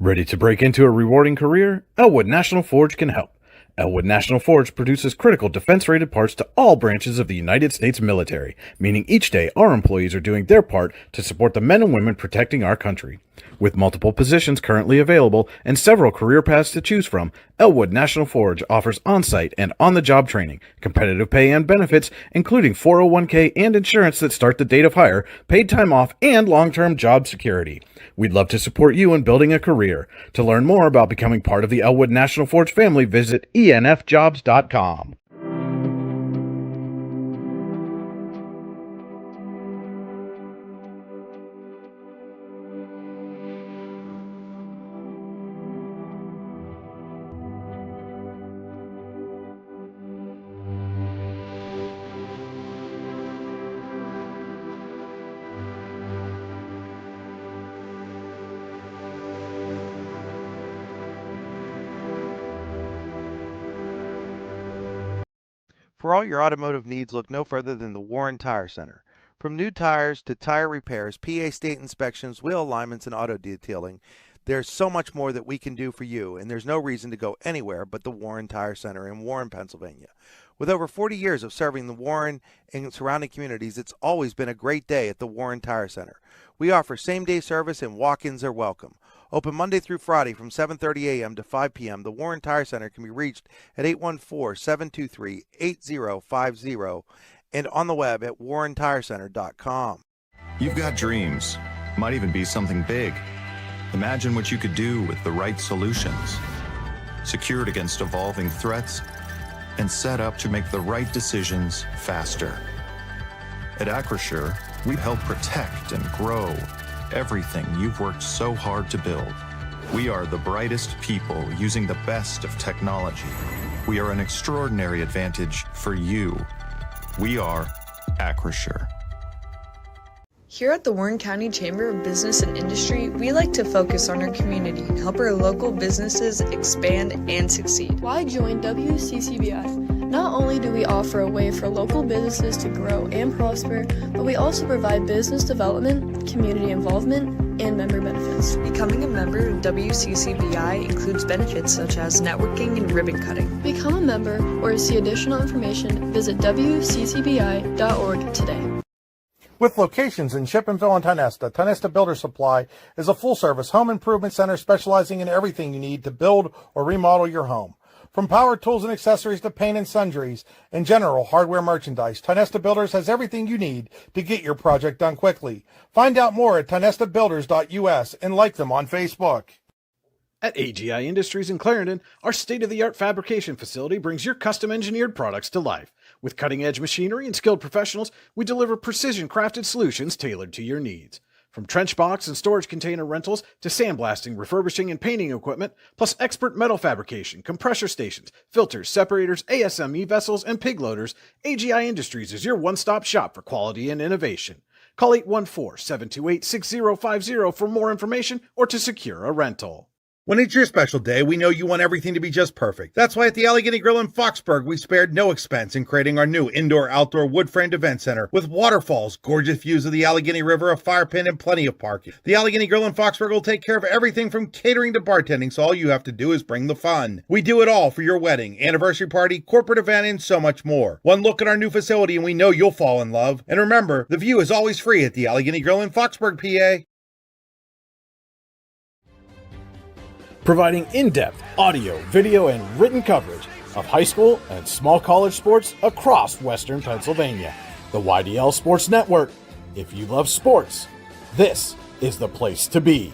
Ready to break into a rewarding career? Elwood National Forge can help. Elwood National Forge produces critical defense-rated parts to all branches of the United States military, meaning each day our employees are doing their part to support the men and women protecting our country. With multiple positions currently available and several career paths to choose from, Elwood National Forge offers on-site and on-the-job training, competitive pay and benefits, including 401k and insurance that start the date of hire, paid time off, and long-term job security. We'd love to support you in building a career. To learn more about becoming part of the Elwood National Forge family, visit enfjobs.com. For all your automotive needs, look no further than the Warren Tire Center. From new tires to tire repairs, PA state inspections, wheel alignments, and auto detailing, there's so much more that we can do for you, and there's no reason to go anywhere but the Warren Tire Center in Warren, Pennsylvania. With over 40 years of serving the Warren and surrounding communities, it's always been a great day at the Warren Tire Center. We offer same-day service and walk-ins are welcome. Open Monday through Friday from 7:30 a.m. to 5 p.m., the Warren Tire Center can be reached at 814-723-8050 and on the web at warrentirecenter.com. You've got dreams, might even be something big. Imagine what you could do with the right solutions, secured against evolving threats, and set up to make the right decisions faster. At Acrisure, we help protect and grow everything you've worked so hard to build. We are the brightest people using the best of technology. We are an extraordinary advantage for you. We are Acrisure. Here at the Warren County Chamber of Business and Industry, we like to focus on our community and help our local businesses expand and succeed. Why join WCCBI? Not only do we offer a way for local businesses to grow and prosper, but we also provide business development, community involvement, and member benefits. Becoming a member of WCCBI includes benefits such as networking and ribbon cutting. Become a member or to see additional information, visit WCCBI.org today. With locations in Shippenville and Tonesta Builder Supply is a full-service home improvement center specializing in everything you need to build or remodel your home. From power tools and accessories to paint and sundries and general hardware merchandise, Tonesta Builders has everything you need to get your project done quickly. Find out more at tonestabuilders.us and like them on Facebook. At AGI Industries in Clarendon, our state-of-the-art fabrication facility brings your custom-engineered products to life. With cutting-edge machinery and skilled professionals, we deliver precision-crafted solutions tailored to your needs. From trench box and storage container rentals to sandblasting, refurbishing, and painting equipment, plus expert metal fabrication, compressor stations, filters, separators, ASME vessels, and pig loaders, AGI Industries is your one-stop shop for quality and innovation. Call 814-728-6050 for more information or to secure a rental. When it's your special day, we know you want everything to be just perfect. That's why at the Allegheny Grill in Foxburg, we spared no expense in creating our new indoor-outdoor wood-framed event center with waterfalls, gorgeous views of the Allegheny River, a fire pit, and plenty of parking. The Allegheny Grill in Foxburg will take care of everything from catering to bartending, so all you have to do is bring the fun. We do it all for your wedding, anniversary party, corporate event, and so much more. One look at our new facility and we know you'll fall in love. And remember, the view is always free at the Allegheny Grill in Foxburg, PA. Providing in-depth audio, video, and written coverage of high school and small college sports across Western Pennsylvania. The YDL Sports Network. If you love sports, this is the place to be.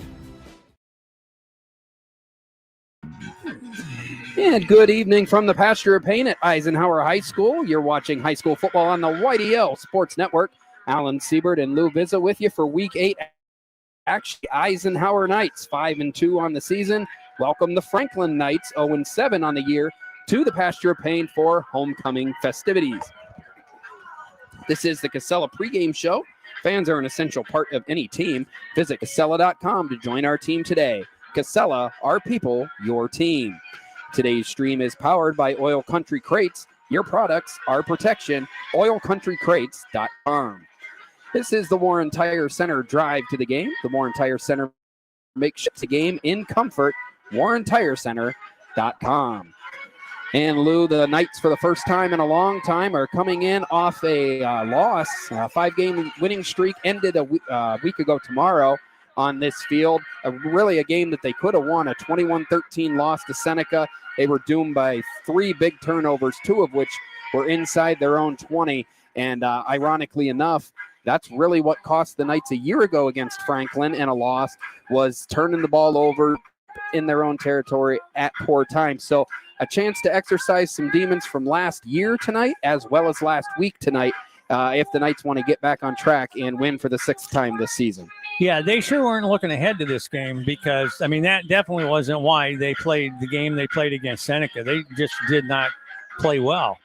And good evening from the Pasture of Pain at Eisenhower High School. You're watching high school football on the YDL Sports Network. Alan Siebert and Lou Vizza with you for Week 8. Actually, Eisenhower Knights 5-2 on the season. Welcome the Franklin Knights 0-7 on the year to the Pasture of Pain for homecoming festivities. This is the Casella pregame show. Fans are an essential part of any team. Visit Casella.com to join our team today. Casella, our people, your team. Today's stream is powered by Oil Country Crates. Your products, our protection. OilCountryCrates.com. This is the Warren Tire Center drive to the game. The Warren Tire Center make ships a game in comfort. WarrenTireCenter.com. And Lou, the Knights for the first time in a long time are coming in off a loss. A 5-game winning streak ended a week ago tomorrow on this field. Really a game that they could have won, a 21-13 loss to Seneca. They were doomed by 3 big turnovers, 2 of which were inside their own 20. And ironically enough, that's really what cost the Knights a year ago against Franklin in a loss, was turning the ball over in their own territory at poor times. So a chance to exercise some demons from last year tonight, as well as last week tonight, if the Knights want to get back on track and win for the 6th time this season. Yeah, they sure weren't looking ahead to this game because, I mean, that definitely wasn't why they played the game they played against Seneca. They just did not play well.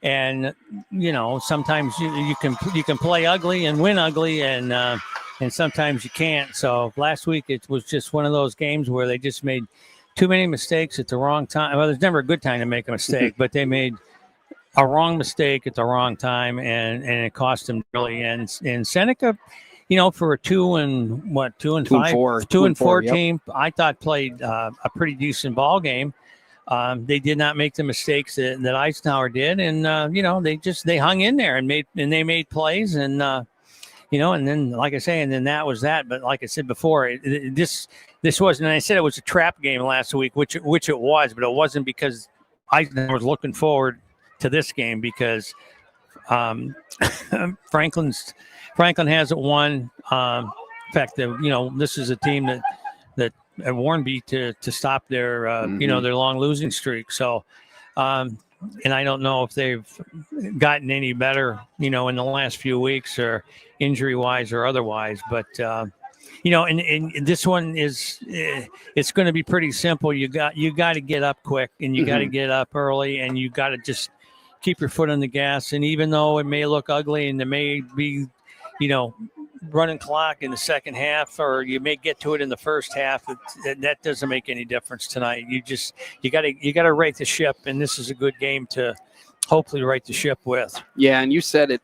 And, you know, sometimes you can play ugly and win ugly, and sometimes you can't. So last week it was just one of those games where they just made too many mistakes at the wrong time. Well, there's never a good time to make a mistake, but they made a wrong mistake at the wrong time, and it cost them really. And Seneca, you know, for a 2 and 4 team, yep, I thought played a pretty decent ball game. They did not make the mistakes that Eisenhower did, and you know, they hung in there and they made plays, and you know, and then like I say, and then that was that. But like I said before, this wasn't. And I said it was a trap game last week, which it was, but it wasn't because Eisenhower was looking forward to this game because Franklin hasn't won. In fact, you know, this is a team that Warren beat to stop their you know, their long losing streak. So, and I don't know if they've gotten any better, you know, in the last few weeks, or injury wise or otherwise. But you know, and this one is, it's going to be pretty simple. You got to get up quick, and you got to get up early, and you got to just keep your foot on the gas. And even though it may look ugly and there may be, you know, running clock in the second half, or you may get to it in the first half, that doesn't make any difference tonight. You got to right the ship, and this is a good game to hopefully right the ship with. Yeah, and you said it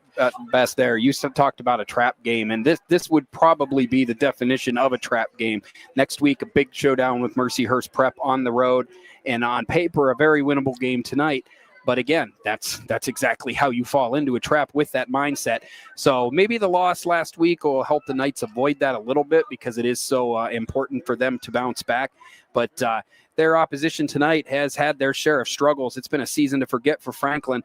best there. You talked about a trap game, and this would probably be the definition of a trap game. Next week, a big showdown with Mercyhurst Prep on the road, and on paper, a very winnable game tonight. But again, that's exactly how you fall into a trap with that mindset. So maybe the loss last week will help the Knights avoid that a little bit, because it is so important for them to bounce back. But their opposition tonight has had their share of struggles. It's been a season to forget for Franklin,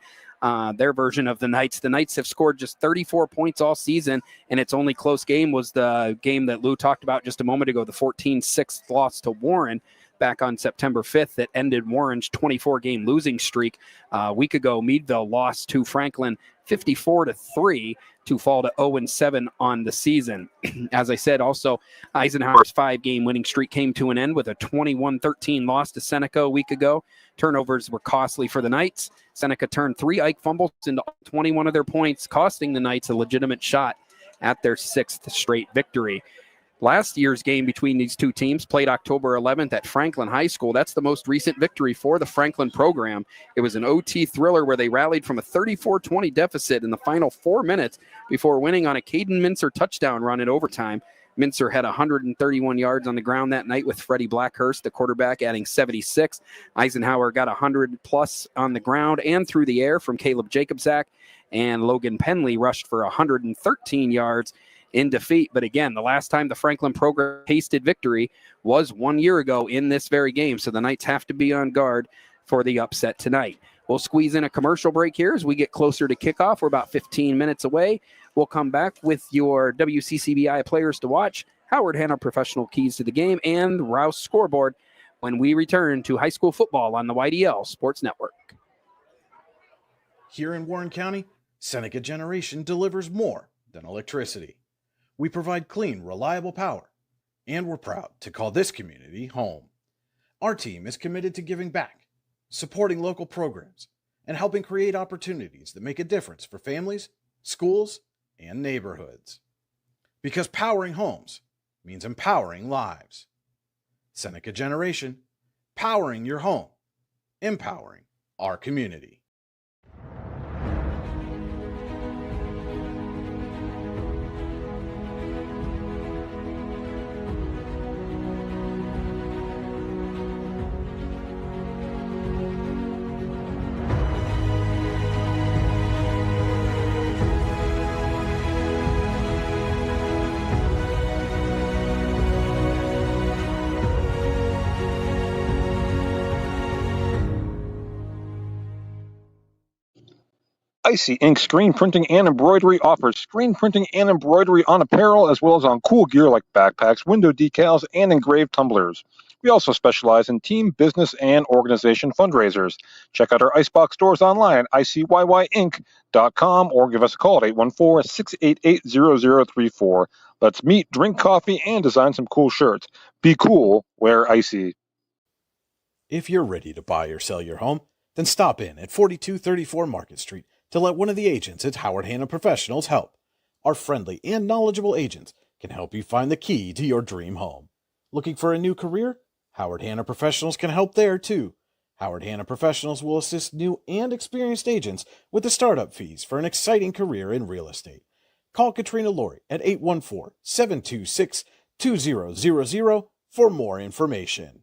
their version of the Knights. The Knights have scored just 34 points all season, and its only close game was the game that Lou talked about just a moment ago, the 14-6 loss to Warren back on September 5th that ended Warren's 24-game losing streak. A week ago, Meadville lost to Franklin 54-3 to fall to 0-7 on the season. As I said, also, Eisenhower's 5-game winning streak came to an end with a 21-13 loss to Seneca a week ago. Turnovers were costly for the Knights. Seneca turned 3 Ike fumbles into 21 of their points, costing the Knights a legitimate shot at their 6th straight victory. Last year's game between these two teams, played October 11th at Franklin High School. That's the most recent victory for the Franklin program. It was an OT thriller where they rallied from a 34-20 deficit in the final 4 minutes before winning on a Caden Mincer touchdown run in overtime. Mincer had 131 yards on the ground that night, with Freddie Blackhurst, the quarterback, adding 76. Eisenhower got 100-plus on the ground and through the air from Caleb Jacobzak, and Logan Penley rushed for 113 yards in defeat. But again, the last time the Franklin program tasted victory was 1 year ago in this very game. So the Knights have to be on guard for the upset tonight. We'll squeeze in a commercial break here as we get closer to kickoff. We're about 15 minutes away. We'll come back with your WCCBI players to watch, Howard Hanna professional keys to the game, and Rouse scoreboard when we return to high school football on the YDL Sports Network. Here in Warren County, Seneca Generation delivers more than electricity. We provide clean, reliable power, and we're proud to call this community home. Our team is committed to giving back, supporting local programs, and helping create opportunities that make a difference for families, schools, and neighborhoods. Because powering homes means empowering lives. Seneca Generation, powering your home, empowering our community. Icy Ink Screen Printing and Embroidery offers screen printing and embroidery on apparel as well as on cool gear like backpacks, window decals, and engraved tumblers. We also specialize in team, business, and organization fundraisers. Check out our Icebox stores online at icyinc.com or give us a call at 814-688-0034. Let's meet, drink coffee, and design some cool shirts. Be cool, wear Icy. If you're ready to buy or sell your home, then stop in at 4234 Market Street to let one of the agents at Howard Hanna Professionals help. Our friendly and knowledgeable agents can help you find the key to your dream home. Looking for a new career? Howard Hanna Professionals can help there too. Howard Hanna Professionals will assist new and experienced agents with the startup fees for an exciting career in real estate. Call Katrina Laurie at 814-726-2000 for more information.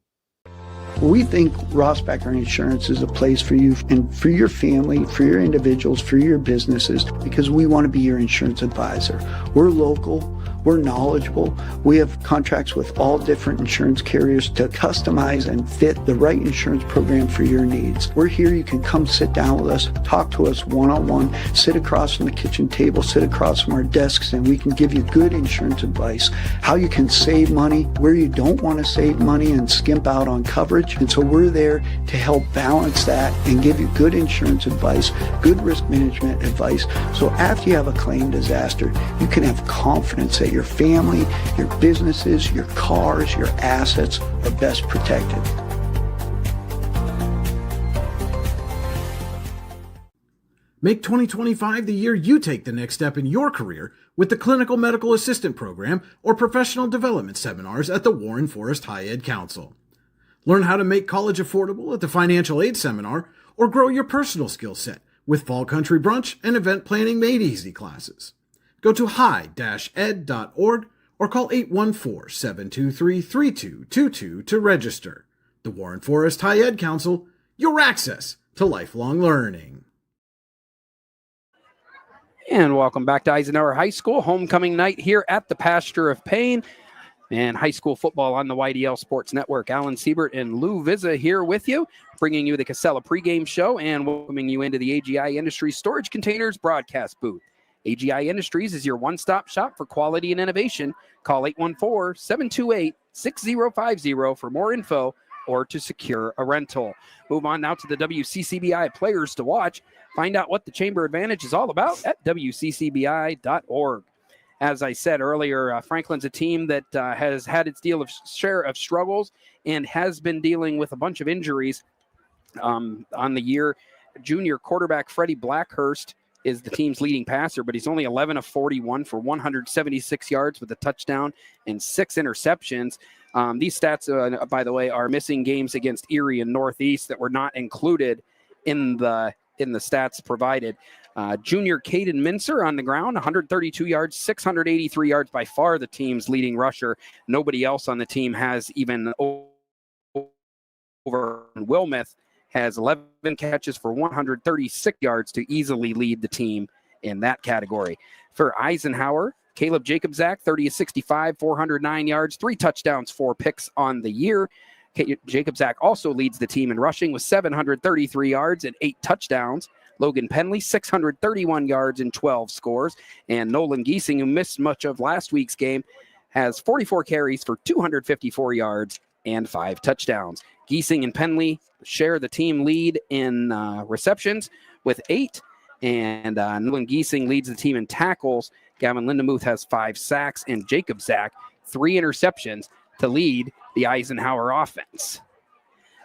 We think Ross Becker Insurance is a place for you and for your family, for your individuals, for your businesses, because we want to be your insurance advisor. We're local, we're knowledgeable, we have contracts with all different insurance carriers to customize and fit the right insurance program for your needs. We're here, you can come sit down with us, talk to us one-on-one, sit across from the kitchen table, sit across from our desks, and we can give you good insurance advice, how you can save money, where you don't want to save money and skimp out on coverage. And so we're there to help balance that and give you good insurance advice, good risk management advice. So after you have a claim disaster, you can have confidence that your family, your businesses, your cars, your assets are best protected. Make 2025 the year you take the next step in your career with the Clinical Medical Assistant Program or Professional Development Seminars at the Warren Forest High Ed Council. Learn how to make college affordable at the Financial Aid Seminar or grow your personal skill set with Fall Country Brunch and Event Planning Made Easy classes. Go to high-ed.org or call 814-723-3222 to register. The Warren Forest High Ed Council, your access to lifelong learning. And welcome back to Eisenhower High School, homecoming night here at the Pasture of Pain. And high school football on the YDL Sports Network. Alan Siebert and Lou Vizza here with you, bringing you the Casella pregame show and welcoming you into the AGI Industries Storage Containers broadcast booth. AGI Industries is your one-stop shop for quality and innovation. Call 814-728-6050 for more info or to secure a rental. Move on now to the WCCBI players to watch. Find out what the Chamber Advantage is all about at WCCBI.org. As I said earlier, Franklin's a team that has had its share of struggles and has been dealing with a bunch of injuries on the year. Junior quarterback Freddie Blackhurst is the team's leading passer, but he's only 11 of 41 for 176 yards with a touchdown and 6 interceptions. These stats, by the way, are missing games against Erie and Northeast that were not included in the stats provided. Junior Caden Mincer on the ground, 132 yards, 683 yards, by far the team's leading rusher. Nobody else on the team has even over. Wilmeth has 11 catches for 136 yards to easily lead the team in that category. For Eisenhower, Caleb Jacobzak, 30 of 65, 409 yards, 3 touchdowns, 4 picks on the year. Jacobzak also leads the team in rushing with 733 yards and 8 touchdowns. Logan Penley, 631 yards and 12 scores. And Nolan Giesing, who missed much of last week's game, has 44 carries for 254 yards and 5 touchdowns. Giesing and Penley share the team lead in receptions with 8. And Nolan Giesing leads the team in tackles. Gavin Lindemuth has 5 sacks. And Jacob Zach, 3 interceptions to lead the Eisenhower offense.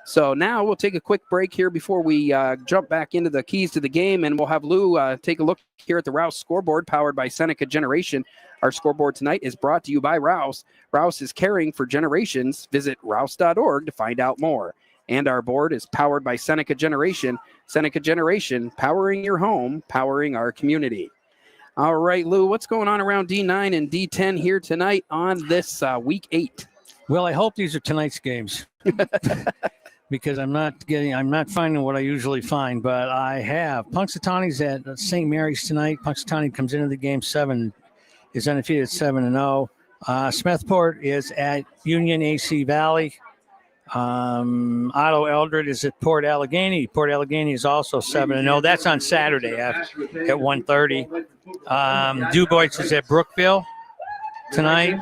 So now we'll take a quick break here before we jump back into the keys to the game, and we'll have Lou take a look here at the Rouse scoreboard powered by Seneca Generation. Our scoreboard tonight is brought to you by Rouse. Rouse is caring for generations. Visit rouse.org to find out more. And our board is powered by Seneca Generation. Seneca Generation, powering your home, powering our community. All right, Lou, what's going on around D9 and D10 here tonight on this week 8? Well, I hope these are tonight's games. Because I'm not finding what I usually find, but I have Punxsutawney's at St. Mary's tonight. Punxsutawney comes into the game is undefeated 7-0. Smethport is at Union AC Valley. Otto Eldred is at Port Allegheny. Port Allegheny is also 7-0. That's on Saturday at 1:30. Du Bois is at Brookville tonight.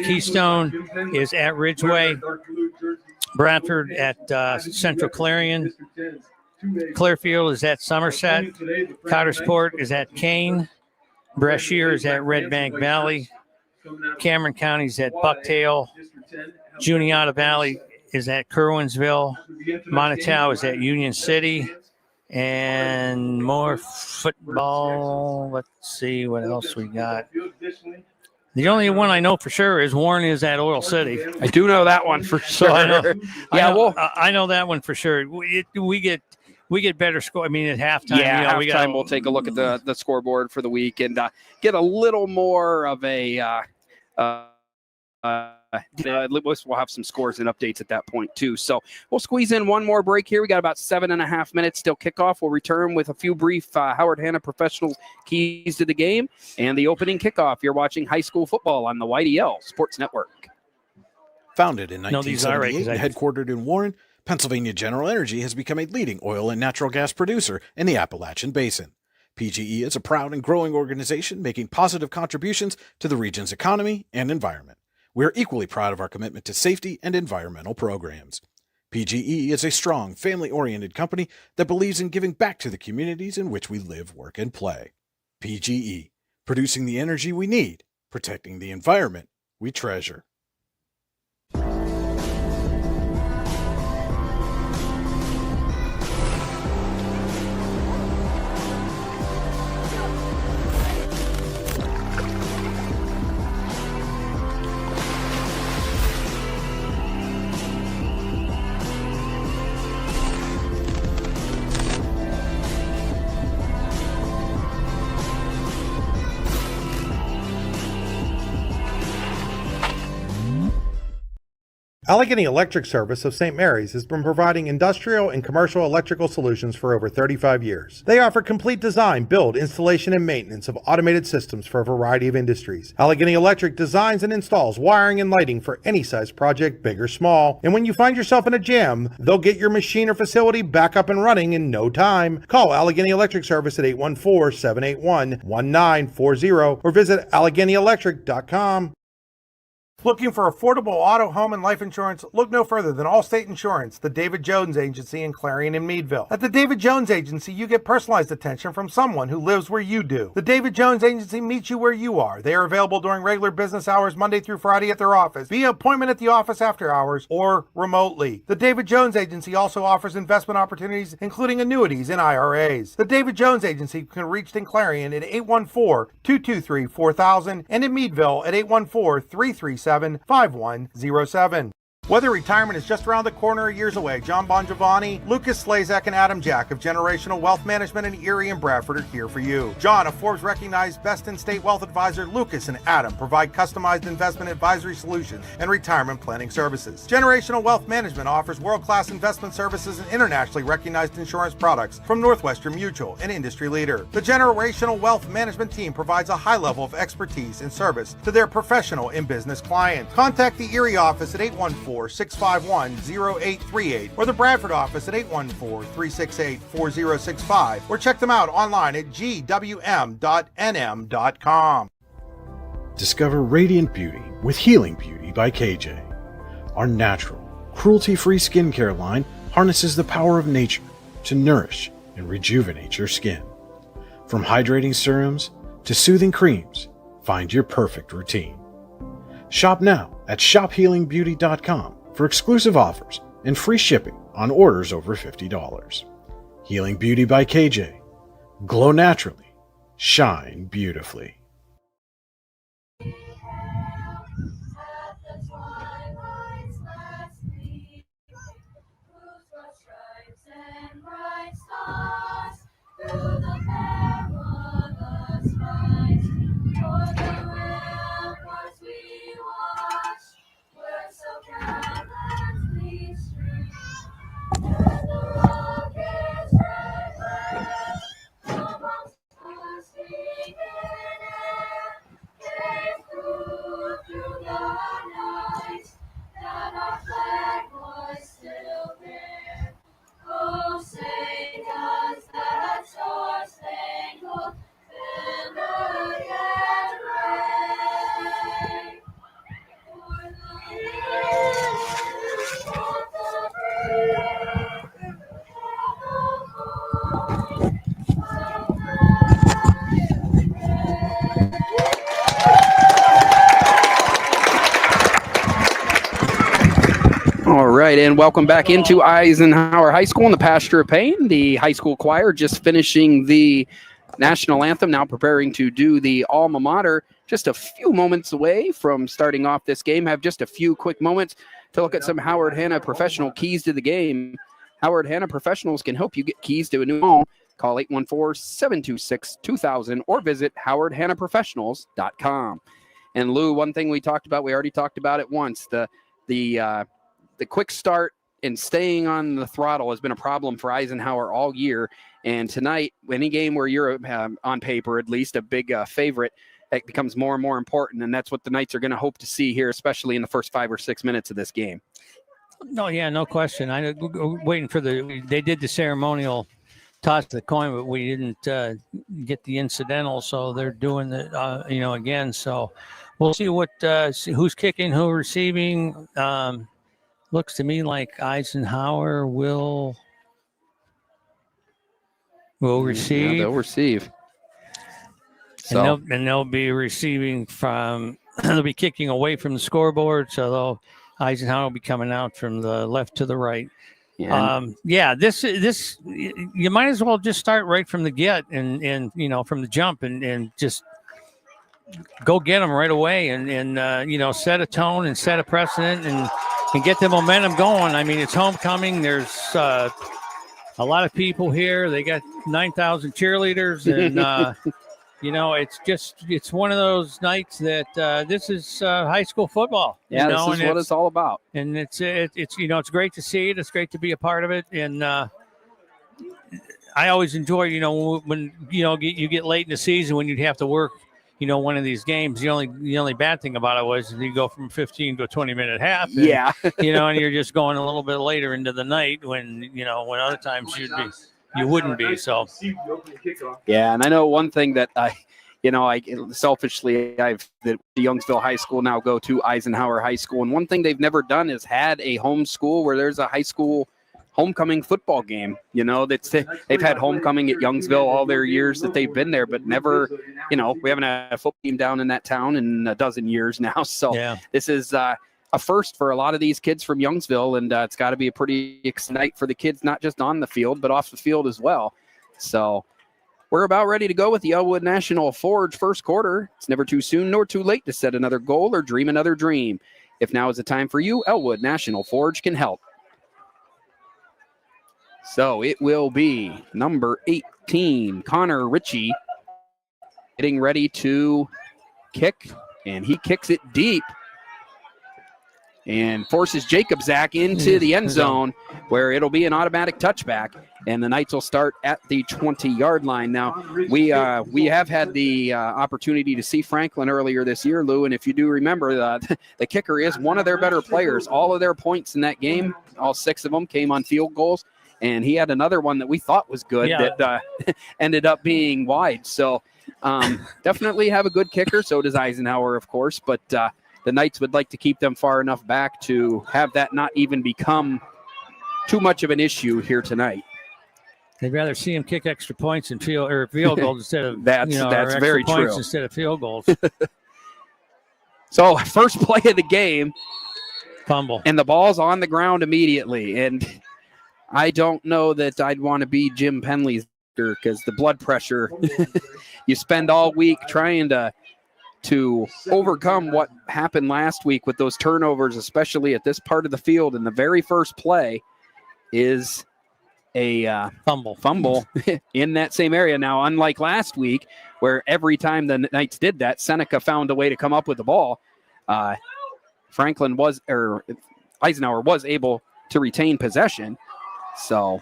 Keystone is at Ridgeway. Bradford at Central Clarion. Clearfield is at Somerset. Cottersport is at Kane. Brashear is at Red Bank Valley. Cameron County is at Bucktail. Juniata Valley is at Kerwinsville. Monotau is at Union City. And more football. Let's see what else we got. The only one I know for sure is Warren is at Oil City. I do know that one for sure. So I know that one for sure. We get better score. I mean, at halftime. Yeah, halftime we'll take a look at the scoreboard for the week and get a little more of a. We'll have some scores and updates at that point too. So we'll squeeze in one more break here. We got about 7.5 minutes till kickoff. We'll return with a few brief Howard Hanna professional keys to the game and the opening kickoff. You're watching high school football on the YDL Sports Network. Founded in 1978 and headquartered in Warren, Pennsylvania General Energy has become a leading oil and natural gas producer in the Appalachian Basin. PGE is a proud and growing organization making positive contributions to the region's economy and environment. We are equally proud of our commitment to safety and environmental programs. PGE is a strong, family-oriented company that believes in giving back to the communities in which we live, work, and play. PGE, producing the energy we need, protecting the environment we treasure. Allegheny Electric Service of St. Mary's has been providing industrial and commercial electrical solutions for over 35 years. They offer complete design, build, installation, and maintenance of automated systems for a variety of industries. Allegheny Electric designs and installs wiring and lighting for any size project, big or small. And when you find yourself in a jam, they'll get your machine or facility back up and running in no time. Call Allegheny Electric Service at 814-781-1940 or visit AlleghenyElectric.com. Looking for affordable auto, home, and life insurance? Look no further than Allstate Insurance, the David Jones Agency in Clarion and Meadville. At the David Jones Agency, you get personalized attention from someone who lives where you do. The David Jones Agency meets you where you are. They are available during regular business hours, Monday through Friday at their office, via appointment at the office after hours, or remotely. The David Jones Agency also offers investment opportunities, including annuities and IRAs. The David Jones Agency can be reached in Clarion at 814-223-4000 and in Meadville at 814-337-5107. Whether retirement is just around the corner or years away, John Bongiovanni, Lucas Slazak, and Adam Jack of Generational Wealth Management in Erie and Bradford are here for you. John, a Forbes-recognized best-in-state wealth advisor, Lucas and Adam provide customized investment advisory solutions and retirement planning services. Generational Wealth Management offers world-class investment services and internationally recognized insurance products from Northwestern Mutual, an industry leader. The Generational Wealth Management team provides a high level of expertise and service to their professional and business clients. Contact the Erie office at 814-651-0838 or the Bradford office at 814-368-4065 or check them out online at gwm.nm.com. Discover radiant beauty with Healing Beauty by KJ. Our natural, cruelty-free skincare line harnesses the power of nature to nourish and rejuvenate your skin. From hydrating serums to soothing creams, find your perfect routine. Shop now at shophealingbeauty.com for exclusive offers and free shipping on orders over $50. Healing Beauty by KJ. Glow naturally. Shine beautifully. All right, and welcome back into Eisenhower High School in the Pasture of Pain. The high school choir just finishing the national anthem, now preparing to do the alma mater. Just a few moments away from starting off this game. Have just a few quick moments to look at some Howard Hanna Professional keys to the game. Howard Hanna Professionals can help you get keys to a new home. Call 814-726-2000 or visit howardhannaprofessionals.com. And Lou, one thing we already talked about it once, the quick start and staying on the throttle has been a problem for Eisenhower all year. And tonight, any game where you're on paper, at least a big favorite, it becomes more and more important. And that's what the Knights are going to hope to see here, especially in the first 5 or 6 minutes of this game. No, yeah, no question. I waiting for they did the ceremonial toss the coin, but we didn't get the incidental. So they're doing it, again. So we'll see who's kicking, who's receiving. Looks to me like Eisenhower will receive. Yeah, they'll receive. So. And they'll be receiving from. They'll be kicking away from the scoreboard. So Eisenhower will be coming out from the left to the right. Yeah. This you might as well just start right from the get and from the jump and just go get them right away and set a tone and set a precedent and get the momentum going. I mean, it's homecoming. There's a lot of people here. They got 9,000 cheerleaders, and it's one of those nights that this is high school football. Yeah, this is what it's all about. And it's great to see it. It's great to be a part of it. And I always enjoy when you get late in the season when you'd have to work. One of these games, the only bad thing about it was you go from 15 to a 20-minute half. And, and you're just going a little bit later into the night when other times you wouldn't be. So. Yeah, and I know one thing that the Youngsville High School now go to Eisenhower High School, and one thing they've never done is had a home school where there's a high school homecoming football game. They've had homecoming at Youngsville all their years that they've been there, but never, we haven't had a football team down in that town in a dozen years now. So This is a first for a lot of these kids from Youngsville, and it's got to be a pretty exciting night for the kids, not just on the field, but off the field as well. So we're about ready to go with the Elwood National Forge first quarter. It's never too soon nor too late to set another goal or dream another dream. If now is the time for you, Elwood National Forge can help. So it will be number 18, Connor Ritchie, getting ready to kick, and he kicks it deep and forces Jacob Zach into the end zone where it'll be an automatic touchback, and the Knights will start at the 20-yard line. Now, we have had the opportunity to see Franklin earlier this year, Lou, and if you do remember, the kicker is one of their better players. All of their points in that game, all 6 of them, came on field goals. And he had another one that we thought was good that ended up being wide. So definitely have a good kicker. So does Eisenhower, of course. But the Knights would like to keep them far enough back to have that not even become too much of an issue here tonight. They'd rather see him kick extra points and field goals instead of that's very points true instead of field goals. So first play of the game, fumble, and the ball's on the ground immediately. And I don't know that I'd want to be Jim Penley's because the blood pressure you spend all week trying to overcome what happened last week with those turnovers, especially at this part of the field. And the very first play is a fumble in that same area. Now, unlike last week, where every time the Knights did that, Seneca found a way to come up with the ball. Eisenhower was able to retain possession. So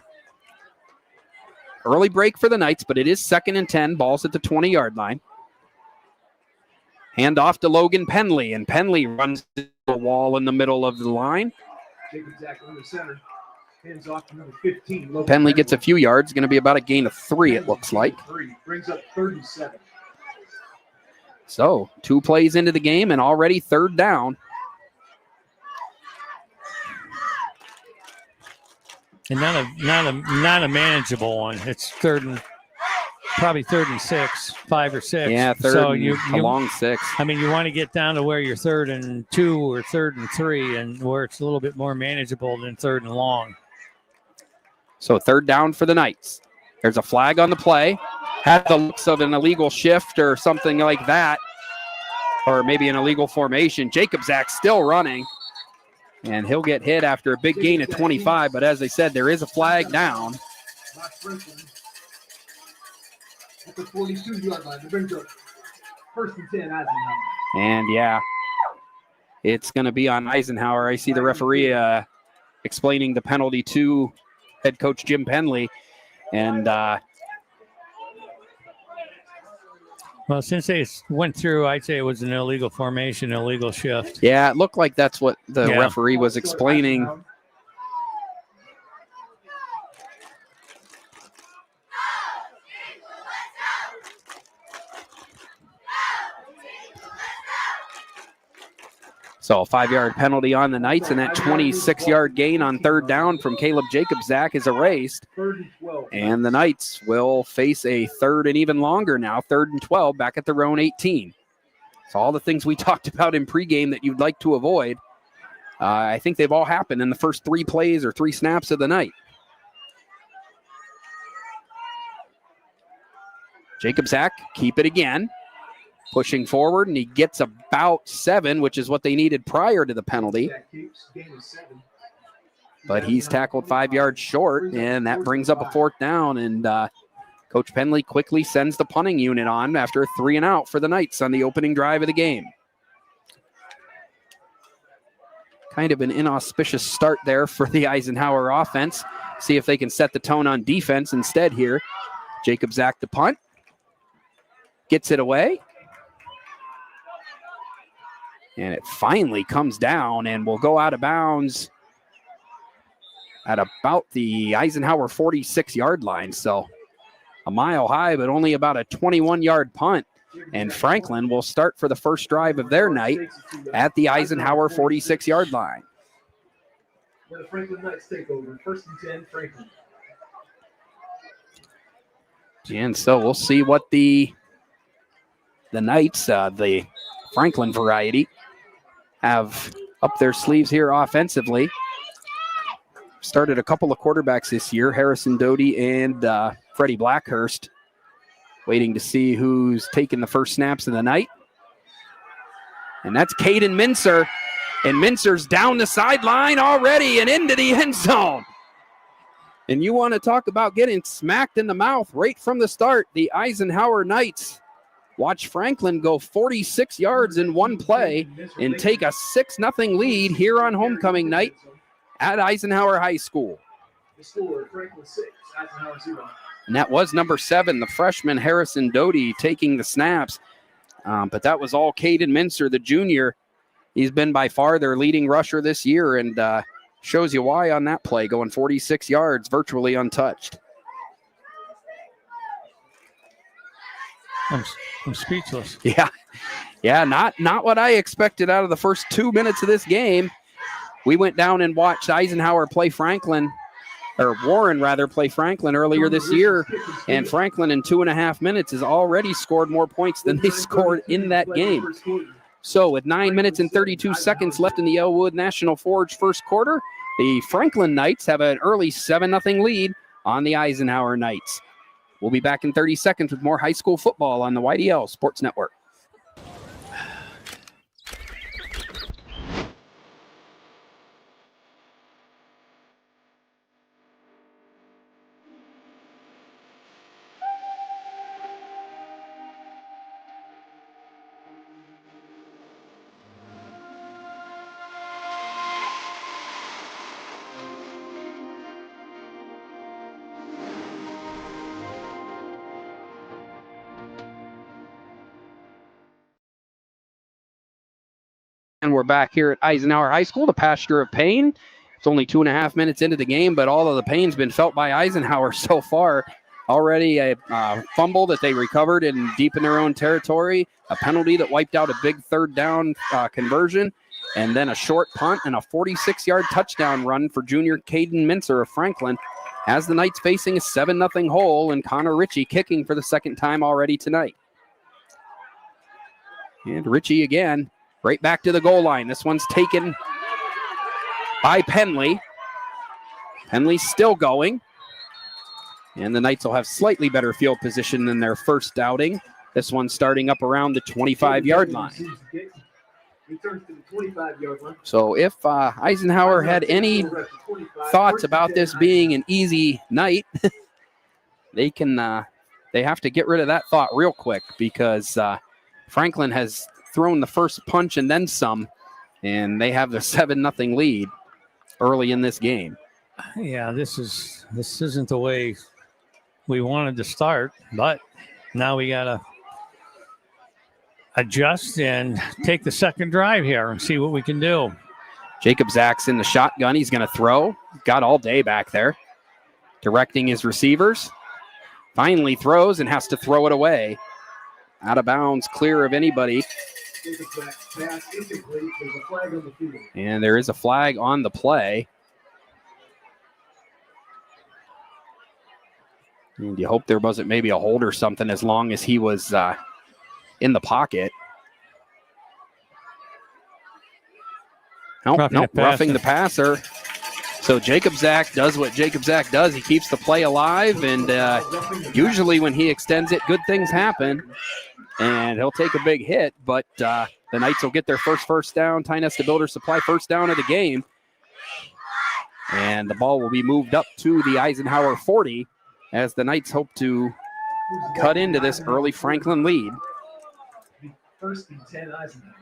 early break for the Knights, but it is 2nd and 10. Ball's at the 20-yard line. Hand off to Logan Penley, and Penley runs to the wall in the middle of the line. Penley gets a few yards, going to be about a gain of 3, it looks like. Brings up 37. So 2 plays into the game and already 3rd down. And not a manageable one. It's third probably 3rd and 6, 5 or 6. Yeah, third so and a long 6. I mean, you want to get down to where you're 3rd and 2 or 3rd and 3, and where it's a little bit more manageable than 3rd and long. So 3rd down for the Knights. There's a flag on the play. Had the looks of an illegal shift or something like that, or maybe an illegal formation. Jacob Zach still running, and he'll get hit after a big gain of 25. But as I said, there is a flag down. At the 42-yard line, it brings up 1st and 10, Eisenhower. And yeah, it's going to be on Eisenhower. I see the referee explaining the penalty to head coach Jim Penley. And well, since they went through, I'd say it was an illegal formation, illegal shift. yeah, it looked like that's what the referee was explaining. So a 5-yard penalty on the Knights, and that 26-yard gain on 3rd down from Caleb Jacobzak is erased. And the Knights will face a 3rd and even longer now, 3rd and 12, back at their own 18. So all the things we talked about in pregame that you'd like to avoid, I think they've all happened in the first 3 plays or 3 snaps of the night. Jacobzak, keep it again. Pushing forward, and he gets about 7, which is what they needed prior to the penalty. But he's tackled 5 yards short, and that brings up a 4th down. And Coach Penley quickly sends the punting unit on after a 3 and out for the Knights on the opening drive of the game. Kind of an inauspicious start there for the Eisenhower offense. See if they can set the tone on defense instead here. Jacobzak to punt. Gets it away. And it finally comes down and will go out of bounds at about the Eisenhower 46-yard line. So a mile high, but only about a 21-yard punt. And Franklin will start for the first drive of their night at the Eisenhower 46-yard line. The Franklin Knights take over. 1st and 10, Franklin. And so we'll see what the Knights, the Franklin variety, have up their sleeves here offensively. Started a couple of quarterbacks this year, Harrison Doty and Freddie Blackhurst. Waiting to see who's taking the first snaps of the night. And that's Caden Mincer. And Mincer's down the sideline already and into the end zone. And you want to talk about getting smacked in the mouth right from the start. The Eisenhower Knights watch Franklin go 46 yards in one play and take a 6-0 lead here on homecoming night at Eisenhower High School. The score, Franklin 6, Eisenhower 0. And that was number 7, the freshman Harrison Doty, taking the snaps. But that was all Caden Mincer, the junior. He's been by far their leading rusher this year, and shows you why on that play, going 46 yards, virtually untouched. I'm speechless. Yeah, not what I expected out of the first 2 minutes of this game. We went down and watched Eisenhower play Franklin, or Warren rather, play Franklin earlier this year, and Franklin in 2.5 minutes has already scored more points than they scored in that game. So with 9 minutes and 32 seconds left in the Elwood National Forge first quarter, the Franklin Knights have an early 7-0 lead on the Eisenhower Knights. We'll be back in 30 seconds with more high school football on the YDL Sports Network. And we're back here at Eisenhower High School, the pasture of pain. It's only 2.5 minutes into the game, but all of the pain's been felt by Eisenhower so far. Already a fumble that they recovered in deep in their own territory, a penalty that wiped out a big 3rd down conversion, and then a short punt and a 46-yard touchdown run for junior Caden Mincer of Franklin. As the Knights facing a 7-0 hole, and Connor Ritchie kicking for the second time already tonight. And Ritchie again, right back to the goal line. This one's taken by Penley. Penley's still going. And the Knights will have slightly better field position than their first outing. This one starting up around the 25-yard line. So if Eisenhower had any thoughts about this being an easy night, they have to get rid of that thought real quick, because Franklin has thrown the first punch and then some, and they have the 7-0 lead early in this game. Yeah, this isn't the way we wanted to start, but now we got to adjust and take the second drive here and see what we can do. Jacob Zach's in the shotgun. He's going to throw. Got all day back there, directing his receivers. Finally throws and has to throw it away. Out of bounds, clear of anybody. And there is a flag on the play. And you hope there wasn't maybe a hold or something, as long as he was in the pocket. Roughing the passer. So Jacob Zach does what Jacob Zach does. He keeps the play alive, and usually when he extends it, good things happen. And he'll take a big hit, but the Knights will get their first down. Ty Nesta Builder Supply first down of the game. And the ball will be moved up to the Eisenhower 40, as the Knights hope to cut into this early Franklin lead. First and 10 Eisenhower.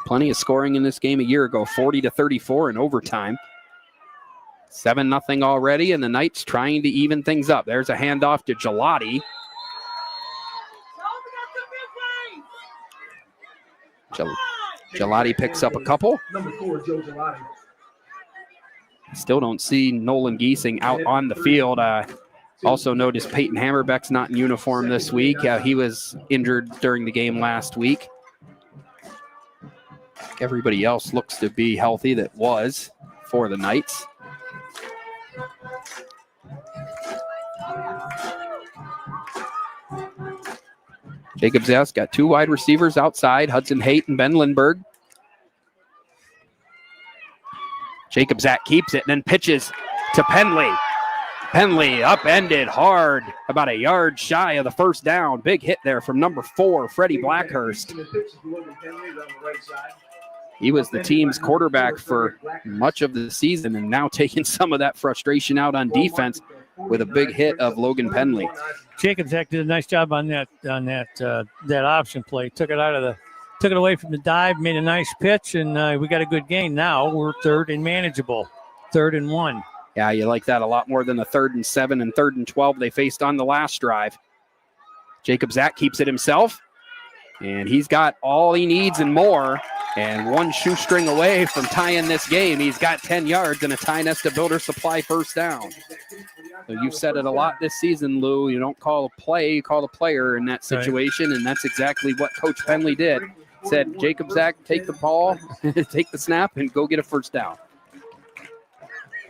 Plenty of scoring in this game a year ago, 40-34 in overtime. 7-0 already, and the Knights trying to even things up. There's a handoff to Gelati. Gelati picks up a couple. Number 4, Joe Gelati. Still don't see Nolan Giesing out on the field. Also noticed Peyton Hammerbeck's not in uniform this week. He was injured during the game last week. Everybody else looks to be healthy that was for the Knights. Jacob Zest got 2 wide receivers outside, Hudson Haight and Ben Lindbergh. Jacob Zach keeps it and then pitches to Penley. Penley upended hard, about a yard shy of the first down. Big hit there from number 4, Freddie Blackhurst. He was the team's quarterback for much of the season, and now taking some of that frustration out on defense with a big hit of Logan Penley. Jacob Zach did a nice job on that option play. Took it away from the dive, made a nice pitch, and we got a good gain. Now we're 3rd and manageable, 3rd and 1. Yeah, you like that a lot more than the 3rd and 7 and 3rd and 12 they faced on the last drive. Jacob Zach keeps it himself, and he's got all he needs and more, and one shoestring away from tying this game. He's got 10 yards and a Ty Nesta Builder Supply first down. So you've said it a lot this season, Lou. You don't call a play, you call a player in that situation, and that's exactly what Coach Penley did. Said, Jacob Zach, take the ball, take the snap, and go get a first down.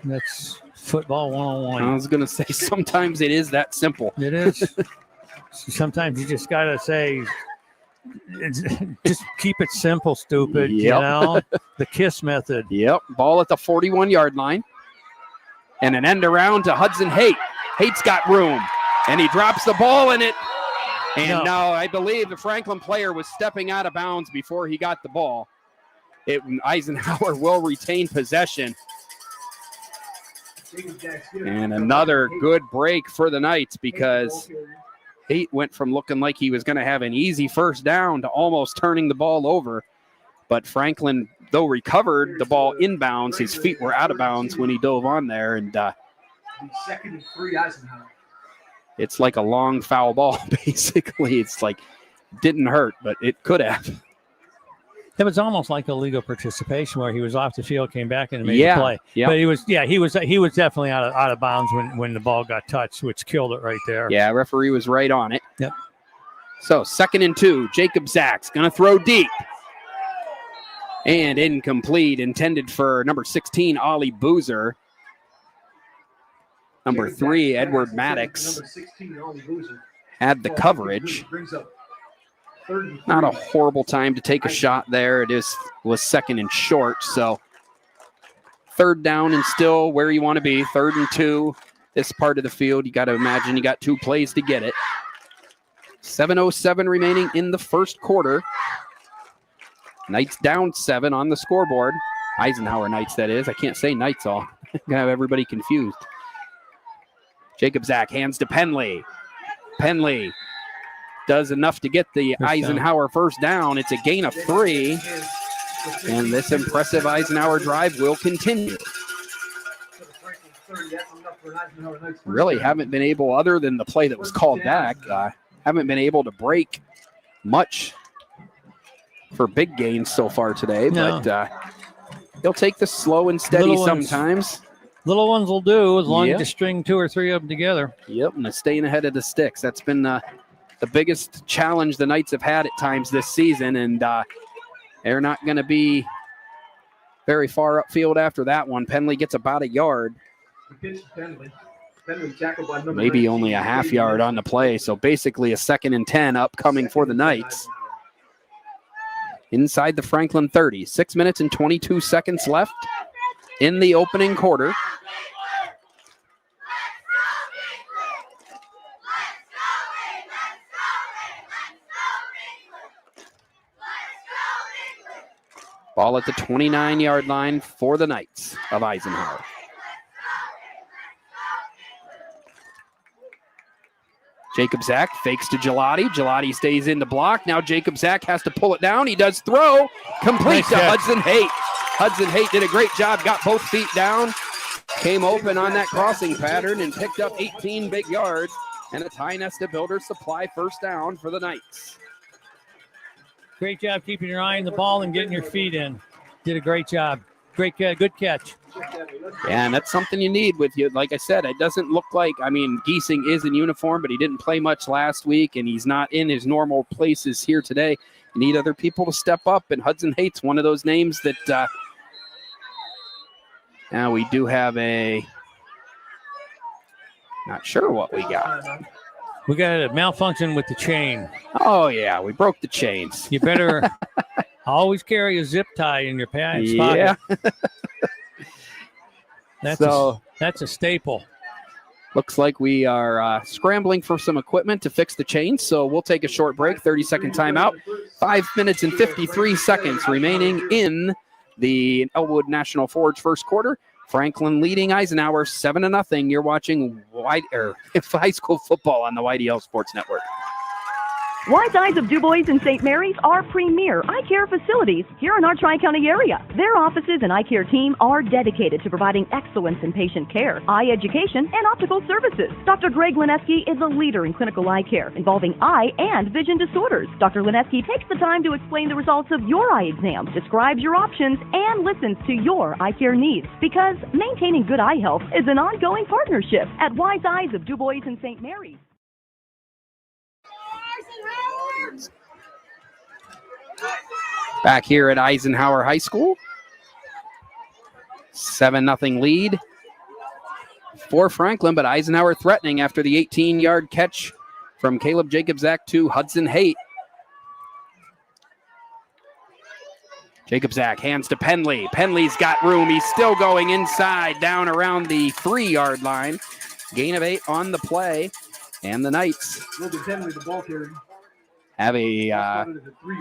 That's football 101. I was going to say, sometimes it is that simple. It is. Sometimes you just got to say, just keep it simple, stupid. Yep. You know, the KISS method. Yep. Ball at the 41-yard line. And an end around to Hudson Haight. Haight's got room. And he drops the ball in it. And now I believe the Franklin player was stepping out of bounds before he got the ball. Eisenhower will retain possession. And another good break for the Knights, because Haight went from looking like he was going to have an easy first down to almost turning the ball over. But Franklin, though recovered the ball inbounds, his feet were out of bounds when he dove on there. And 2nd and 3 Eisenhower. It's like a long foul ball, basically. It's like, didn't hurt, but it could have. It was almost like illegal participation, where he was off the field, came back and made the play. Yep. But he was definitely out of bounds when the ball got touched, which killed it right there. Yeah, referee was right on it. Yep. So 2nd and 2, Jacob Zach's going to throw deep. And incomplete, intended for number 16, Ollie Boozer. Number 3, Edward Maddox had the coverage. Not a horrible time to take a shot there. It was second and short, so third down and still where you want to be. 3rd and 2. This part of the field, you got to imagine you got 2 plays to get it. 7:07 remaining in the first quarter. Knights down 7 on the scoreboard. Eisenhower Knights, that is. I can't say Knights all. I'm going to have everybody confused. Jacob Zach hands to Penley. Penley does enough to get the Eisenhower first down. It's a gain of 3. And this impressive Eisenhower drive will continue. Really haven't been able, other than the play that was called back, haven't been able to break much for big gains so far today. No. But he'll take this slow and steady sometimes. Little ones will do as long as you string 2 or 3 of them together. Yep, and staying ahead of the sticks. That's been the biggest challenge the Knights have had at times this season, and they're not going to be very far upfield after that one. Penley gets about a yard. Maybe only a half yard on the play, so basically a 2nd and 10 upcoming for the Knights. Inside the Franklin 30. 6 minutes and 22 seconds left in the opening quarter. Ball at the 29-yard line for the Knights of Eisenhower. Jacob Zach fakes to Gelati. Gelati stays in the block. Now Jacob Zach has to pull it down. He does throw. Complete to Hudson Haight. Hudson Haight did a great job. Got both feet down. Came open on that crossing pattern and picked up 18 big yards. And a Tie Nesta Builder Supply first down for the Knights. Great job keeping your eye on the ball and getting your feet in. Did a great job. Good catch. Yeah, and that's something you need with you. Like I said, it doesn't look like, Giesing is in uniform, but he didn't play much last week, and he's not in his normal places here today. You need other people to step up, and Hudson Haight's one of those names that now we do have not sure what we got. We got a malfunction with the chain. Oh, yeah, we broke the chains. You better always carry a zip tie in your pants pocket. That's a staple. Looks like we are scrambling for some equipment to fix the chains, so we'll take a short break, 30-second timeout. 5 minutes and 53 seconds remaining in the Elwood National Forge first quarter. Franklin leading Eisenhower 7-0. You're watching high school football on the YDL Sports Network. Wise Eyes of DuBois and St. Mary's are premier eye care facilities here in our Tri-County area. Their offices and eye care team are dedicated to providing excellence in patient care, eye education, and optical services. Dr. Greg Lineski is a leader in clinical eye care involving eye and vision disorders. Dr. Lineski takes the time to explain the results of your eye exam, describes your options, and listens to your eye care needs, because maintaining good eye health is an ongoing partnership at Wise Eyes of DuBois and St. Mary's. Back here at Eisenhower High School. 7-0 lead for Franklin, but Eisenhower threatening after the 18-yard catch from Caleb Jacobzak to Hudson Haight. Jacobzak hands to Penley. Penley's got room. He's still going inside, down around the 3-yard line. Gain of 8 on the play, and the Knights have a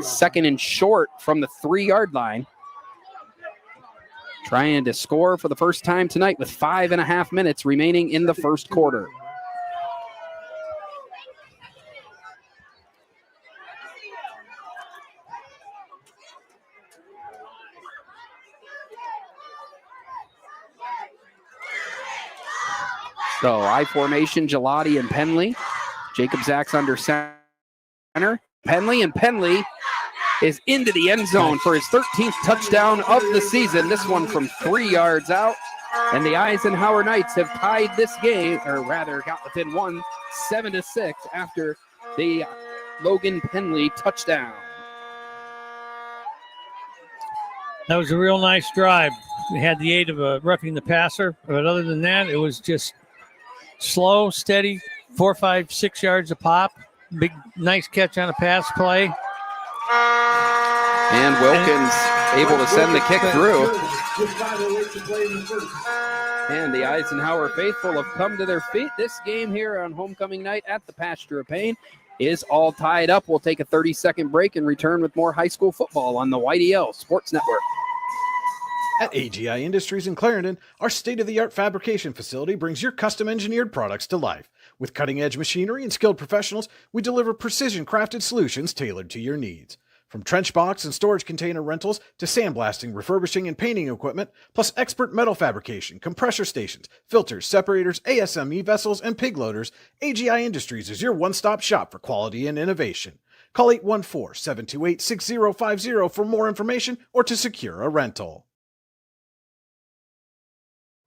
2nd and short from the 3-yard line. Trying to score for the first time tonight with 5.5 minutes remaining in the first quarter. So I formation, Gelati and Penley. Jacob Zach's under center. Penley is into the end zone for his 13th touchdown of the season. This one from 3 yards out. And the Eisenhower Knights have tied this game, or rather got within one, 7-6 after the Logan Penley touchdown. That was a real nice drive. We had the aid of roughing the passer, but other than that, it was just slow, steady, 4, 5, 6 yards a pop. Big, nice catch on a pass play. And Wilkins able to send the kick through. And the Eisenhower faithful have come to their feet. This game here on homecoming night at the Pasture of Pain is all tied up. We'll take a 30-second break and return with more high school football on the YDL Sports Network. At AGI Industries in Clarendon, our state-of-the-art fabrication facility brings your custom-engineered products to life. With cutting-edge machinery and skilled professionals, we deliver precision-crafted solutions tailored to your needs. From trench box and storage container rentals to sandblasting, refurbishing, and painting equipment, plus expert metal fabrication, compressor stations, filters, separators, ASME vessels, and pig loaders, AGI Industries is your one-stop shop for quality and innovation. Call 814-728-6050 for more information or to secure a rental.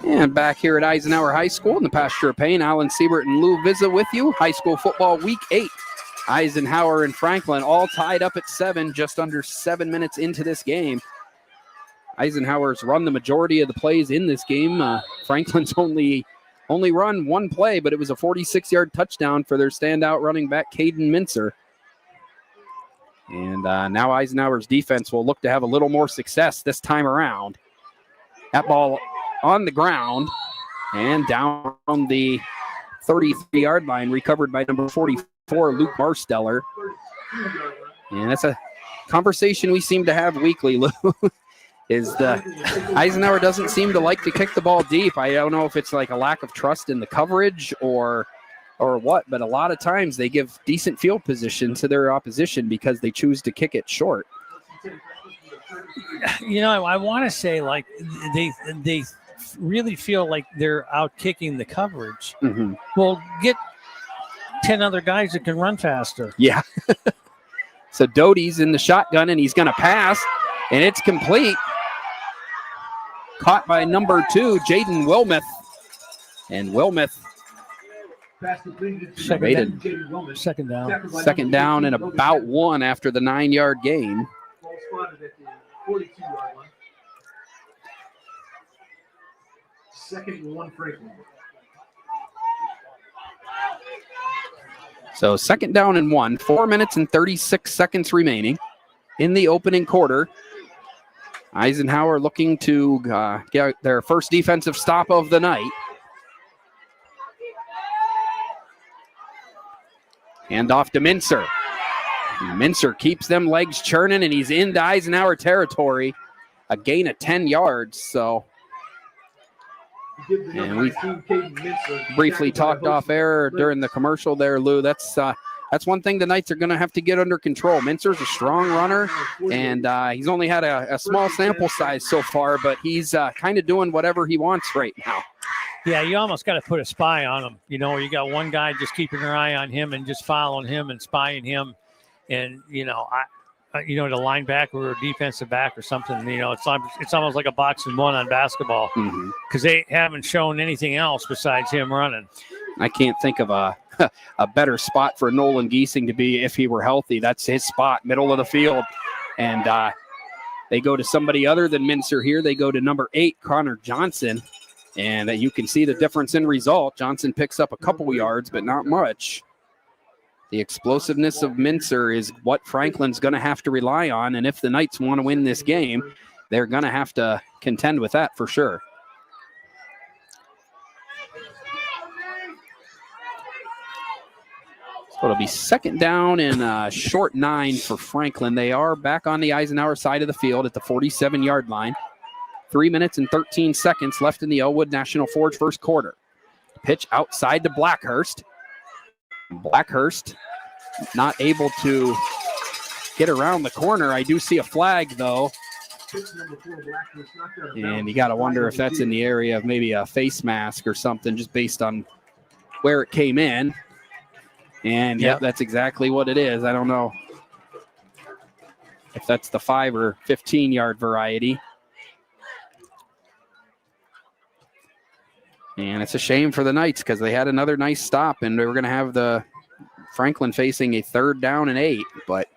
And back here at Eisenhower High School in the Pasture of Pain, Alan Siebert and Lou Vizza with you. High school football week 8. Eisenhower and Franklin all tied up at 7, just under 7 minutes into this game. Eisenhower's run the majority of the plays in this game. Franklin's only run one play, but it was a 46-yard touchdown for their standout running back, Caden Mincer. And now Eisenhower's defense will look to have a little more success this time around. That ball on the ground and down the 33-yard line, recovered by number 44, Luke Marsteller. And that's a conversation we seem to have weekly, Lou, is Eisenhower doesn't seem to like to kick the ball deep. I don't know if it's like a lack of trust in the coverage or what, but a lot of times they give decent field position to their opposition because they choose to kick it short. You know, I want to say like they really feel like they're out kicking the coverage. Mm-hmm. Well, get 10 other guys that can run faster. Yeah. So Doty's in the shotgun and he's going to pass, and it's complete. Caught by number 2, Jaden Wilmuth. And Wilmuth second down and about 1 after the 9-yard gain. Second and 1, Franklin. So 2nd down and 1, 4 minutes and 36 seconds remaining in the opening quarter. Eisenhower looking to get their first defensive stop of the night. Hand off to Mincer. Mincer keeps them legs churning, and he's into Eisenhower territory. A gain of 10 yards, so. And we briefly talked off air during the commercial there, Lou. That's one thing the Knights are going to have to get under control. Mincer's a strong runner, and he's only had a small sample size so far, but he's kind of doing whatever he wants right now. Yeah, you almost got to put a spy on him. You know, you got one guy just keeping their eye on him and just following him and spying him. And, the linebacker or defensive back or something, it's almost like a boxing one on basketball because they haven't shown anything else besides him running. I can't think of a better spot for Nolan Giesing to be if he were healthy. That's his spot, middle of the field. And they go to somebody other than Mincer here. They go to number 8, Connor Johnson. And you can see the difference in result. Johnson picks up a couple yards, but not much. The explosiveness of Mincer is what Franklin's going to have to rely on. And if the Knights want to win this game, they're going to have to contend with that for sure. So it'll be 2nd down and short 9 for Franklin. They are back on the Eisenhower side of the field at the 47-yard line. 3 minutes and 13 seconds left in the Elwood National Forge first quarter. Pitch outside to Blackhurst. Blackhurst not able to get around the corner. I do see a flag, though. And you got to wonder if that's in the area of maybe a face mask or something, just based on where it came in. And, yep, that's exactly what it is. I don't know if that's the 5 or 15-yard variety. And it's a shame for the Knights because they had another nice stop, and they were going to have the Franklin facing a 3rd down and 8, but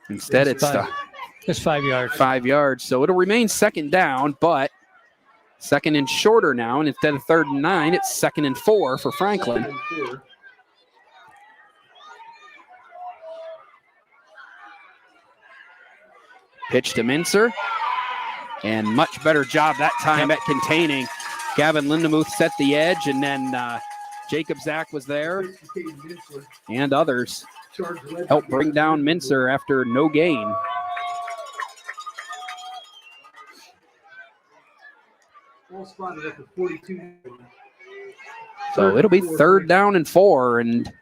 instead it's Just 5 yards. 5 yards. So it'll remain second down, but second and shorter now. And instead of 3rd and 9, it's 2nd and 4 for Franklin. Pitch to Mincer. And much better job that time at containing. Gavin Lindemuth set the edge, and then Jacob Zach was there, and others helped bring down Mincer after no gain. So it'll be 3rd down and 4, and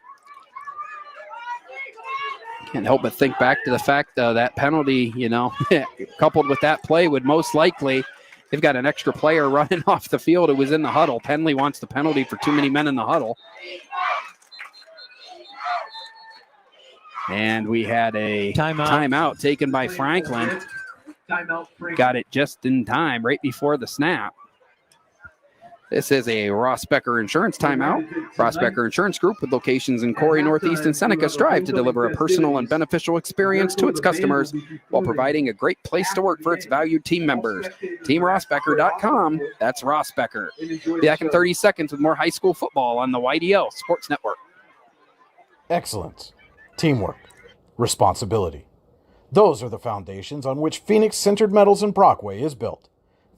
can't help but think back to the fact that penalty, coupled with that play would most likely, they've got an extra player running off the field who was in the huddle. Penley wants the penalty for too many men in the huddle. And we had a timeout taken by Franklin. Got it just in time, right before the snap. This is a Ross Becker Insurance timeout. Ross Becker Insurance Group, with locations in Corey, Northeast, and Seneca, strive to deliver a personal and beneficial experience to its customers while providing a great place to work for its valued team members. TeamRossBecker.com. That's Ross Becker. Be back in 30 seconds with more high school football on the YDL Sports Network. Excellence, teamwork, responsibility. Those are the foundations on which Phoenix Sintered Metals in Brockway is built.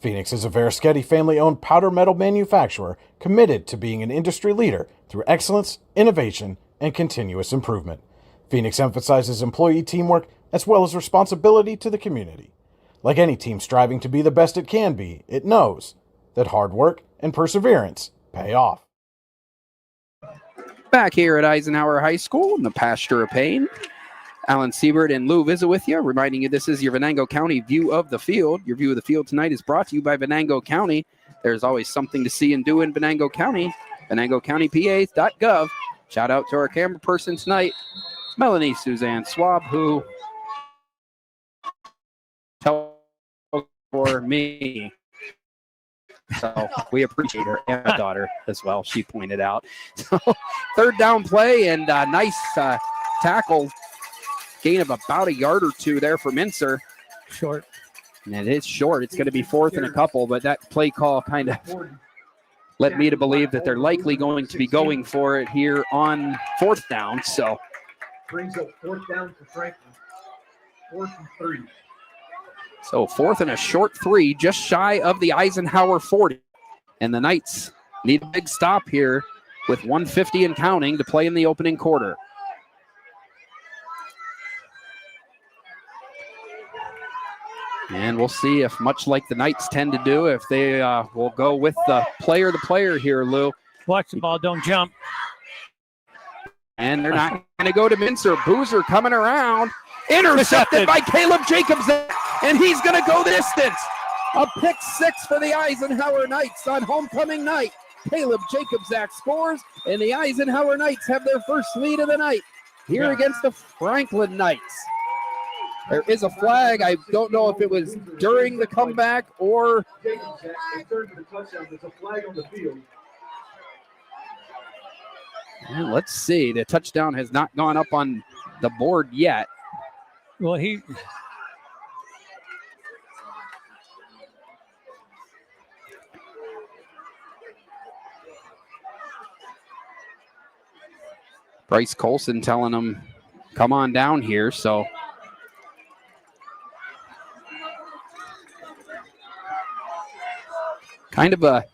Phoenix is a Verischetti family-owned powder metal manufacturer committed to being an industry leader through excellence, innovation, and continuous improvement. Phoenix emphasizes employee teamwork as well as responsibility to the community. Like any team striving to be the best it can be, it knows that hard work and perseverance pay off. Back here at Eisenhower High School in the Pasture of Pain, Alan Siebert and Lou Vizza with you, reminding you this is your Venango County view of the field. Your view of the field tonight is brought to you by Venango County. There's always something to see and do in Venango County. VenangoCountyPA.gov. Shout out to our camera person tonight, Melanie Suzanne Swab, who tells for me. So we appreciate her, and my daughter as well, she pointed out. So 3rd down play, and nice tackle. Gain of about a yard or two there for Mincer. Short. And it is short. It's going to be 4th and a couple, but that play call kind of led me to believe that they're likely going to be going for it here on 4th down. So brings up 4th down for Franklin. 4th and 3. So 4th and a short 3, just shy of the Eisenhower 40. And the Knights need a big stop here with 1:50 and counting to play in the opening quarter. And we'll see if, much like the Knights tend to do, if they will go with the player here, Lou. Watch the ball, don't jump. And they're not going to go to Mincer. Boozer coming around. Intercepted by Caleb Jacobs. And he's going to go the distance. A pick 6 for the Eisenhower Knights on homecoming night. Caleb Jacobzak scores, and the Eisenhower Knights have their first lead of the night here against the Franklin Knights. There is a flag. I don't know if it was during the comeback or. There's a flag on the field. And let's see. The touchdown has not gone up on the board yet. Well, Bryce Colson telling him, come on down here. So kind of a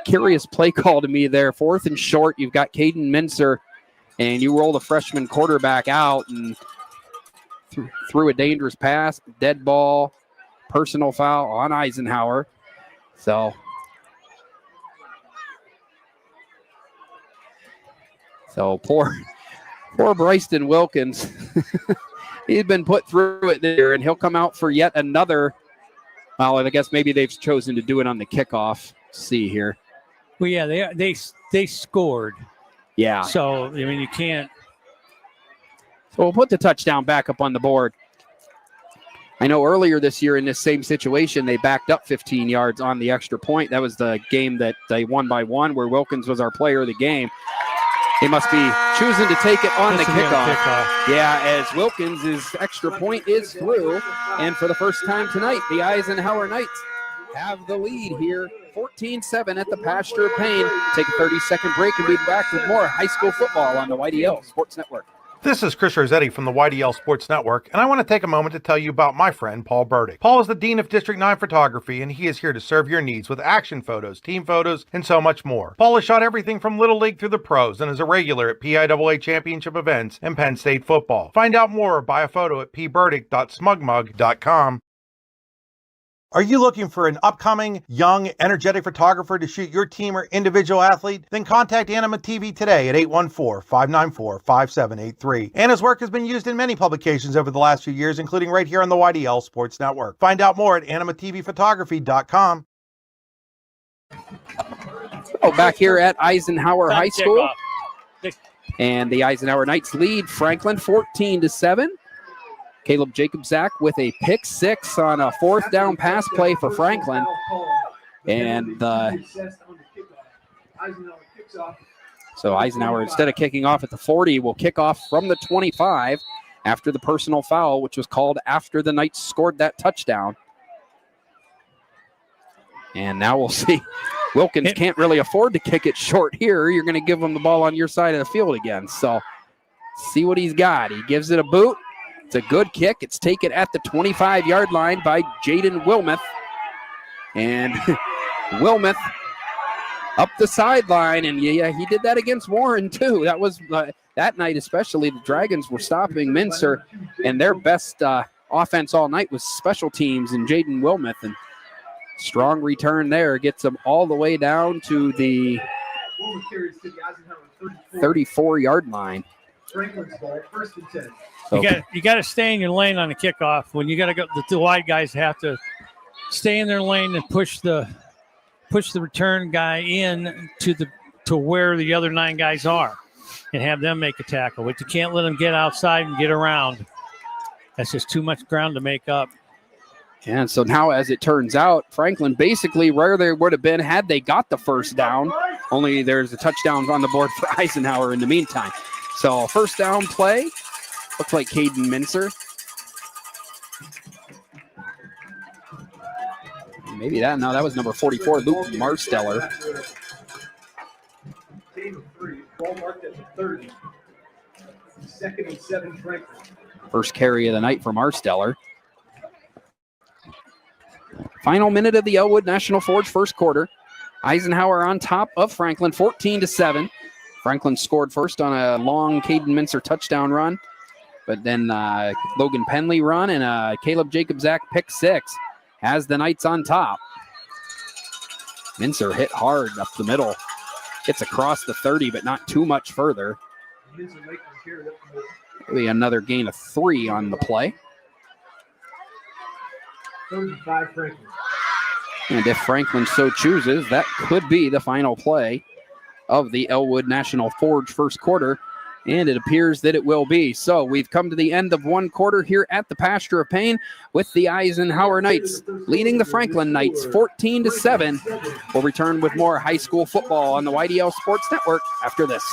curious play call to me there. 4th and short. You've got Caden Mincer, and you roll the freshman quarterback out and threw a dangerous pass, dead ball, personal foul on Eisenhower. So poor Bryson Wilkins. He's been put through it there, and he'll come out for yet another. Well, and I guess maybe they've chosen to do it on the kickoff. Let's see here. Well, yeah, they scored. Yeah. So, I mean, you can't. So we'll put the touchdown back up on the board. I know earlier this year in this same situation, they backed up 15 yards on the extra point. That was the game that they won by 1, where Wilkins was our player of the game. He must be choosing to take it on the This will be on the kickoff. kickoff. Yeah, as Wilkins' extra point is through. And for the first time tonight, the Eisenhower Knights have the lead here, 14-7 at the Pasture Payne. Take a 30-second break and be back with more high school football on the YDL Sports Network. This is Chris Rossetti from the YDL Sports Network, and I want to take a moment to tell you about my friend Paul Burdick. Paul is the Dean of District 9 Photography, and he is here to serve your needs with action photos, team photos, and so much more. Paul has shot everything from Little League through the pros and is a regular at PIAA championship events and Penn State football. Find out more or buy a photo at pburdick.smugmug.com. Are you looking for an upcoming, young, energetic photographer to shoot your team or individual athlete? Then contact Anima TV today at 814-594-5783. Anna's work has been used in many publications over the last few years, including right here on the YDL Sports Network. Find out more at animatvphotography.com. Oh, back here at Eisenhower High School. And the Eisenhower Knights lead Franklin 14-7. Caleb Jacobzak with a pick six on a fourth down pass play for Franklin. And so Eisenhower, instead of kicking off at the 40, will kick off from the 25 after the personal foul, which was called after the Knights scored that touchdown. And now we'll see. Wilkins can't really afford to kick it short here. You're going to give him the ball on your side of the field again. So see what he's got. He gives it a boot. It's a good kick. It's taken at the 25-yard line by Jaden Wilmoth. And Wilmoth up the sideline. And yeah, he did that against Warren too. That was that night especially. The Dragons were stopping Mincer. And their best offense all night was special teams and Jaden Wilmoth. And strong return there. Gets them all the way down to the 34-yard line. Franklin's ball, 1st and 10. You got to stay in your lane on the kickoff. When you got to go, the wide guys have to stay in their lane and push the return guy in to where the other 9 guys are, and have them make a tackle. But you can't let them get outside and get around. That's just too much ground to make up. And so now, as it turns out, Franklin basically where they would have been had they got the first down. Only there's a touchdown on the board for Eisenhower in the meantime. So first down play. Looks like Caden Mincer. Maybe that. No, that was number 44, Luke Marsteller. Ball marked at the 30. 2nd and 7, Franklin. First carry of the night for Marsteller. Final minute of the Elwood National Forge first quarter. Eisenhower on top of Franklin, 14-7. Franklin scored first on a long Caden Mincer touchdown run. But then Logan Penley run and Caleb Jacobzak pick six has the Knights on top. Mincer hit hard up the middle. Gets across the 30, but not too much further. Maybe another gain of 3 on the play. 35 Franklin. And if Franklin so chooses, that could be the final play of the Elwood National Forge first quarter. And it appears that it will be. So we've come to the end of one quarter here at the Pasture of Payne with the Eisenhower Knights leading the Franklin Knights 14-7. We'll return with more high school football on the YDL Sports Network after this.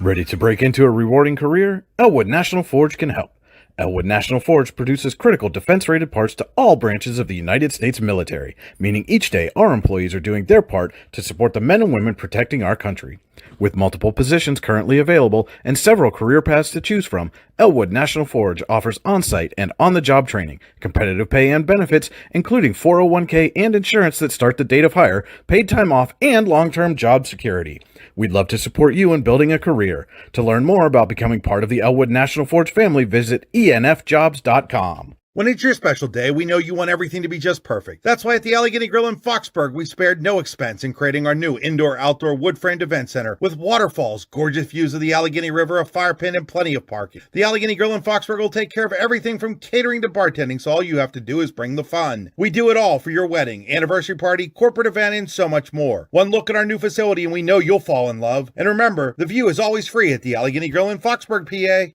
Ready to break into a rewarding career? Elwood National Forge can help. Elwood National Forge produces critical defense-rated parts to all branches of the United States military, meaning each day our employees are doing their part to support the men and women protecting our country. With multiple positions currently available and several career paths to choose from, Elwood National Forge offers on-site and on-the-job training, competitive pay and benefits, including 401k and insurance that start the date of hire, paid time off, and long-term job security. We'd love to support you in building a career. To learn more about becoming part of the Elwood National Forge family, visit enfjobs.com. When it's your special day, we know you want everything to be just perfect. That's why at the Allegheny Grill in Foxburg, we spared no expense in creating our new indoor-outdoor wood-framed event center with waterfalls, gorgeous views of the Allegheny River, a fire pit, and plenty of parking. The Allegheny Grill in Foxburg will take care of everything from catering to bartending, so all you have to do is bring the fun. We do it all for your wedding, anniversary party, corporate event, and so much more. One look at our new facility and we know you'll fall in love. And remember, the view is always free at the Allegheny Grill in Foxburg, PA.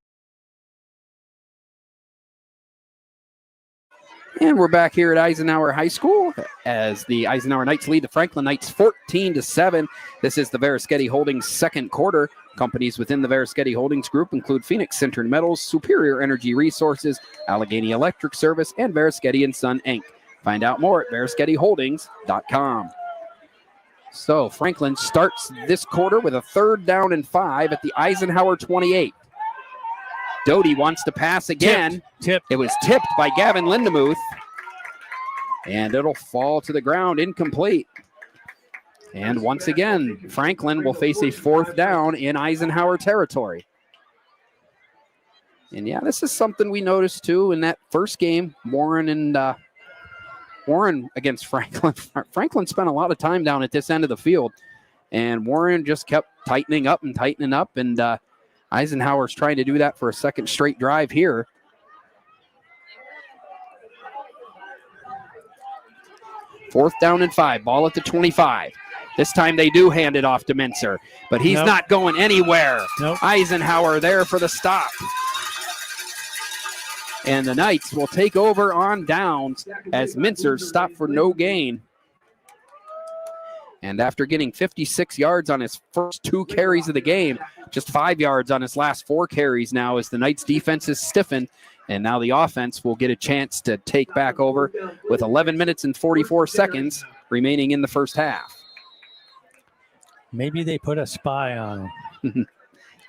And we're back here at Eisenhower High School as the Eisenhower Knights lead the Franklin Knights 14-7. This is the Veriskety Holdings second quarter. Companies within the Veriskety Holdings Group include Phoenix Center Metals, Superior Energy Resources, Allegheny Electric Service, and Veriskety & Son, Inc. Find out more at VerisketyHoldings.com. So Franklin starts this quarter with a 3rd down and 5 at the Eisenhower 28. Doty wants to pass again. Tipped. It was tipped by Gavin Lindemuth. And it'll fall to the ground, incomplete. And once again, Franklin will face a 4th down in Eisenhower territory. And yeah, this is something we noticed too in that first game, Warren against Franklin. Franklin spent a lot of time down at this end of the field, and Warren just kept tightening up, and Eisenhower's trying to do that for a second straight drive here. Fourth down and 5, ball at the 25. This time they do hand it off to Mincer, but he's not going anywhere. Eisenhower there for the stop. And the Knights will take over on downs as Mincer stopped for no gain. And after getting 56 yards on his first 2 carries of the game, just 5 yards on his last 4 carries now as the Knights defense is stiffened. And now the offense will get a chance to take back over with 11 minutes and 44 seconds remaining in the first half. Maybe they put a spy on him.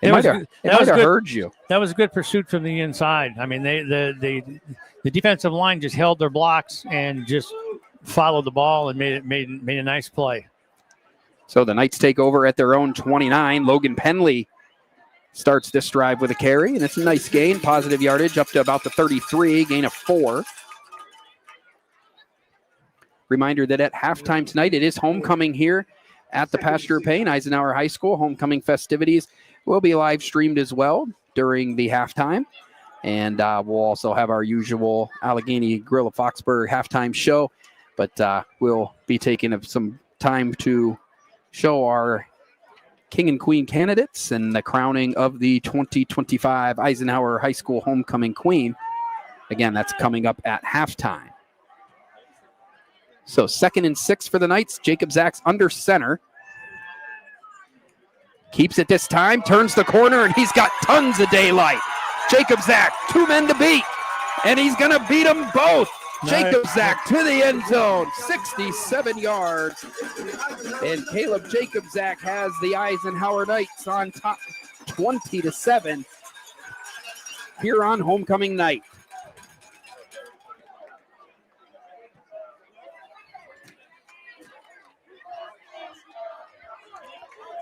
It might have heard you. That was a good pursuit from the inside. I mean, the defensive line just held their blocks and just followed the ball and made a nice play. So the Knights take over at their own 29. Logan Penley starts this drive with a carry, and it's a nice gain, positive yardage up to about the 33, gain of 4. Reminder that at halftime tonight, it is homecoming here at the Pasture Payne Eisenhower High School. Homecoming festivities will be live streamed as well during the halftime. And we'll also have our usual Allegheny Grill of Foxburg halftime show. But we'll be taking some time to show our King and Queen candidates and the crowning of the 2025 Eisenhower High School Homecoming Queen. Again, that's coming up at halftime. So 2nd and 6 for the Knights. Jacob Zach's under center. Keeps it this time, turns the corner, and he's got tons of daylight. Jacob Zach, 2 men to beat, and he's going to beat them both. Jacob Zach to the end zone, 67 yards. And Caleb Jacob Zach has the Eisenhower Knights on top 20-7 here on homecoming night.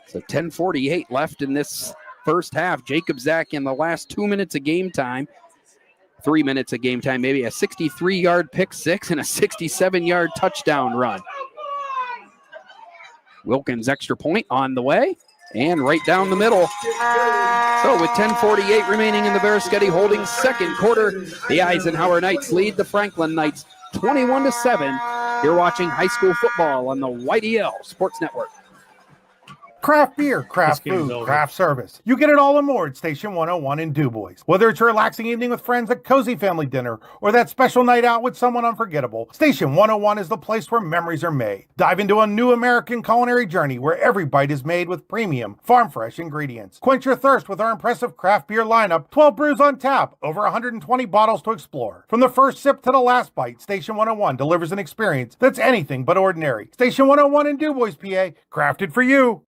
So 10:48 left in this first half. Jacob Zach in the last 2 minutes of game time, 3 minutes of game time, maybe a 63-yard pick six and a 67-yard touchdown run. Wilkins extra point on the way and right down the middle. So with 10:48 remaining in the Veriskety Holdings second quarter, the Eisenhower Knights lead the Franklin Knights 21-7. You're watching high school football on the YDL Sports Network. Craft beer, craft food, craft service. You get it all and more at Station 101 in DuBois. Whether it's a relaxing evening with friends at Cozy Family Dinner or that special night out with someone unforgettable, Station 101 is the place where memories are made. Dive into a new American culinary journey where every bite is made with premium, farm-fresh ingredients. Quench your thirst with our impressive craft beer lineup, 12 brews on tap, over 120 bottles to explore. From the first sip to the last bite, Station 101 delivers an experience that's anything but ordinary. Station 101 in DuBois, PA, crafted for you.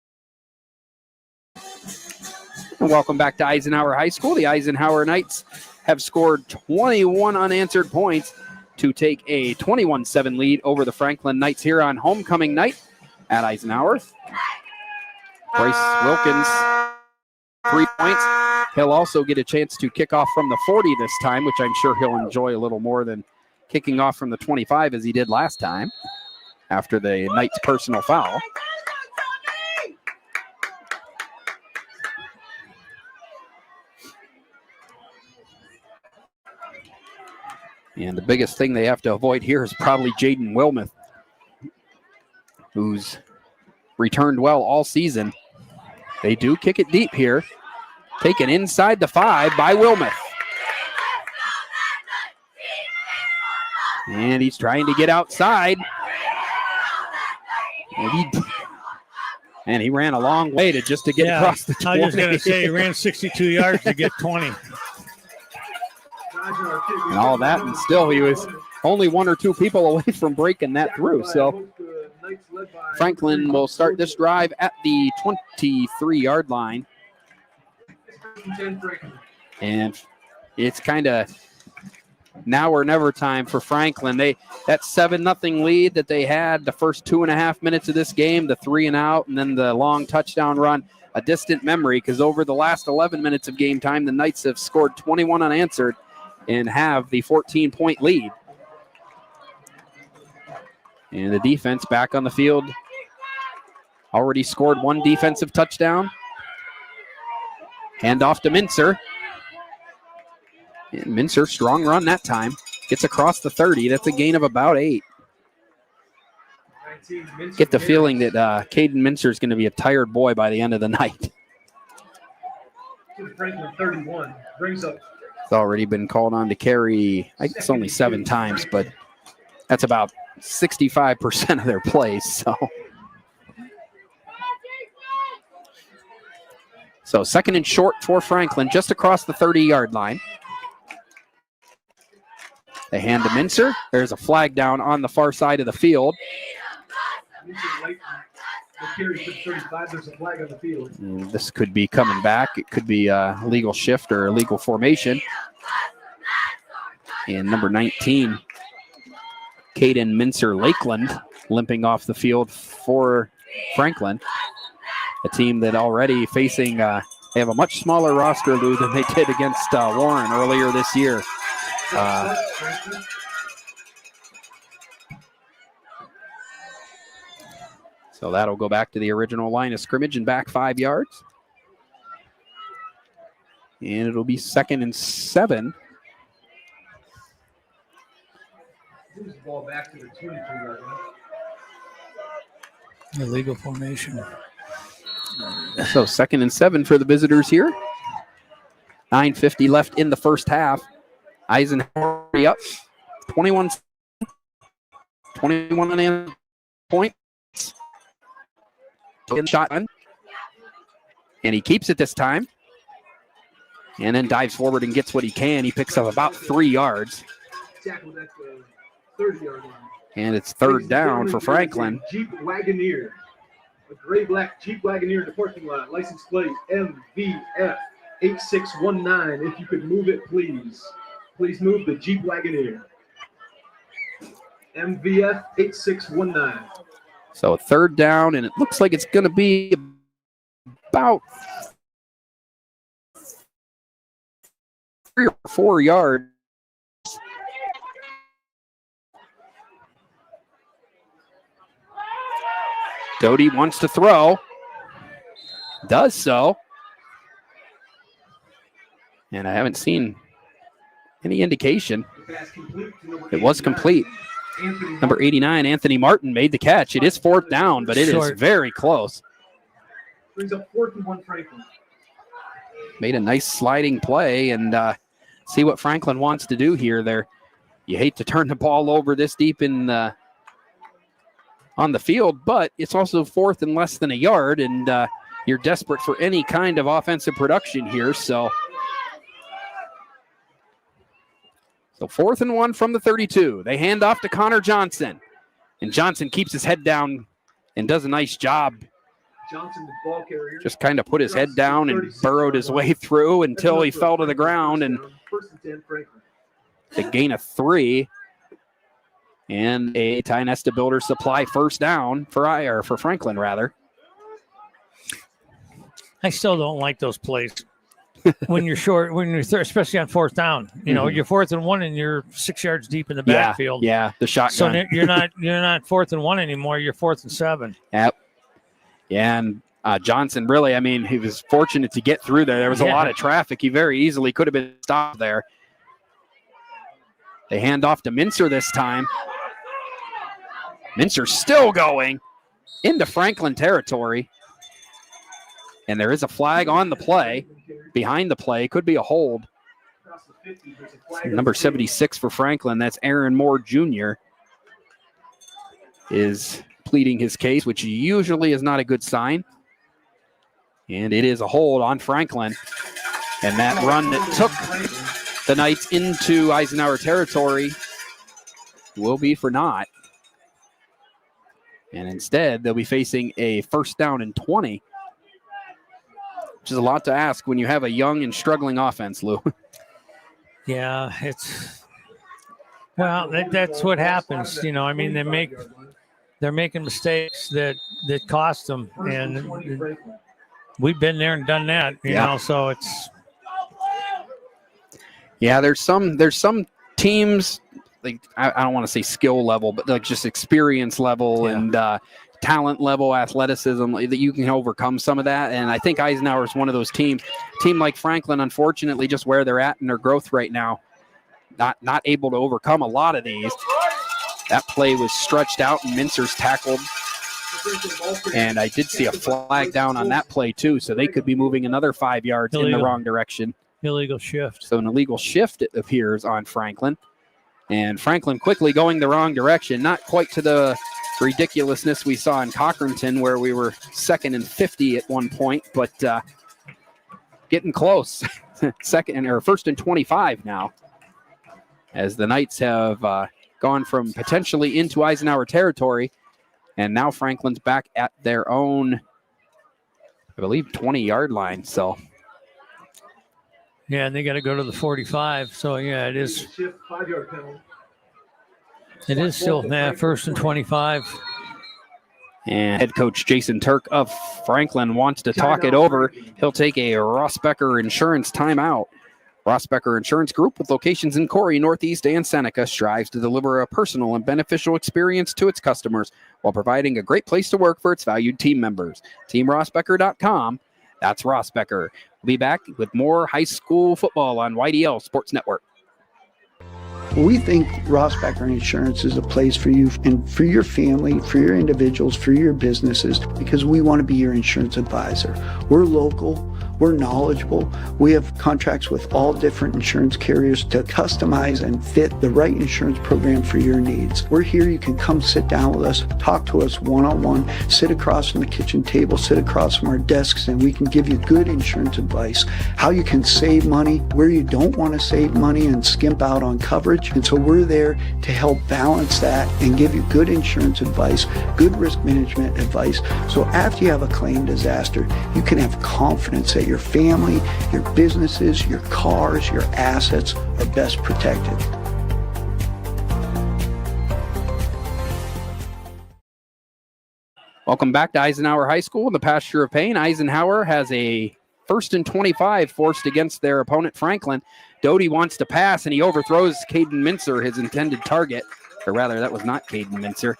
Welcome back to Eisenhower High School. The Eisenhower Knights have scored 21 unanswered points to take a 21-7 lead over the Franklin Knights here on homecoming night at Eisenhower. Bryce Wilkins, 3 points. He'll also get a chance to kick off from the 40 this time, which I'm sure he'll enjoy a little more than kicking off from the 25 as he did last time after the Knights' personal foul. And the biggest thing they have to avoid here is probably Jaden Wilmuth, who's returned well all season. They do kick it deep here. Taken inside the 5 by Wilmuth. And he's trying to get outside. And he ran a long way to get across the 20. I was just going to say he ran 62 yards to get 20. And all that, and still he was only one or two people away from breaking that through. So Franklin will start this drive at the 23-yard line. And it's kind of now or never time for Franklin. That 7-0 lead that they had the first 2.5 minutes of this game, the 3 and out, and then the long touchdown run, a distant memory, because over the last 11 minutes of game time, the Knights have scored 21 unanswered and have the 14-point lead. And the defense back on the field already scored one defensive touchdown. Hand off to Mincer. And Mincer, strong run that time. Gets across the 30. That's a gain of about 8. Get the feeling that Caden Mincer is going to be a tired boy by the end of the night. Franklin 31 brings up. It's already been called on to carry, I guess only 7 times, but that's about 65% of their plays. So second and short for Franklin, just across the 30-yard line. They hand to Mincer. There's a flag down on the far side of the field. And this could be coming back. It could be a legal shift or a legal formation. And number 19, Caden Mincer Lakeland, limping off the field for Franklin. A team that already facing, they have a much smaller roster, Lou, than they did against Warren earlier this year. So that'll go back to the original line of scrimmage and back 5 yards. And it'll be 2nd and 7. Moves the ball back to the 22-yard line. Illegal formation. So 2nd and 7 for the visitors here. 9:50 left in the first half. Eisenhower up 21 and points. Shotgun. And he keeps it this time. And then dives forward and gets what he can. He picks up about 3 yards. Tackled at the 30-yard line. And it's 3rd down for Franklin. Jeep Wagoneer. A gray-black Jeep Wagoneer to parking lot. License plate MVF 8619. If you could move it, please. Please move the Jeep Wagoneer. MVF 8619. So 3rd down, and it looks like it's going to be about 3 or 4 yards. Doty wants to throw. Does so. And I haven't seen any indication. It was complete. Number 89, Anthony Martin, made the catch. It is 4th down, but it is very close. Brings up 4th and 1 Franklin. Made a nice sliding play, and see what Franklin wants to do here. You hate to turn the ball over this deep in on the field, but it's also 4th and less than a yard, and you're desperate for any kind of offensive production here. So 4th and 1 from the 32. They hand off to Connor Johnson, and Johnson keeps his head down and does a nice job. Johnson, the ball carrier, just kind of put his head down and burrowed his way through until he fell to the ground, and the gain of 3 and a Ty Nesta Builder Supply 1st down for Franklin, rather. I still don't like those plays. When you're short, especially on 4th down, you're 4th and 1 and you're 6 yards deep in the backfield. Yeah, the shotgun. So you're not 4th and 1 anymore. You're 4th and 7. Yep. Yeah, and Johnson really, he was fortunate to get through there. There was a lot of traffic. He very easily could have been stopped there. They hand off to Mincer this time. Mincer still going into Franklin territory. And there is a flag on the play. Behind the play, could be a hold. Number 76 for Franklin, that's Aaron Moore Jr., is pleading his case, which usually is not a good sign. And it is a hold on Franklin. And that run that took the Knights into Eisenhower territory will be for naught. And instead, they'll be facing a first down and 20, which is a lot to ask when you have a young and struggling offense, Lou. Yeah, that's what happens. You know, I mean, they're making mistakes that cost them, and we've been there and done that. You know, so it's. Yeah, there's some teams, like I don't want to say skill level, but like just experience level and talent level, athleticism, that you can overcome some of that. And I think Eisenhower is one of those teams. Team like Franklin, unfortunately, just where they're at in their growth right now, not able to overcome a lot of these. That play was stretched out and Mincer's tackled. And I did see a flag down on that play too, so they could be moving another 5 yards in the wrong direction. Illegal shift. So an illegal shift, it appears, on Franklin. And Franklin quickly going the wrong direction, not quite to the ridiculousness we saw in Cochranton where we were 2nd and 50 at one point, but getting close. 1st and 25 now, as the Knights have gone from potentially into Eisenhower territory, and now Franklin's back at their own, I believe, 20-yard line. So. Yeah, and they got to go to the 45. So, yeah, it is. 5-yard penalty. It is still 1st and 25. And head coach Jason Turk of Franklin wants to talk it over. He'll take a Rossbecker Insurance timeout. Rossbecker Insurance Group, with locations in Corey, Northeast, and Seneca, strives to deliver a personal and beneficial experience to its customers while providing a great place to work for its valued team members. TeamRossbecker.com. That's Rossbecker. We'll be back with more high school football on YDL Sports Network. We think Rossbecker Insurance is a place for you and for your family, for your individuals, for your businesses, because we want to be your insurance advisor. We're local, we're knowledgeable, we have contracts with all different insurance carriers to customize and fit the right insurance program for your needs. We're here, you can come sit down with us, talk to us one-on-one, sit across from the kitchen table, sit across from our desks, and we can give you good insurance advice, how you can save money, where you don't want to save money and skimp out on coverage. And so we're there to help balance that and give you good insurance advice, good risk management advice. So after you have a claim disaster, you can have confidence that your family, your businesses, your cars, your assets are best protected. Welcome back to Eisenhower High School in the pasture of pain. Eisenhower has a 1st and 25 forced against their opponent, Franklin. Doty wants to pass, and he overthrows Caden Mincer, his intended target. Or rather, that was not Caden Mincer.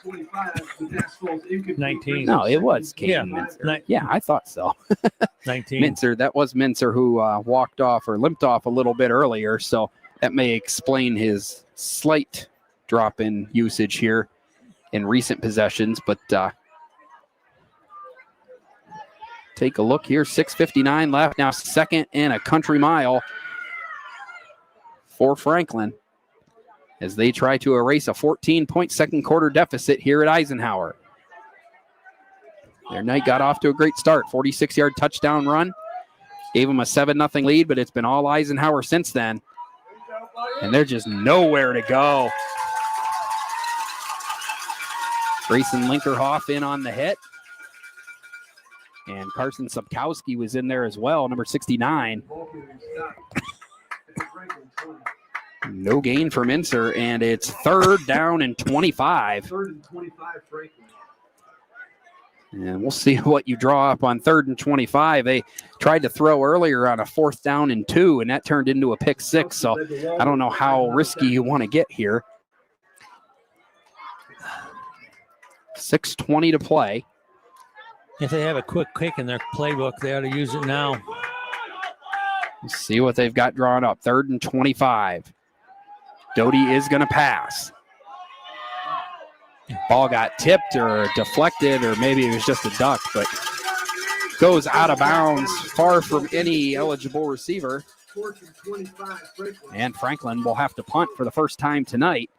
19. No, it was Caden Mincer. Yeah, I thought so. 19. Mincer, that was Mincer who walked off or limped off a little bit earlier, so that may explain his slight drop in usage here in recent possessions, but take a look here. 6:59 left. Now 2nd and a country mile for Franklin as they try to erase a 14-point second quarter deficit here at Eisenhower. Their night got off to a great start. 46-yard touchdown run. Gave them a 7-0 lead, but it's been all Eisenhower since then. And they're just nowhere to go. Grayson Linkerhoff in on the hit. And Carson Sapkowski was in there as well, number 69. No gain for Mincer, and it's 3rd down and 25. 3rd and 25, Franklin. And we'll see what you draw up on 3rd and 25. They tried to throw earlier on a 4th down and 2, and that turned into a pick 6. So I don't know how risky you want to get here. 6:20 to play. If they have a quick kick in their playbook, they ought to use it now. Let's see what they've got drawn up. 3rd and 25. Doty is going to pass. Ball got tipped or deflected, or maybe it was just a duck, but goes out of bounds far from any eligible receiver. 4th and 25, Franklin. And Franklin will have to punt for the first time tonight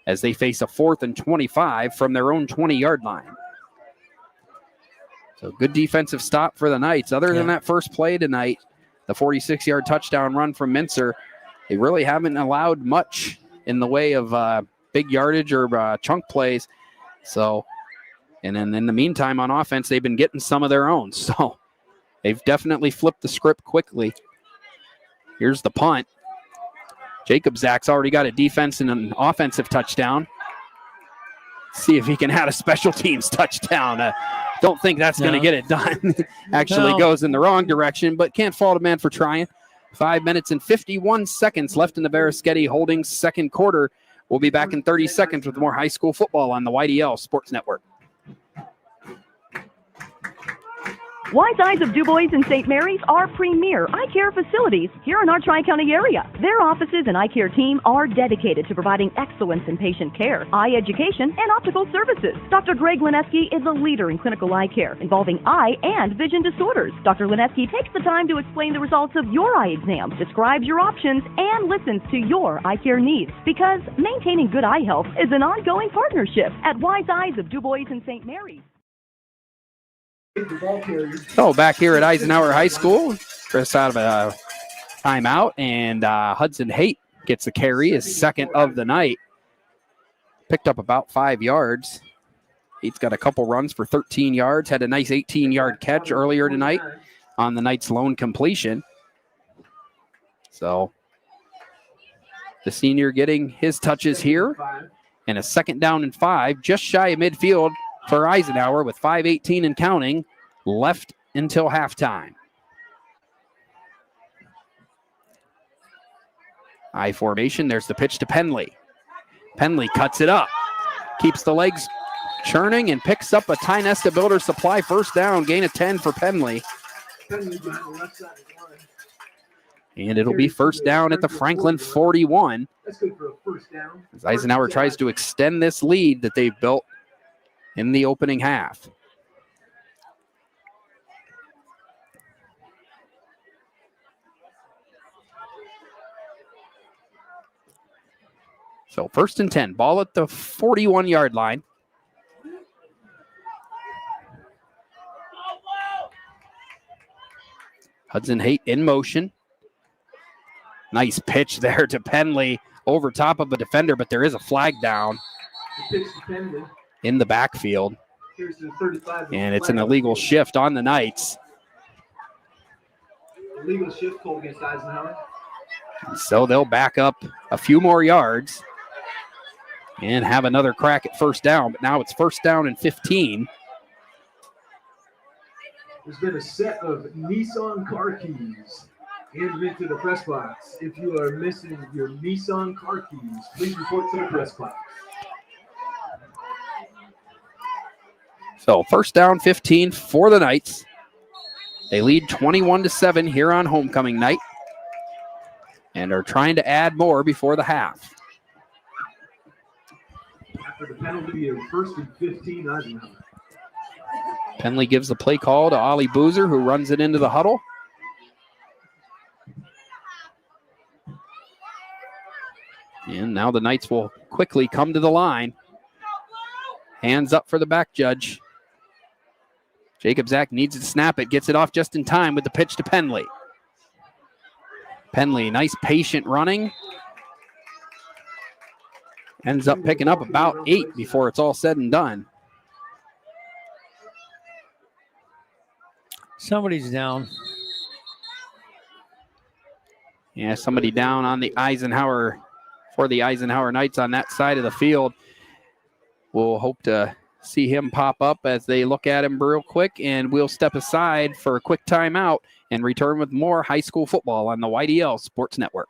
as they face a 4th and 25 from their own 20-yard line. So good defensive stop for the Knights. Other than that first play tonight, the 46-yard touchdown run from Mincer, they really haven't allowed much in the way of big yardage or chunk plays. So, and then in the meantime on offense, they've been getting some of their own. So they've definitely flipped the script quickly. Here's the punt. Jacob Zach's already got a defense and an offensive touchdown. See if he can add a special teams touchdown. Don't think that's going to get it done. Actually goes in the wrong direction, but can't fault a man for trying. 5 minutes and 51 seconds left in the Veriskety Holdings second quarter. We'll be back in 30 seconds with more high school football on the YDL Sports Network. Wise Eyes of DuBois and St. Mary's are premier eye care facilities here in our Tri-County area. Their offices and eye care team are dedicated to providing excellence in patient care, eye education, and optical services. Dr. Greg Lineski is a leader in clinical eye care involving eye and vision disorders. Dr. Lineski takes the time to explain the results of your eye exam, describes your options, and listens to your eye care needs, because maintaining good eye health is an ongoing partnership at Wise Eyes of DuBois and St. Mary's. So back here at Eisenhower High School, Chris out of a timeout, and Hudson Haight gets the carry, his second of the night. Picked up about 5 yards. Haight's got a couple runs for 13 yards, had a nice 18-yard catch earlier tonight on the Knights' lone completion. So the senior getting his touches here, and a 2nd down and 5, just shy of midfield for Eisenhower with 5:18 and counting left until halftime. I formation, there's the pitch to Penley. Penley cuts it up, keeps the legs churning, and picks up a Ty Nesta Builder Supply first down, gain of 10 for Penley. And it'll be first down at the Franklin 41. That's good for a first down. As Eisenhower tries to extend this lead that they've built in the opening half. So 1st and 10, ball at the 41-yard line. Hudson Haight in motion. Nice pitch there to Penley over top of a defender, but there is a flag down in the backfield. And it's an illegal shift on the Knights. Illegal shift called against Eisenhower. So they'll back up a few more yards and have another crack at first down. But now it's 1st down and 15. There's been a set of Nissan car keys handed into the press box. If you are missing your Nissan car keys, please report to the press box. So 1st down 15 for the Knights. They lead 21-7 here on homecoming night and are trying to add more before the half. After the penalty of 1st and 15, Eisenhower. Penley gives the play call to Ollie Boozer, who runs it into the huddle. And now the Knights will quickly come to the line. Hands up for the back judge. Jacob Zach needs to snap it, gets it off just in time with the pitch to Penley. Penley, nice patient running. Ends up picking up about 8 before it's all said and done. Somebody's down. Yeah, somebody down on the Eisenhower, for the Eisenhower Knights on that side of the field. We'll hope to see him pop up as they look at him real quick, and we'll step aside for a quick timeout and return with more high school football on the YDL Sports Network.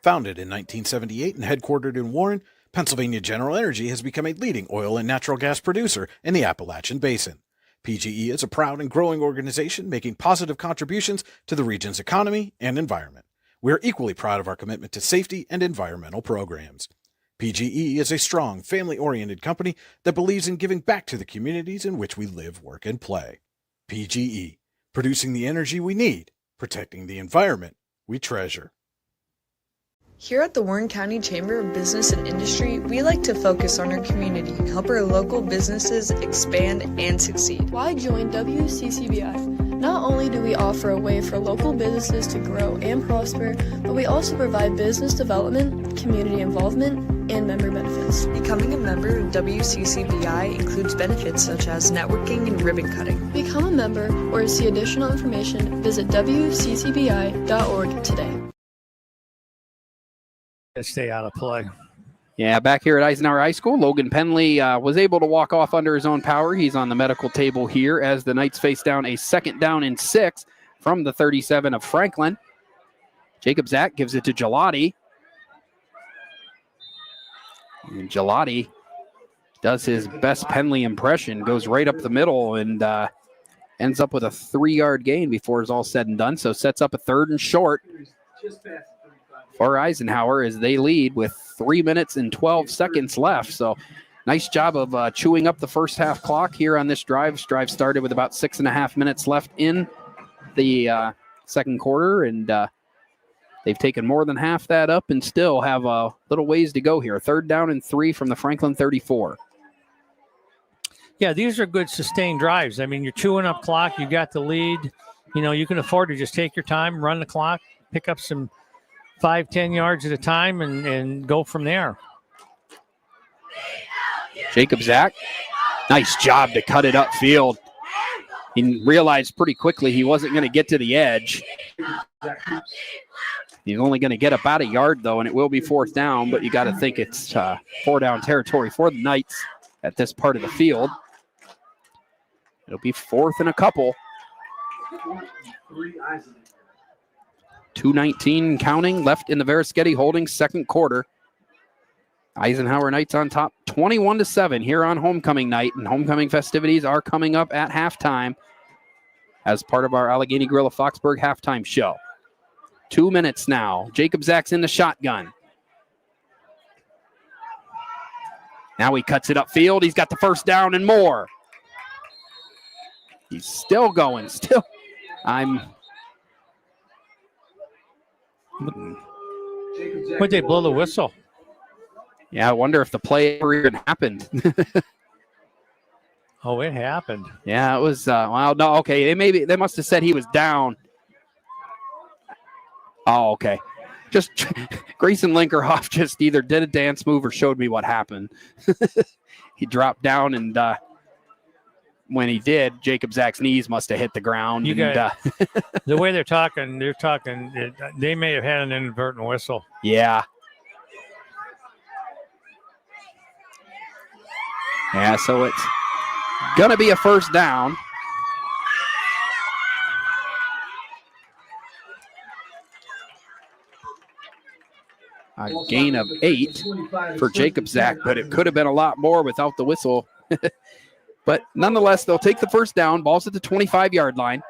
Founded in 1978 and headquartered in Warren, Pennsylvania General Energy has become a leading oil and natural gas producer in the Appalachian Basin. PGE is a proud and growing organization making positive contributions to the region's economy and environment. We are equally proud of our commitment to safety and environmental programs. PGE is a strong, family-oriented company that believes in giving back to the communities in which we live, work, and play. PGE, producing the energy we need, protecting the environment we treasure. Here at the Warren County Chamber of Business and Industry, we like to focus on our community and help our local businesses expand and succeed. Why join WCCBI? Not only do we offer a way for local businesses to grow and prosper, but we also provide business development, community involvement, and member benefits. Becoming a member of WCCBI includes benefits such as networking and ribbon cutting. Become a member or to see additional information, visit WCCBI.org today. Stay out of play. Yeah, back here at Eisenhower High School, Logan Penley was able to walk off under his own power. He's on the medical table here as the Knights face down a 2nd down and 6 from the 37 of Franklin. Jacob Zach gives it to Gelati. And Gelati does his best Penley impression, goes right up the middle and ends up with a 3-yard gain before it's all said and done. So sets up a 3rd and short for Eisenhower as they lead with 3 minutes and 12 seconds left. So nice job of chewing up the first half clock here on this drive. This drive started with about 6.5 minutes left in the second quarter, and they've taken more than half that up and still have a little ways to go here. 3rd down and 3 from the Franklin 34. Yeah, these are good sustained drives. I mean, you're chewing up clock. You got the lead. You know, you can afford to just take your time, run the clock, pick up some 5-10 yards at a time and go from there. Jacob Zach, nice job to cut it upfield. He realized pretty quickly he wasn't going to get to the edge. He's only going to get about a yard, though, and it will be 4th down, but you got to think it's 4-down territory for the Knights at this part of the field. It'll be 4th and a couple. 2:19 counting left in the Verischetti Holdings second quarter. Eisenhower Knights on top 21-7 here on homecoming night, and homecoming festivities are coming up at halftime as part of our Allegheny Grill of Foxburg halftime show. 2 minutes now. Jacob Zach's in the shotgun. Now he cuts it upfield. He's got the 1st down and more. He's still going. Would they blow the whistle? Yeah, I wonder if the play ever even happened. Oh, it happened. Yeah, it was. Well, no, okay. They must have said he was down. Oh, okay. Just Grayson Linkerhoff just either did a dance move or showed me what happened. He dropped down, and when he did, Jacob Zach's knees must have hit the ground. The way they're talking, they may have had an inadvertent whistle. Yeah. Yeah, so it's going to be a 1st down. A gain of 8 for Jacob Zach, but it could have been a lot more without the whistle. But nonetheless, they'll take the 1st down. Ball's at the 25-yard line.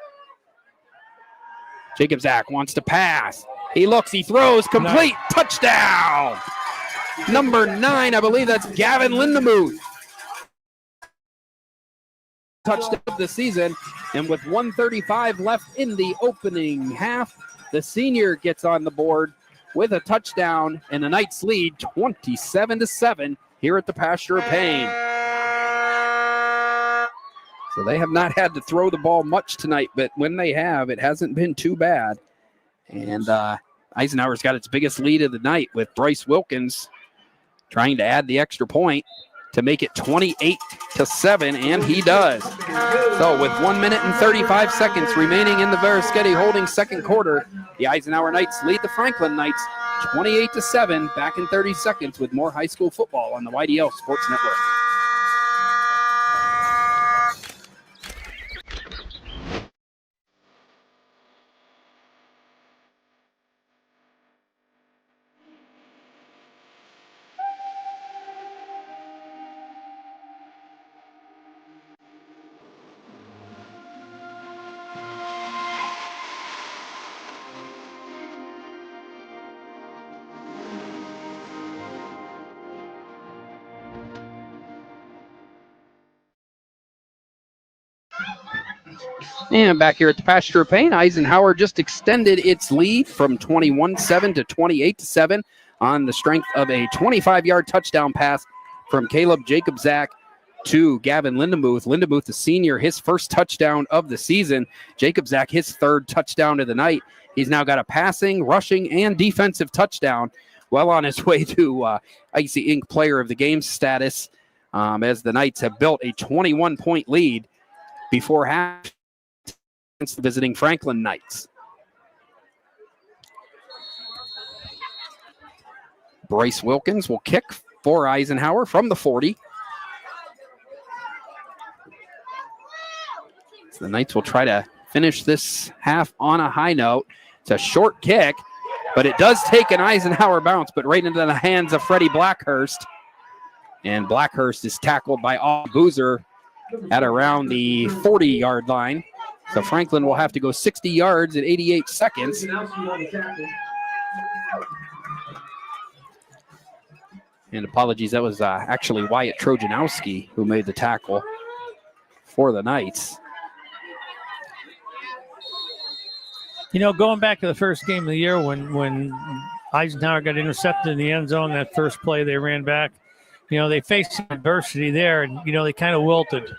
Jacob Zach wants to pass. He looks, he throws, complete, touchdown. Number 9, I believe that's Gavin Lindemuth. Touchdown of the season, and with 1:35 left in the opening half, the senior gets on the board with a touchdown, and the Knights lead 27-7 here at the Pasture of Pain. So they have not had to throw the ball much tonight, but when they have, it hasn't been too bad. And Eisenhower's got its biggest lead of the night with Bryce Wilkins trying to add the extra point to make it 28-7, and he does. So with 1 minute and 35 seconds remaining in the Verischetti Holdings second quarter, the Eisenhower Knights lead the Franklin Knights 28-7. Back in 30 seconds with more high school football on the YDL Sports Network. And back here at the Pasture of Pain, Eisenhower just extended its lead from 21-7 to 28-7 on the strength of a 25-yard touchdown pass from Caleb Jacobzak to Gavin Lindemuth. Lindemuth, the senior, his first touchdown of the season. Jacobzak, his third touchdown of the night. He's now got a passing, rushing, and defensive touchdown. Well on his way to Icy Ink Player of the Game status as the Knights have built a 21-point lead before half against the visiting Franklin Knights. Bryce Wilkins will kick for Eisenhower from the 40. So the Knights will try to finish this half on a high note. It's a short kick, but it does take an Eisenhower bounce, but right into the hands of Freddie Blackhurst. And Blackhurst is tackled by Boozer at around the 40-yard line. So Franklin will have to go 60 yards in 88 seconds. And apologies, that was actually Wyatt Trojanowski who made the tackle for the Knights. You know, going back to the first game of the year when Eisenhower got intercepted in the end zone, that first play they ran back, you know, they faced some adversity there, and, you know, they kind of wilted,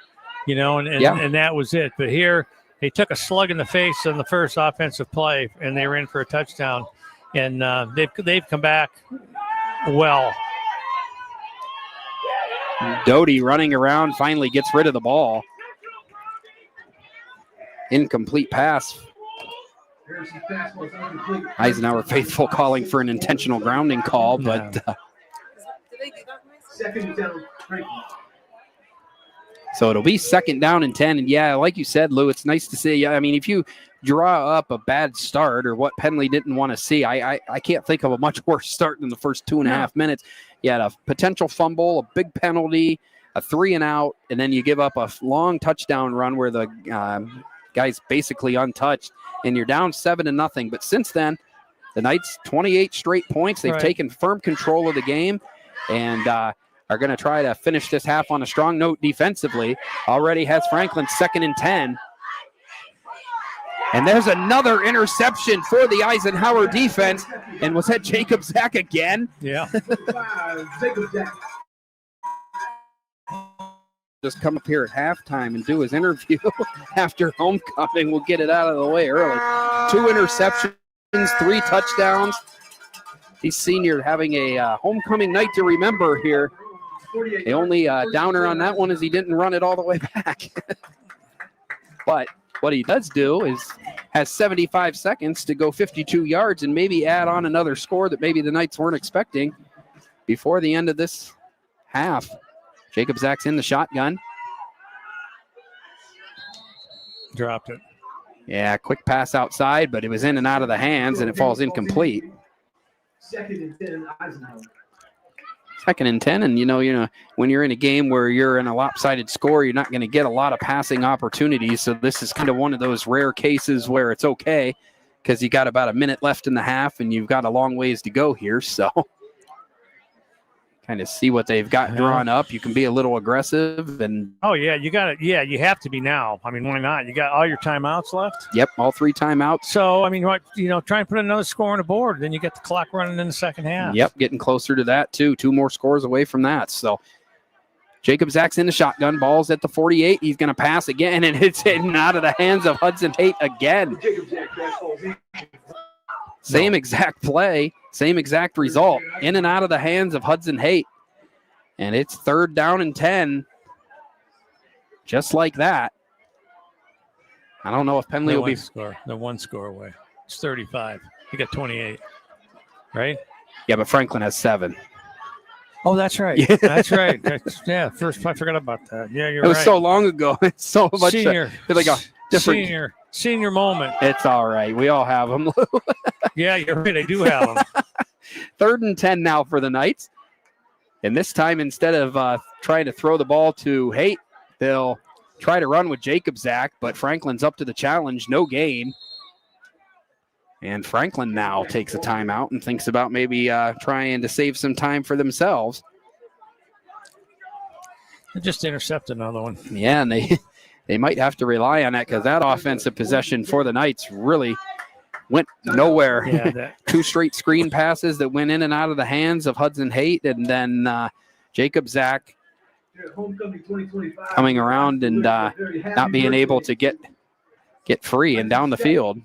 you know, and that was it. But here they took a slug in the face on the first offensive play, and they ran for a touchdown. And they've come back well. Doty running around finally gets rid of the ball. Incomplete pass. Eisenhower faithful calling for an intentional grounding call, but so it'll be 2nd down and 10. And yeah, like you said, Lou, it's nice to see. I mean, if you draw up a bad start or what Penley didn't want to see, I can't think of a much worse start than the first 2.5 minutes. You had a potential fumble, a big penalty, a 3-and-out, and then you give up a long touchdown run where the guy's basically untouched, and you're down 7-0. But since then, the Knights 28 straight points. They've taken firm control of the game and are going to try to finish this half on a strong note defensively. Already has Franklin 2nd and 10. And there's another interception for the Eisenhower defense. And was that Jacob Zach again? Yeah. Just come up here at halftime and do his interview after homecoming. We'll get it out of the way early. 2 interceptions, 3 touchdowns. He's senior having a homecoming night to remember here. The only downer on that one is he didn't run it all the way back. But what he does do is has 75 seconds to go 52 yards and maybe add on another score that maybe the Knights weren't expecting before the end of this half. Jacob Zach's in the shotgun. Dropped it. Yeah, quick pass outside, but it was in and out of the hands, and it falls incomplete. 2nd and 10, Eisenhower. 2nd and 10, and you know, when you're in a game where you're in a lopsided score, you're not going to get a lot of passing opportunities. So this is kind of one of those rare cases where it's okay because you got about a minute left in the half, and you've got a long ways to go here. So kind of see what they've got drawn up. You can be a little aggressive and you got it. Yeah, you have to be now. I mean, why not? You got all your timeouts left. Yep, all 3 timeouts. So I mean, try and put another score on the board. Then you get the clock running in the second half. Yep, getting closer to that too. 2 more scores away from that. So Jacob Zach's in the shotgun. Ball's at the 48. He's going to pass again, and it's in out of the hands of Hudson Haight again. Same exact play, same exact result. In and out of the hands of Hudson Haight. And it's 3rd down and 10. Just like that. I don't know if Penley will be. They're 1 score away. It's 35. You got 28, right? Yeah, but Franklin has 7. Oh, that's right. Yeah. That's right. First I forgot about that. Yeah, you're right. It was so long ago. It's so much. Senior. Like a different senior moment. It's all right. We all have them. Yeah, you're right. I do have them. 3rd and 10 now for the Knights. And this time, instead of trying to throw the ball to Haight, they'll try to run with Jacob Zach, but Franklin's up to the challenge. No gain. And Franklin now takes a timeout and thinks about maybe trying to save some time for themselves. They just intercepted another one. Yeah, and they might have to rely on that because that offensive possession for the Knights really went nowhere. Yeah, Two straight screen passes that went in and out of the hands of Hudson Haight, and then Jacob Zach coming around and not being able to get free and down the field.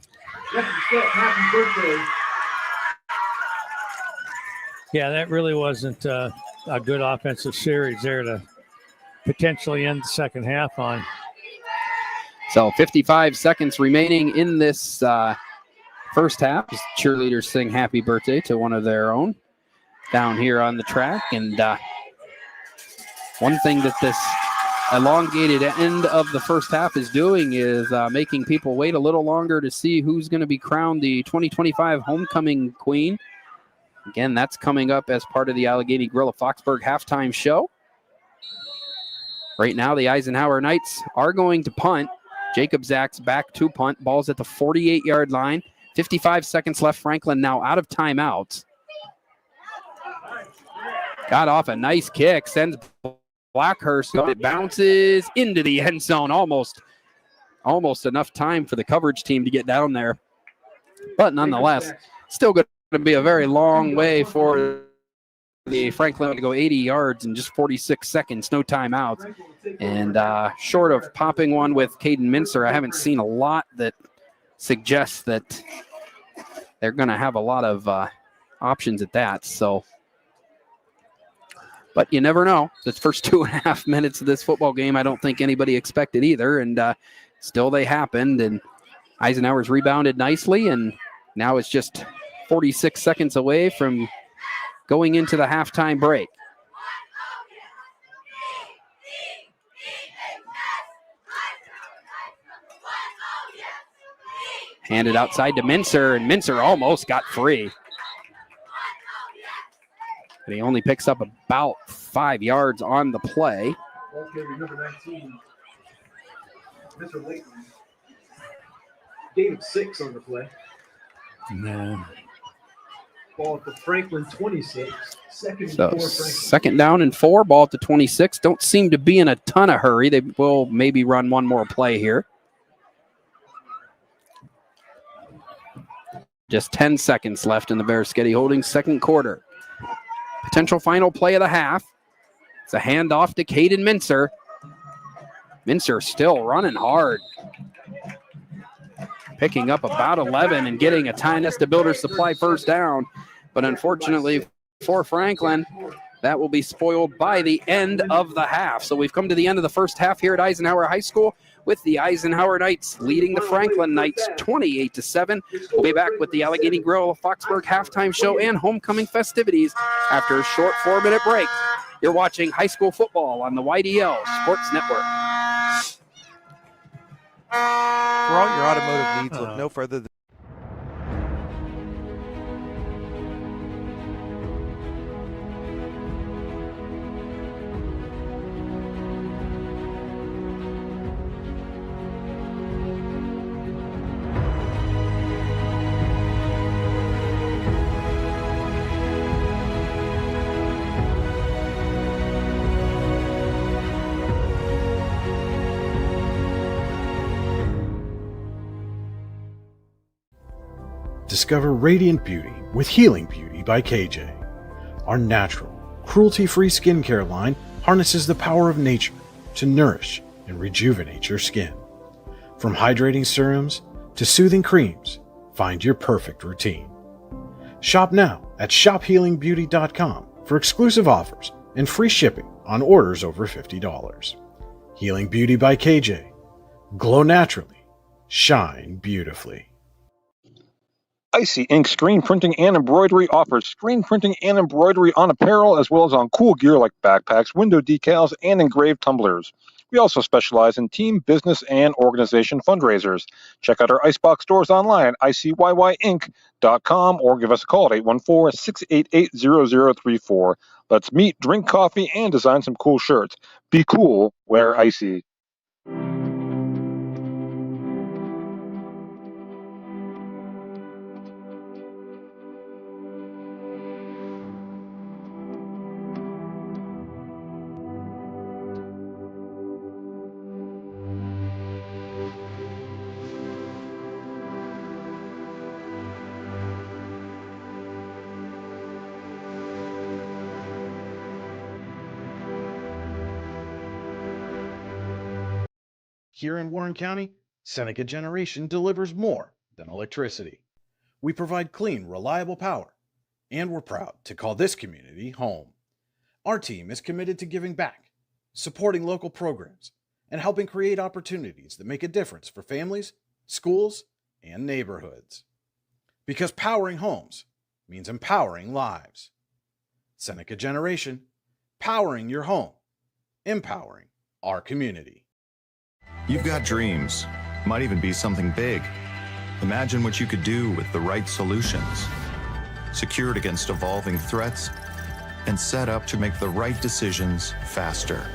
Yeah, that really wasn't a good offensive series there to potentially end the second half on. So 55 seconds remaining in this first half. Cheerleaders sing happy birthday to one of their own down here on the track. And one thing that this elongated end of the first half is doing is making people wait a little longer to see who's going to be crowned the 2025 homecoming queen. Again, that's coming up as part of the Allegheny Grill of Foxburg halftime show. Right now, the Eisenhower Knights are going to punt. Jacob Zach's back to punt. Ball's at the 48-yard line. 55 seconds left. Franklin now out of timeouts. Got off a nice kick. Sends Blackhurst. It bounces into the end zone. Almost enough time for the coverage team to get down there. But nonetheless, still going to be a very long way for the Franklin to go 80 yards in just 46 seconds, no timeouts. And short of popping one with Caden Mincer, I haven't seen a lot that suggests that they're going to have a lot of options at that. So, but you never know. The first 2.5 minutes of this football game, I don't think anybody expected either. And still they happened. And Eisenhower's rebounded nicely. And now it's just 46 seconds away from going into the halftime break. Handed outside to Mincer, and Mincer almost got free. But he only picks up about 5 yards on the play. Number 19, Mr. Layton. Gain of 6 on the play. No. Ball at the Franklin 26. Second down and 4, ball at the 26. Don't seem to be in a ton of hurry. They will maybe run one more play here. Just 10 seconds left in the Bears-Sketty Holdings second quarter. Potential final play of the half. It's a handoff to Caden Mincer. Mincer still running hard. Picking up about 11 and getting a Tionesta Builders Supply first down. But unfortunately for Franklin, that will be spoiled by the end of the half. So we've come to the end of the first half here at Eisenhower High School with the Eisenhower Knights leading the Franklin Knights 28-7. We'll be back with the Allegheny Grill Foxburg halftime show and homecoming festivities after a short 4-minute break. You're watching high school football on the YDL Sports Network. For all your automotive needs, look no further than Discover radiant beauty with Healing Beauty by KJ. Our natural, cruelty-free skincare line harnesses the power of nature to nourish and rejuvenate your skin. From hydrating serums to soothing creams, find your perfect routine. Shop now at shophealingbeauty.com for exclusive offers and free shipping on orders over $50. Healing Beauty by KJ. Glow naturally. Shine beautifully. Icy Ink Screen Printing and Embroidery offers screen printing and embroidery on apparel as well as on cool gear like backpacks, window decals, and engraved tumblers. We also specialize in team, business, and organization fundraisers. Check out our Icebox stores online at ICYYInc.com or give us a call at 814-688-0034. Let's meet, drink coffee, and design some cool shirts. Be cool, wear Icy. Here in Warren County, Seneca Generation delivers more than electricity. We provide clean, reliable power, and we're proud to call this community home. Our team is committed to giving back, supporting local programs, and helping create opportunities that make a difference for families, schools, and neighborhoods. Because powering homes means empowering lives. Seneca Generation, powering your home, empowering our community. You've got dreams, might even be something big. Imagine what you could do with the right solutions. Secured against evolving threats and set up to make the right decisions faster.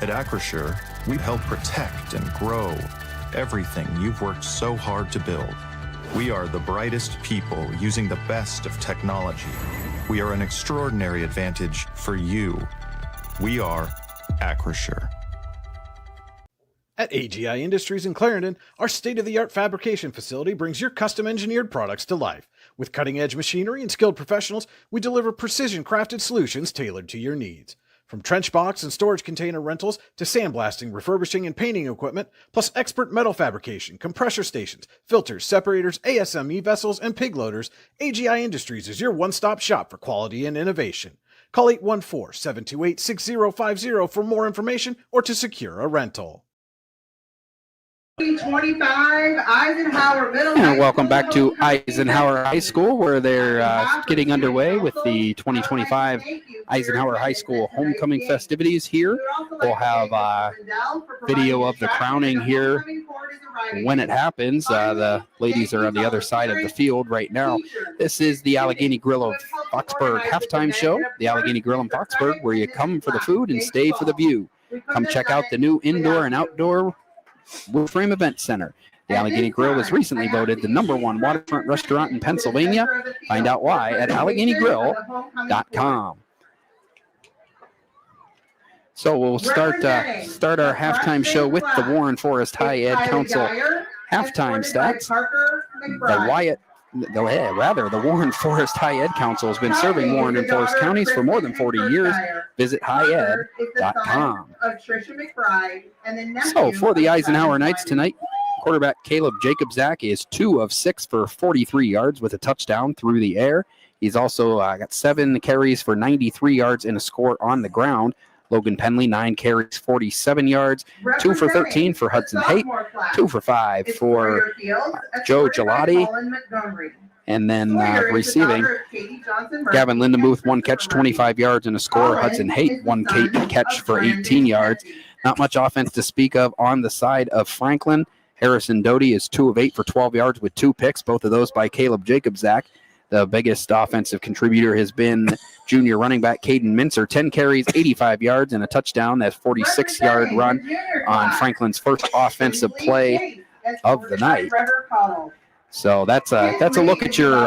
At Acrisure, we help protect and grow everything you've worked so hard to build. We are the brightest people using the best of technology. We are an extraordinary advantage for you. We are Acrisure. At AGI Industries in Clarendon, our state-of-the-art fabrication facility brings your custom-engineered products to life. With cutting-edge machinery and skilled professionals, we deliver precision-crafted solutions tailored to your needs. From trench box and storage container rentals to sandblasting, refurbishing, and painting equipment, plus expert metal fabrication, compressor stations, filters, separators, ASME vessels, and pig loaders, AGI Industries is your one-stop shop for quality and innovation. Call 814-728-6050 for more information or to secure a rental. 25 Eisenhower Middle And welcome back to Eisenhower High School, where they're getting underway with the 2025 Eisenhower High School homecoming festivities here. We'll have video of the crowning here when it happens. The ladies are on the other side of the field right now. This is the Allegheny Grill of Foxburg halftime show. The Allegheny Grill in Foxburg, where you come for the food and stay for the view. Come check out the new indoor and outdoor wood frame event center. The Allegheny Grill was recently voted the #1 waterfront restaurant in Pennsylvania. Find out why at AlleghenyGrill.com. So we'll start our halftime show with the Warren Forest High Ed Council halftime stats. The Warren Forest High Ed Council has been serving Warren and Forest counties for more than 40 years. Visit highed.com. So for the Eisenhower Knights tonight, quarterback Caleb Jacobzak is 2 of 6 for 43 yards with a touchdown through the air. He's also got 7 carries for 93 yards and a score on the ground. Logan Penley, 9 carries, 47 yards, 2 for 13 for Hudson Haight, 2 for 5 for Joe Gelati. And then receiving, Gavin Lindenmuth, 1 catch, 25 yards and a score. Hudson Haight, 1 catch for 18 yards. Not much offense to speak of on the side of Franklin. Harrison Doty is 2 of 8 for 12 yards with 2 picks, both of those by Caleb Jacobzak. The biggest offensive contributor has been junior running back Caden Mincer, 10 carries, 85 yards, and a touchdown. That 46-yard run on Franklin's first offensive play of the night. So that's a look at your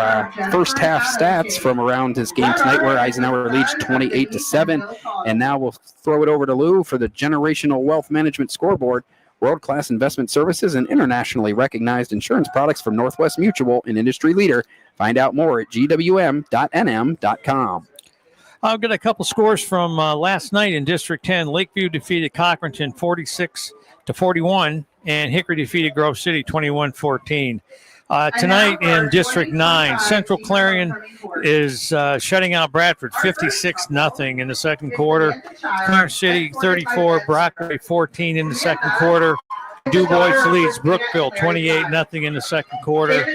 first half stats from around this game tonight, where Eisenhower leads 28-7. And now we'll throw it over to Lou for the Generational Wealth Management Scoreboard. World-class investment services and internationally recognized insurance products from Northwest Mutual, an industry leader. Find out more at gwm.nm.com. I'll get a couple scores from last night in District 10. Lakeview defeated Cochranton 46-41, and Hickory defeated Grove City 21-14. Tonight in District 9, Central Clarion is shutting out Bradford 56-0 in the second quarter. Clarence City 34, Brockway 14 in the second quarter. Du Bois leads Brookville 28-0 in the second quarter.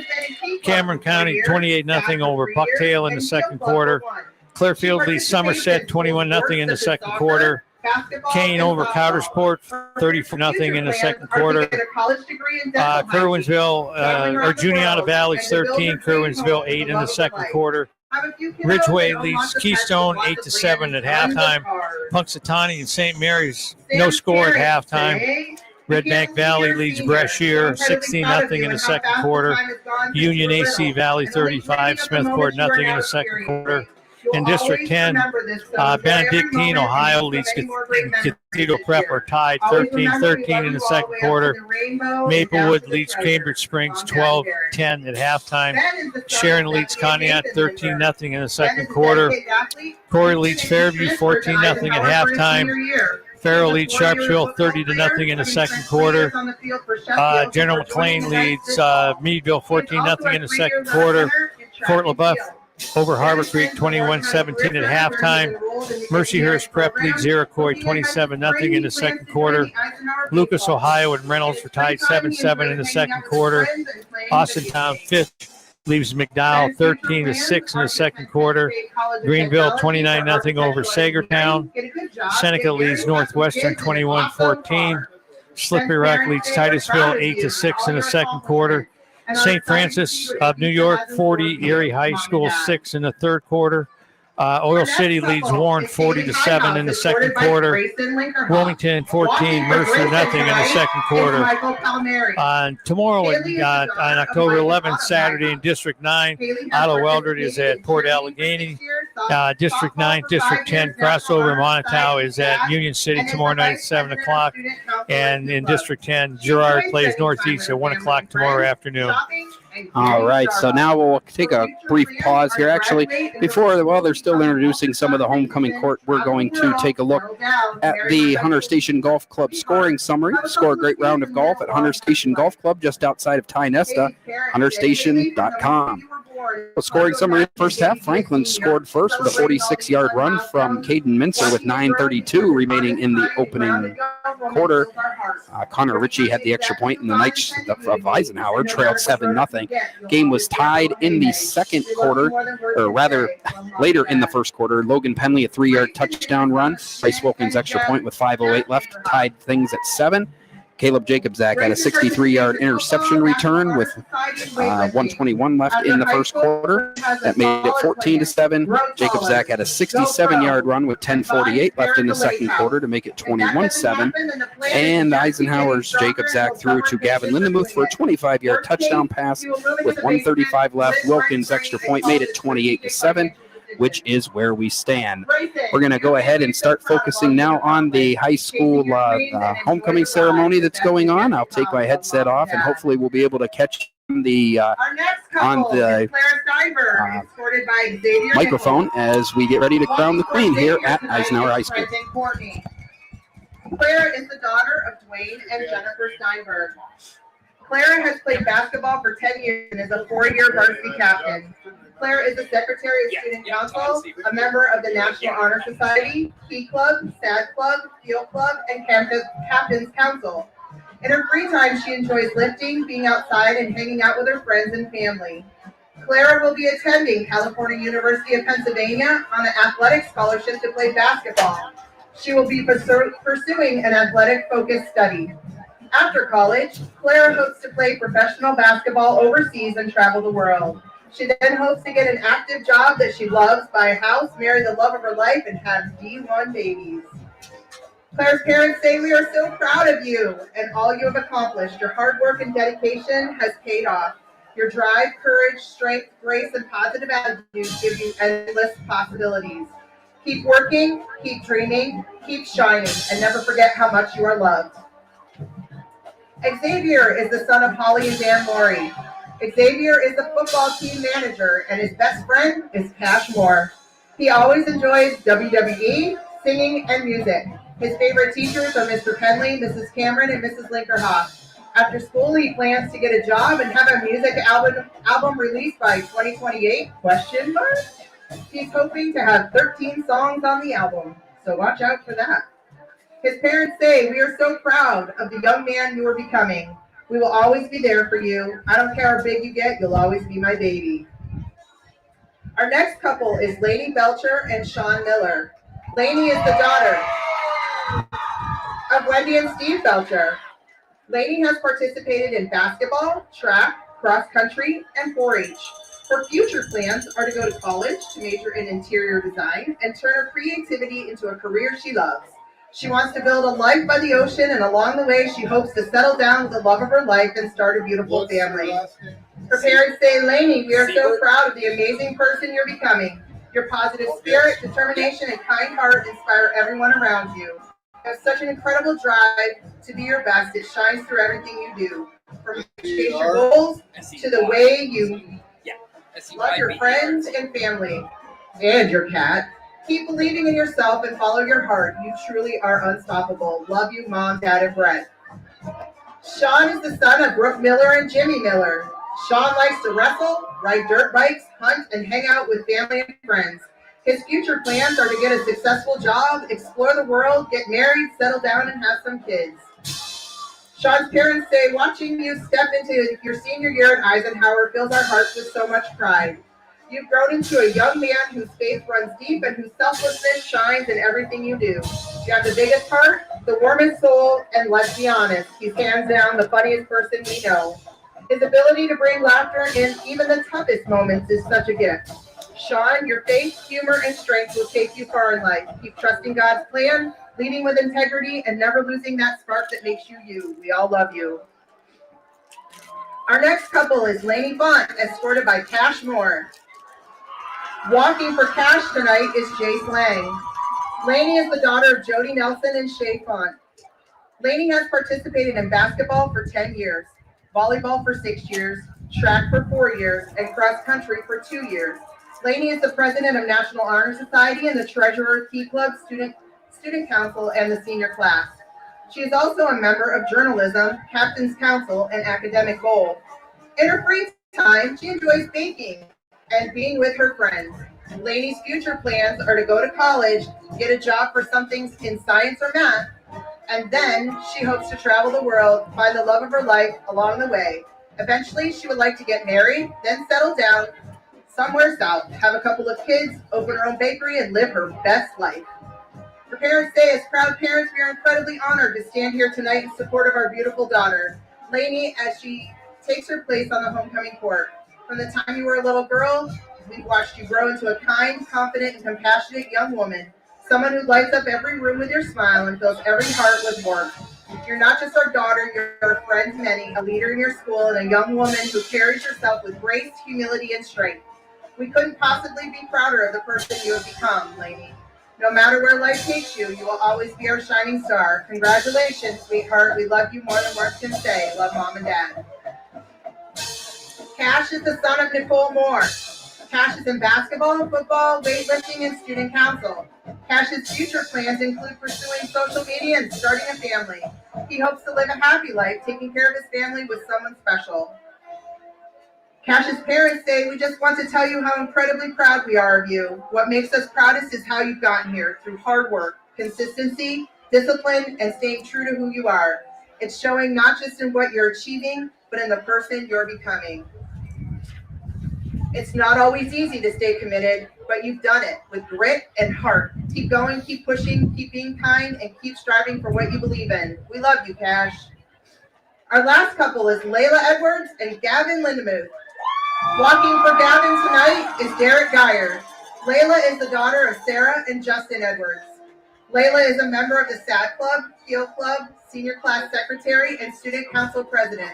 Cameron County 28-0 over Bucktail in the second quarter. Clearfield leads Somerset 21-0 in the second quarter. Kane over Coudersport 34-0 in the second quarter. Juniata Valley's 13, Kerwinsville 8 in the second quarter. Ridgeway leads Keystone 8-7 at halftime. Punxsutawney and St. Mary's no score at halftime. Red Bank Valley leads Brashear 16-0 in the second quarter. Union AC Valley 35, Smithport nothing in the second quarter. In District 10, Benedictine, Ohio leads Cathedral Prep are tied 13-13 in the second quarter. Maplewood leads Cambridge Springs 12-10 at halftime. Sharon leads Conneaut 13-0 in the second quarter. Corey leads Fairview 14-0 at halftime. Farrell leads Sharpsville 30-0 in the second quarter. General McLean leads Meadville 14-0 in the second quarter. Fort LaBeouf over Harbor Creek 21-17 at halftime. Mercyhurst Prep leads Iroquois 27-0 in the second quarter. Lucas, Ohio and Reynolds were tied 7-7 in the second quarter. Austintown 5th leaves McDowell 13-6 in the second quarter. Greenville 29-0 over Sagertown. Seneca leads Northwestern 21-14. Slippery Rock leads Titusville 8-6 in the second quarter. St. Francis of New York 40, Erie High School 6 in the third quarter. Oil City leads Warren 40-7 in the second quarter. Wilmington 14, Mercer 0 in the second quarter. Tomorrow on October 11th, Saturday in District 9, Otto Weldert is at Port Allegheny. District 9, District 10 crossover Montauk is at Union City tomorrow night at 7 o'clock. And in District 10, Girard plays Northeast at 1 o'clock tomorrow afternoon. All right, so now we'll take a brief pause here. Actually, while they're still introducing some of the homecoming court, we're going to take a look at the Hunter Station Golf Club scoring summary. Score a great round of golf at Hunter Station Golf Club just outside of Tynesta, hunterstation.com. The scoring summary first half, Franklin scored first with a 46-yard run from Caden Mincer with 9:32 remaining in the opening quarter. Connor Ritchie had the extra point, and the Knights of Eisenhower trailed 7-0. Game was tied in the second quarter, or rather later in the first quarter. Logan Penley, a 3-yard touchdown run. Bryce Wilkins extra point with 5:08 left, tied things at 7. Caleb Jacobzak had a 63-yard interception return with 1:21 left in the first quarter. That made it 14-7. Jacobzak had a 67-yard run with 10:48 left in the second quarter to make it 21-7. And Eisenhower's Jacobzak threw to Gavin Lindemuth for a 25-yard touchdown pass with 1:35 left. Wilkins' extra point made it 28-7. Which is where we stand. We're going to go ahead and start focusing now on the high school homecoming ceremony that's going on. I'll take my headset off, and hopefully we'll be able to catch the microphone as we get ready to crown the queen here at Eisenhower High School. Claire is the daughter of Dwayne and Jennifer Steinberg. Claire has played basketball for 10 years and is a 4-year varsity captain. Claire is the Secretary of Student Council, a member of the National Honor Society, Key Club, SAD Club, Field Club, and Captain's Council. In her free time, she enjoys lifting, being outside, and hanging out with her friends and family. Claire will be attending California University of Pennsylvania on an athletic scholarship to play basketball. She will be pursuing an athletic-focused study. After college, Claire hopes to play professional basketball overseas and travel the world. She then hopes to get an active job that she loves, buy a house, marry the love of her life, and have D1 babies. Claire's parents say, "We are so proud of you and all you have accomplished. Your hard work and dedication has paid off. Your drive, courage, strength, grace, and positive attitudes give you endless possibilities. Keep working, keep dreaming, keep shining, and never forget how much you are loved." Xavier is the son of Holly and Dan Morey. Xavier is the football team manager, and his best friend is Cash Moore. He always enjoys WWE, singing, and music. His favorite teachers are Mr. Penley, Mrs. Cameron, and Mrs. Linkerhoff. After school, he plans to get a job and have a music album released by 2028, ? He's hoping to have 13 songs on the album, so watch out for that. His parents say, "We are so proud of the young man you are becoming. We will always be there for you. I don't care how big you get, you'll always be my baby." Our next couple is Lainey Belcher and Sean Miller. Lainey is the daughter of Wendy and Steve Belcher. Lainey has participated in basketball, track, cross country, and 4-H. Her future plans are to go to college to major in interior design and turn her creativity into a career she loves. She wants to build a life by the ocean, and along the way, she hopes to settle down with the love of her life and start a beautiful family. Her parents say, "Lainey, we are so proud of the amazing person you're becoming. Your positive spirit, determination, and kind heart inspire everyone around you. You have such an incredible drive to be your best. It shines through everything you do. From your goals to the way you love your friends and family and your cat. Keep believing in yourself and follow your heart. You truly are unstoppable. Love you, Mom, Dad, and Brett. Sean is the son of Brooke Miller and Jimmy Miller. Sean likes to wrestle, ride dirt bikes, hunt, and hang out with family and friends. His future plans are to get a successful job, explore the world, get married, settle down, and have some kids. Sean's parents say watching you step into your senior year at Eisenhower fills our hearts with so much pride. You've grown into a young man whose faith runs deep and whose selflessness shines in everything you do. You have the biggest heart, the warmest soul, and let's be honest, he's hands down the funniest person we know. His ability to bring laughter in even the toughest moments is such a gift. Sean, your faith, humor, and strength will take you far in life. Keep trusting God's plan, leading with integrity, and never losing that spark that makes you you. We all love you. Our next couple is Lainey Font, escorted by Cash Moore. Walking for Cash tonight is Jace Lang. Lainey is the daughter of Jody Nelson and Shay Font. Lainey has participated in basketball for 10 years, volleyball for 6 years, track for 4 years, and cross country for 2 years. Lainey is the president of National Honor Society and the treasurer of Key Club, Student Council, and the senior class. She is also a member of Journalism, Captain's Council, and Academic Bowl. In her free time, she enjoys baking and being with her friends. Lainey's future plans are to go to college, get a job for something in science or math, and then she hopes to travel the world, find the love of her life along the way. Eventually, she would like to get married, then settle down somewhere south, have a couple of kids, open her own bakery, and live her best life. Her parents say, as proud parents, we are incredibly honored to stand here tonight in support of our beautiful daughter, Lainey, as she takes her place on the homecoming court. From the time you were a little girl, we've watched you grow into a kind, confident, and compassionate young woman, someone who lights up every room with your smile and fills every heart with warmth. You're not just our daughter, you're a friend to many, a leader in your school, and a young woman who carries herself with grace, humility, and strength. We couldn't possibly be prouder of the person you have become, Lainey. No matter where life takes you, you will always be our shining star. Congratulations, sweetheart. We love you more than words can say. Love, Mom and Dad. Cash is the son of Nicole Moore. Cash is in basketball, football, weightlifting, and student council. Cash's future plans include pursuing social media and starting a family. He hopes to live a happy life, taking care of his family with someone special. Cash's parents say, we just want to tell you how incredibly proud we are of you. What makes us proudest is how you've gotten here, through hard work, consistency, discipline, and staying true to who you are. It's showing not just in what you're achieving, but in the person you're becoming. It's not always easy to stay committed, but you've done it with grit and heart. Keep going, keep pushing, keep being kind, and keep striving for what you believe in. We love you, Cash. Our last couple is Layla Edwards and Gavin Lindemuth. Walking for Gavin tonight is Derek Geyer. Layla is the daughter of Sarah and Justin Edwards. Layla is a member of the SAD Club, Field Club, Senior Class Secretary, and Student Council President.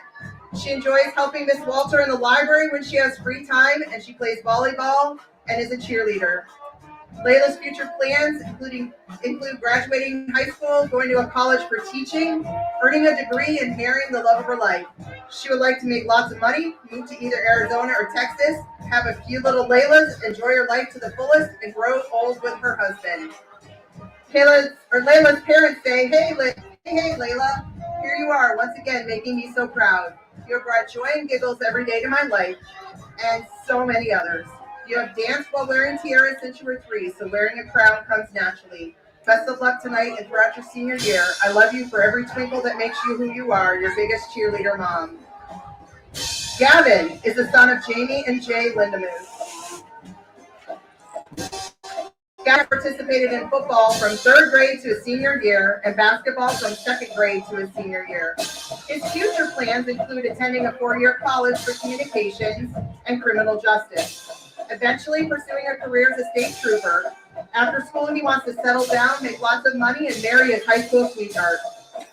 She enjoys helping Miss Walter in the library when she has free time, and she plays volleyball and is a cheerleader. Layla's future plans include graduating high school, going to a college for teaching, earning a degree, and marrying the love of her life. She would like to make lots of money, move to either Arizona or Texas, have a few little Laylas, enjoy her life to the fullest, and grow old with her husband. Layla's parents say, hey, Layla, here you are once again making me so proud. You have brought joy and giggles every day to my life, and so many others. You have danced while wearing tiaras since you were 3, so wearing a crown comes naturally. Best of luck tonight and throughout your senior year. I love you for every twinkle that makes you who you are, your biggest cheerleader, Mom. Gavin is the son of Jamie and Jay Lindemuth. Gavin participated in football from 3rd grade to his senior year and basketball from 2nd grade to his senior year. His future plans include attending a 4-year college for communications and criminal justice, eventually pursuing a career as a state trooper. After school, he wants to settle down, make lots of money, and marry his high school sweetheart.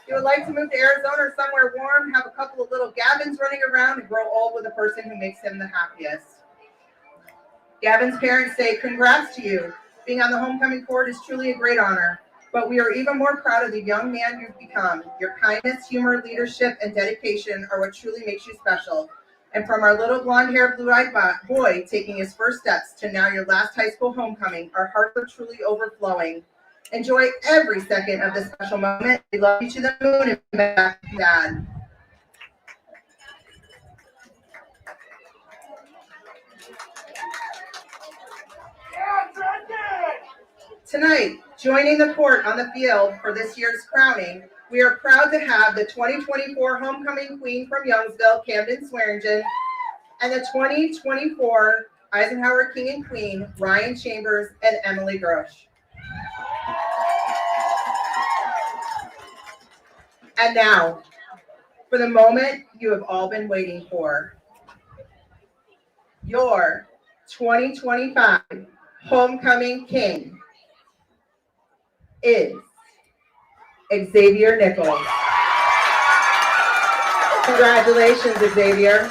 He would like to move to Arizona or somewhere warm, have a couple of little Gavins running around, and grow old with a person who makes him the happiest. Gavin's parents say, congrats to you. Being on the homecoming court is truly a great honor, but we are even more proud of the young man you've become. Your kindness, humor, leadership, and dedication are what truly makes you special. And from our little blonde-haired, blue-eyed boy taking his first steps to now your last high school homecoming, our hearts are truly overflowing. Enjoy every second of this special moment. We love you to the moon and back, Dad. Tonight, joining the court on the field for this year's crowning, we are proud to have the 2024 Homecoming Queen from Youngsville, Camden Swearingen, and the 2024 Eisenhower King and Queen, Ryan Chambers and Emily Grosh. And now, for the moment you have all been waiting for, your 2025 Homecoming King is Xavier Nichols. Congratulations, Xavier.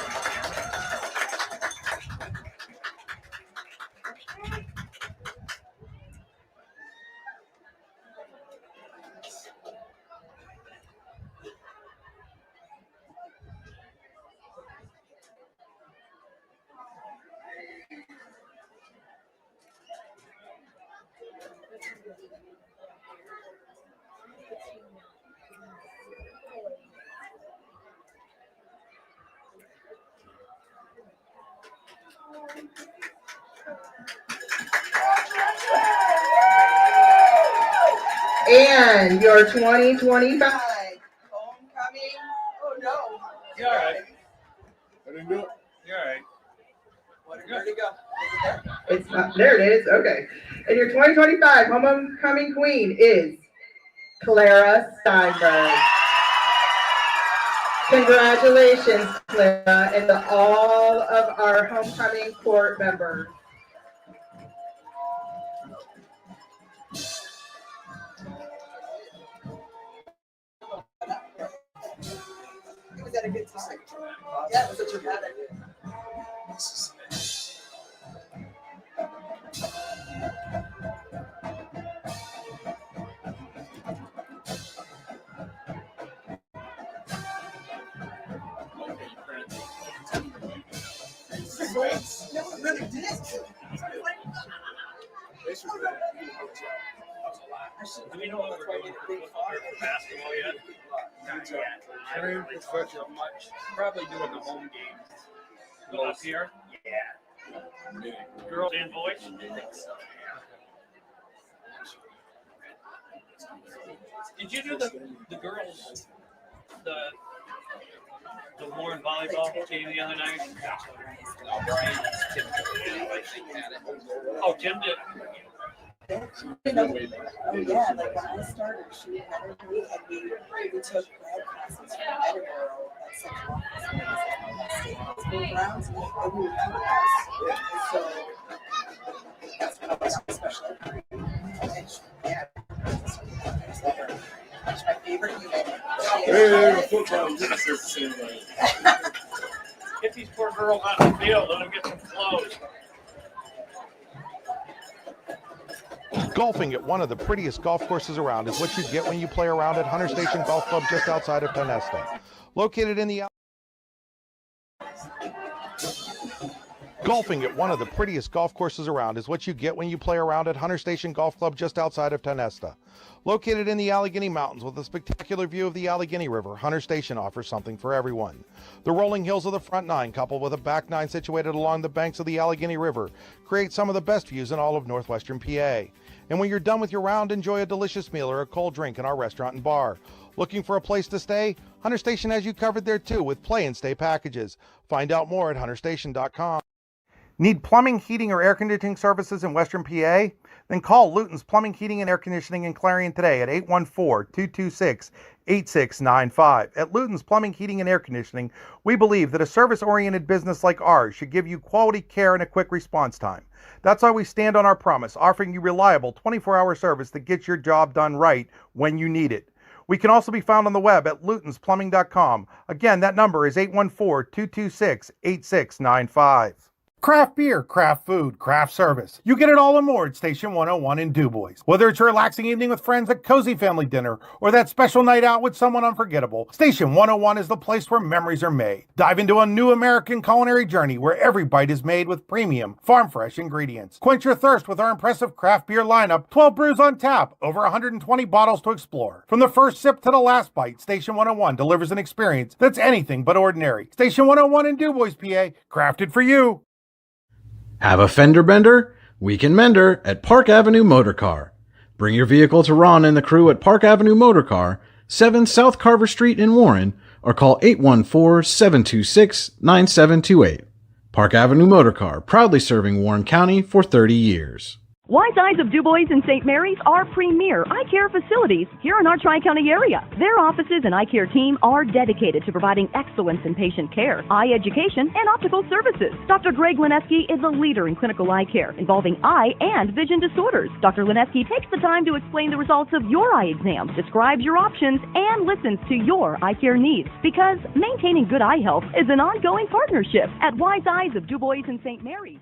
And your 2025 homecoming. Oh no. You're all right. I didn't do it. You're all right. Where'd it go? It's not, there it is. Okay. And your 2025 homecoming queen is Clara Steinberg. Congratulations, Clara, and to all of our homecoming court members. It was at a good time. Yeah, it was such a bad idea. No, it really did. Do we know what we're going for basketball yet? Not yet. Not much. Probably doing the home games. Go up here? Yeah. Girls and boys? I think so, yeah. Did you do the girls, the Warren volleyball team the other night? No, Brian. Oh, Tim did. Oh yeah, like when I started shooting Edinburgh, and we took grad classes from Edinburgh at Central Office State grounds, and we would do this. So that's what I was special. Yeah, that's my favorite unit. Hey, football just the same way. Get these poor girls out in the field, let them get some clothes. Golfing at one of the prettiest golf courses around is what you get when you play around at Hunter Station Golf Club just outside of Tonesta. Located in the Golfing at one of the prettiest golf courses around is what you get when you play around at Hunter Station Golf Club just outside of Tonesta. Located in the Allegheny Mountains with a spectacular view of the Allegheny River, Hunter Station offers something for everyone. The rolling hills of the front nine, coupled with a back nine situated along the banks of the Allegheny River, create some of the best views in all of northwestern PA. And when you're done with your round, enjoy a delicious meal or a cold drink in our restaurant and bar. Looking for a place to stay? Hunter Station has you covered there too with play and stay packages. Find out more at hunterstation.com. Need plumbing, heating, or air conditioning services in Western PA? Then call Luton's Plumbing, Heating, and Air Conditioning in Clarion today at 814-226-8695. At Luton's Plumbing, Heating, and Air Conditioning, we believe that a service-oriented business like ours should give you quality care and a quick response time. That's why we stand on our promise, offering you reliable 24-hour service that gets your job done right when you need it. We can also be found on the web at lutonsplumbing.com. Again, that number is 814-226-8695. Craft beer, craft food, craft service. You get it all and more at Station 101 in DuBois. Whether it's a relaxing evening with friends at cozy family dinner or that special night out with someone unforgettable, Station 101 is the place where memories are made. Dive into a new American culinary journey where every bite is made with premium, farm-fresh ingredients. Quench your thirst with our impressive craft beer lineup, 12 brews on tap, over 120 bottles to explore. From the first sip to the last bite, Station 101 delivers an experience that's anything but ordinary. Station 101 in DuBois, PA, crafted for you. Have a fender bender? We can mender at Park Avenue Motor Car. Bring your vehicle to Ron and the crew at Park Avenue Motor Car, 7 South Carver Street in Warren, or call 814-726-9728. Park Avenue Motor Car, proudly serving Warren County for 30 years. Wise Eyes of DuBois and St. Mary's are premier eye care facilities here in our Tri-County area. Their offices and eye care team are dedicated to providing excellence in patient care, eye education, and optical services. Dr. Greg Lineski is a leader in clinical eye care involving eye and vision disorders. Dr. Lineski takes the time to explain the results of your eye exam, describes your options, and listens to your eye care needs, because maintaining good eye health is an ongoing partnership at Wise Eyes of DuBois and St. Mary's.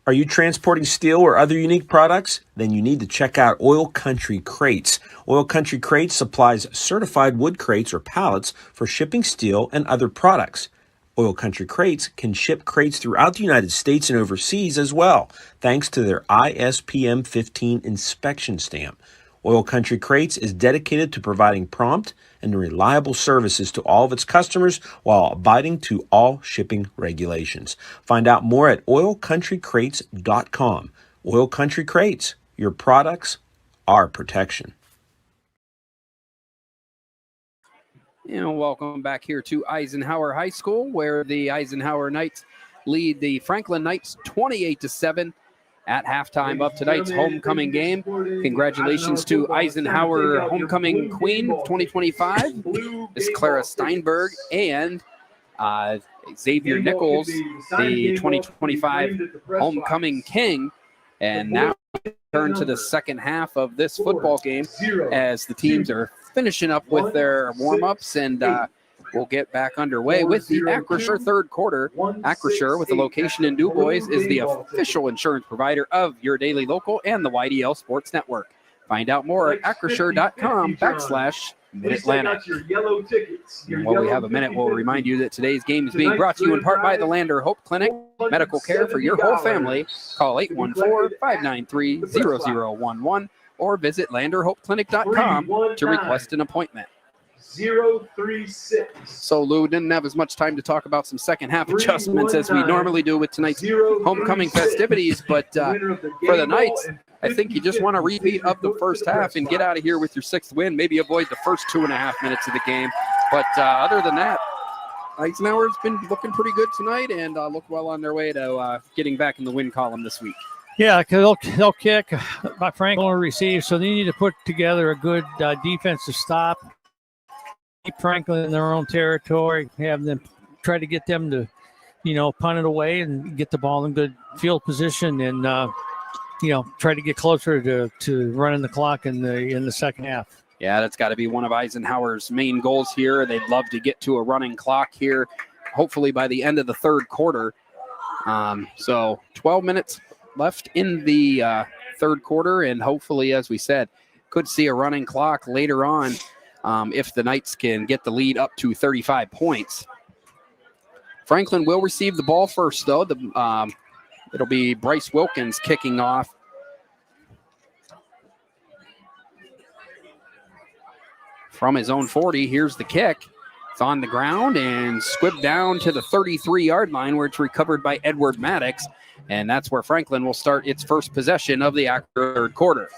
Are you transporting steel or other unique products? Then you need to check out Oil Country Crates. Oil Country Crates supplies certified wood crates or pallets for shipping steel and other products. Oil Country Crates can ship crates throughout the United States and overseas as well, thanks to their ISPM 15 inspection stamp. Oil Country Crates is dedicated to providing prompt and reliable services to all of its customers while abiding to all shipping regulations. Find out more at oilcountrycrates.com. Oil Country Crates, your products, our protection. And welcome back here to Eisenhower High School, where the Eisenhower Knights lead the Franklin Knights 28-7 at halftime of tonight's homecoming game. Congratulations to Eisenhower Homecoming Queen 2025, Miss Clara Steinberg, and Xavier Nichols, the 2025 Homecoming King. And now turn to the second half of this football game as the teams are finishing up with their warm-ups, and we'll get back underway with the Acrisure third quarter. Acrisure, with a location in DuBois, is the official insurance provider of your daily local and the YDL Sports Network. Find out more at acrisure.com/Mid-Atlantic. While we have a minute, we'll remind you that today's game is being brought to you in part by the Lander Hope Clinic. Medical care for your whole family. Call 814-593-0011 or visit landerhopeclinic.com to request an appointment. 036. So Lou didn't have as much time to talk about some second half adjustments as we normally do with tonight's homecoming festivities, but for the Knights, I think you just want to repeat of the first half and get out of here with your sixth win, maybe avoid the first 2.5 minutes of the game. But other than that, Eisenhower's been looking pretty good tonight and look well on their way to getting back in the win column this week. Yeah, because they'll kick, Franklin will receive, so they need to put together a good defensive stop. Keep Franklin in their own territory, have them try to get them to, punt it away and get the ball in good field position, and try to get closer to running the clock in the second half. Yeah, that's got to be one of Eisenhower's main goals here. They'd love to get to a running clock here, hopefully by the end of the third quarter. So 12 minutes left in the third quarter, and hopefully, as we said, could see a running clock later on. If the Knights can get the lead up to 35 points. Franklin will receive the ball first, though. It'll be Bryce Wilkins kicking off. From his own 40, here's the kick. It's on the ground and squibbed down to the 33-yard line, where it's recovered by Edward Maddox. And that's where Franklin will start its first possession of the third quarter.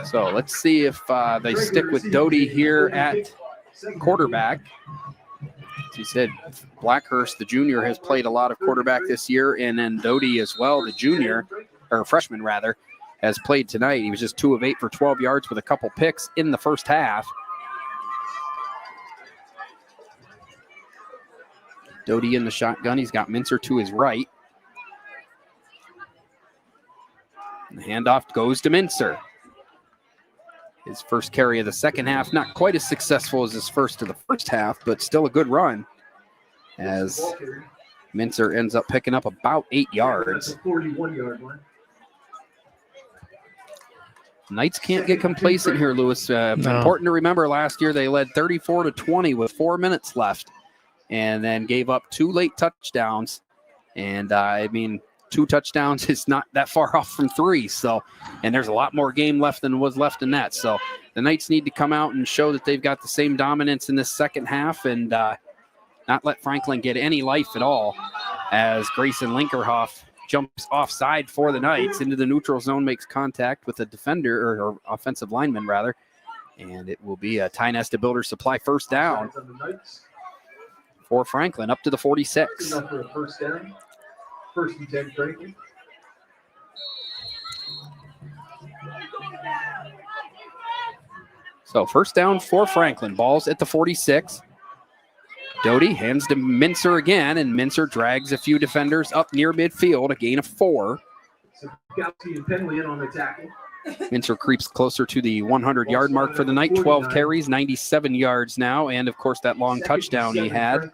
So let's see if they stick with Doty here at quarterback. As you said, Blackhurst, the junior, has played a lot of quarterback this year, and then Doty as well, the junior, or freshman rather, has played tonight. He was just 2 of 8 for 12 yards with a couple picks in the first half. Doty in the shotgun. He's got Mincer to his right. And the handoff goes to Mincer. His first carry of the second half, not quite as successful as his first of the first half, but still a good run as Mincer ends up picking up about 8 yards. That's a 41-yard line. Knights can't get complacent here, Lewis. No. Important to remember, last year they led 34-20 with 4 minutes left and then gave up 2 late touchdowns. And, 2 touchdowns is not that far off from 3. So, and there's a lot more game left than was left in that. So the Knights need to come out and show that they've got the same dominance in this second half and not let Franklin get any life at all as Grayson Linkerhoff jumps offside for the Knights into the neutral zone, makes contact with a defender or offensive lineman rather, and it will be a Ty Nesta Builder Supply first down for Franklin up to the 46. Enough for a first down. First and 10, Franklin. So first down for Franklin. Ball's at the 46. Doty hands to Mincer again, and Mincer drags a few defenders up near midfield, a gain of 4. Gowski and Penley in on the tackle. Mincer creeps closer to the 100-yard mark for the night. 12 carries, 97 yards now, and of course that long touchdown he had.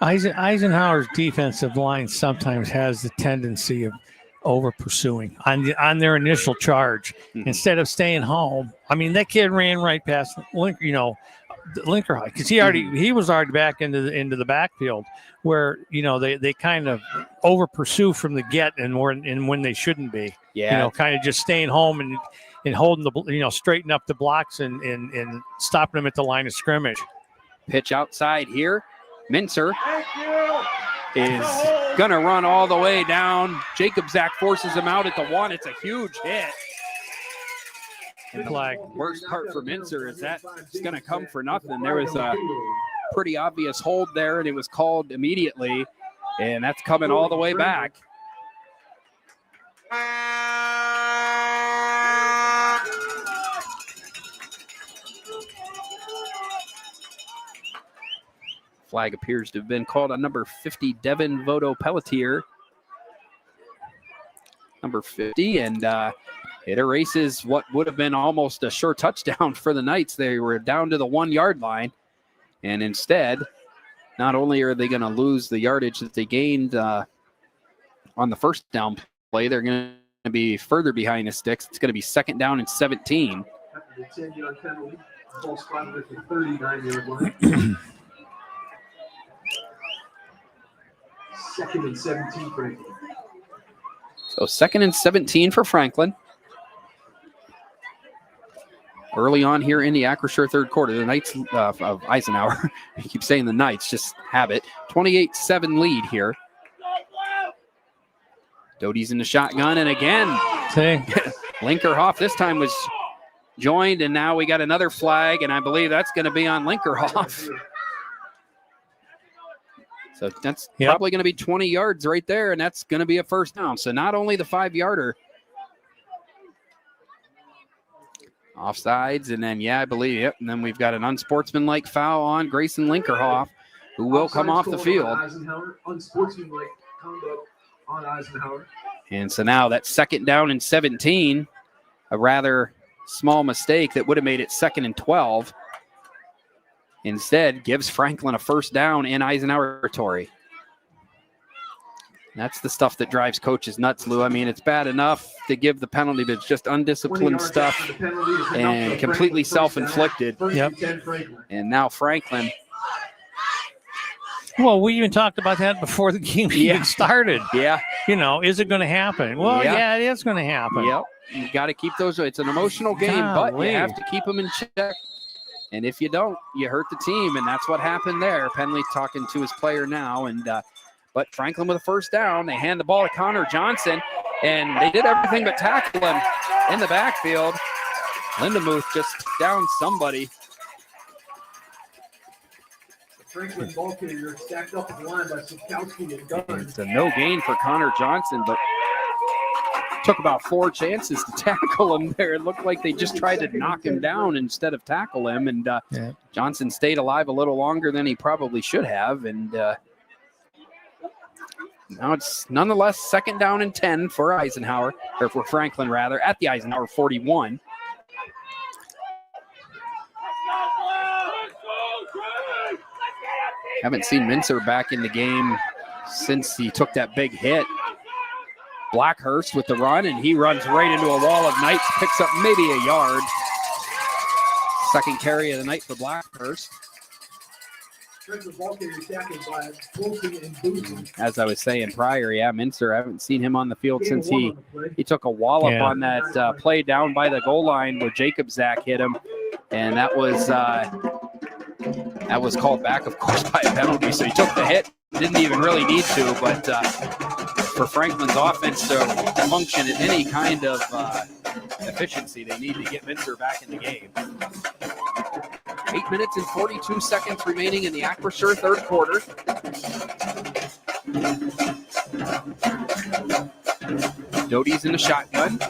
Eisenhower's defensive line sometimes has the tendency of over pursuing on their initial charge instead of staying home. I mean, that kid ran right past Linker High because he was already back into the backfield where they kind of over pursue from the get and when they shouldn't be. Yeah, kind of just staying home and holding the straighten up the blocks and stopping them at the line of scrimmage. Pitch outside here. Mincer is going to run all the way down. Jacob Zach forces him out at the 1. It's a huge hit. Flag. Worst part for Mincer is that it's going to come for nothing. There was a pretty obvious hold there, and it was called immediately, and that's coming all the way back. Flag appears to have been called on number 50, Devin Vodo Pelletier. Number 50, and it erases what would have been almost a sure touchdown for the Knights. They were down to the 1-yard line, and instead, not only are they going to lose the yardage that they gained on the first down play, they're going to be further behind the sticks. It's going to be 2nd down and 17. After the 10-yard penalty, ball spotted at the 39-yard line. 2nd and 17, Franklin. So 2nd and 17 for Franklin. Early on here in the Acrisure third quarter, the Knights of Eisenhower, I keep saying the Knights, just have it. 28-7 lead here. Doty's in the shotgun, and again, Linkerhoff this time was joined, and now we got another flag, and I believe that's going to be on Linkerhoff. So that's probably going to be 20 yards right there, and that's going to be a first down. So not only the 5-yarder. Offsides, and then, I believe, and then we've got an unsportsmanlike foul on Grayson Linkerhoff, who will come off the field. Unsportsmanlike conduct on Eisenhower. And so now that's 2nd down and 17, a rather small mistake that would have made it 2nd and 12. Instead, gives Franklin a first down in Eisenhower territory. That's the stuff that drives coaches nuts, Lou. I mean, it's bad enough to give the penalty, but it's just undisciplined stuff and completely self-inflicted. And now Franklin. Well, we even talked about that before the game even started. Yeah. Is it going to happen? Well, it is going to happen. Yep. You got to keep those. It's an emotional game, but you have to keep them in check. And if you don't, you hurt the team, and that's what happened there. Penley talking to his player now, and but Franklin with a first down. They hand the ball to Connor Johnson, and they did everything but tackle him in the backfield. Lindemuth just down somebody. Franklin ball carrier stacked up in the line by Sikowski and Gunn. It's a no gain for Connor Johnson, but took about 4 chances to tackle him there. It looked like they just tried to knock him down instead of tackle him, and Johnson stayed alive a little longer than he probably should have, and Now it's nonetheless 2nd down and 10 for Eisenhower, or for Franklin rather, at the Eisenhower 41. Haven't seen Mincer back in the game since he took that big hit. Blackhurst with the run, and he runs right into a wall of Knights, picks up maybe a yard. 2nd carry of the night for Blackhurst. As I was saying prior, Mincer, I haven't seen him on the field since he took a wallop on that play down by the goal line where Jacob Zach hit him, and that was called back, of course, by a penalty. So he took the hit, didn't even really need to, but for Franklin's offense to function at any kind of efficiency, they need to get Mincer back in the game. 8 minutes and 42 seconds remaining in the Acrisure 3rd quarter. Doty's in the shotgun.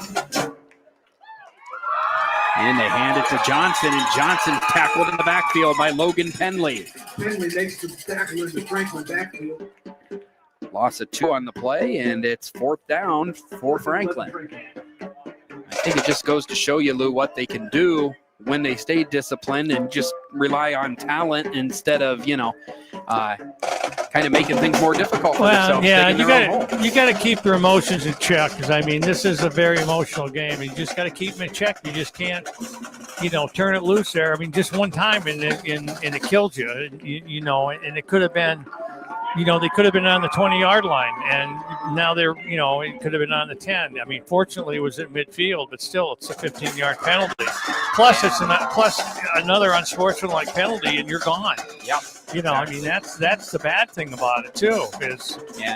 And they hand it to Johnson, and Johnson tackled in the backfield by Logan Penley. Penley makes the tackle in the Franklin backfield. Loss of 2 on the play, and it's 4th down for Franklin. I think it just goes to show you, Lou, what they can do when they stay disciplined and just rely on talent instead of, kind of making things more difficult for themselves. Yeah, you got to keep your emotions in check, because I mean, this is a very emotional game. You just got to keep them in check. You just can't, turn it loose there. I mean, just one time and it killed you. And it could have been. They could have been on the 20-yard line, and now they're, it could have been on the 10. I mean, fortunately, it was at midfield, but still, it's a 15-yard penalty. Plus, plus another unsportsmanlike penalty, and you're gone. Yep. I mean, that's the bad thing about it too. And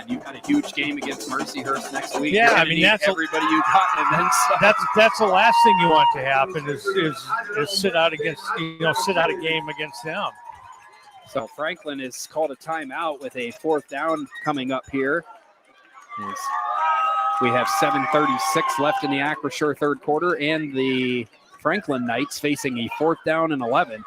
you've got a huge game against Mercyhurst next week. Yeah, I mean, that's everybody you got, and then some. That's the last thing you want to happen is sit out against sit out a game against them. So Franklin has called a timeout with a 4th down coming up here. We have 7:36 left in the Acrisure 3rd quarter, and the Franklin Knights facing a 4th down and 11.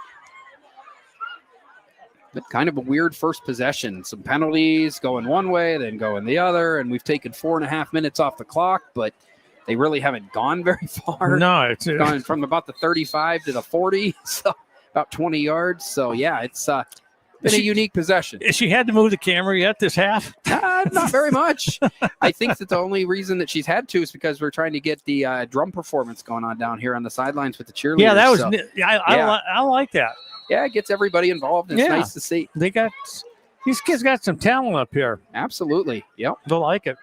But kind of a weird first possession. Some penalties going one way, then going the other, and we've taken 4.5 minutes off the clock, but they really haven't gone very far. No, it's gone from about the 35 to the 40, so about 20 yards. So, yeah, it's been a unique possession. Has she had to move the camera yet this half? Not very much. I think that the only reason that she's had to is because we're trying to get the drum performance going on down here on the sidelines with the cheerleaders. Yeah, that was. I like that. Yeah, it gets everybody involved. It's nice to see. These kids got some talent up here. Absolutely. Yep. They'll like it.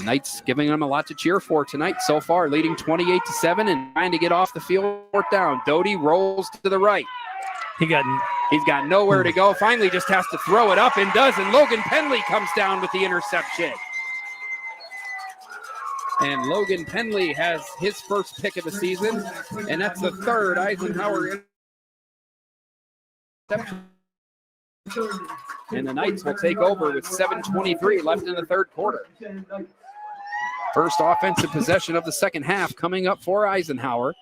Knights giving them a lot to cheer for tonight so far, leading 28-7 and trying to get off the field. 4th down. Doty rolls to the right. He's got nowhere to go. Finally just has to throw it up and does, and Logan Penley comes down with the interception. And Logan Penley has his first pick of the season, and that's the 3rd Eisenhower interception. And the Knights will take over with 7:23 left in the 3rd quarter. First offensive possession of the second half coming up for Eisenhower.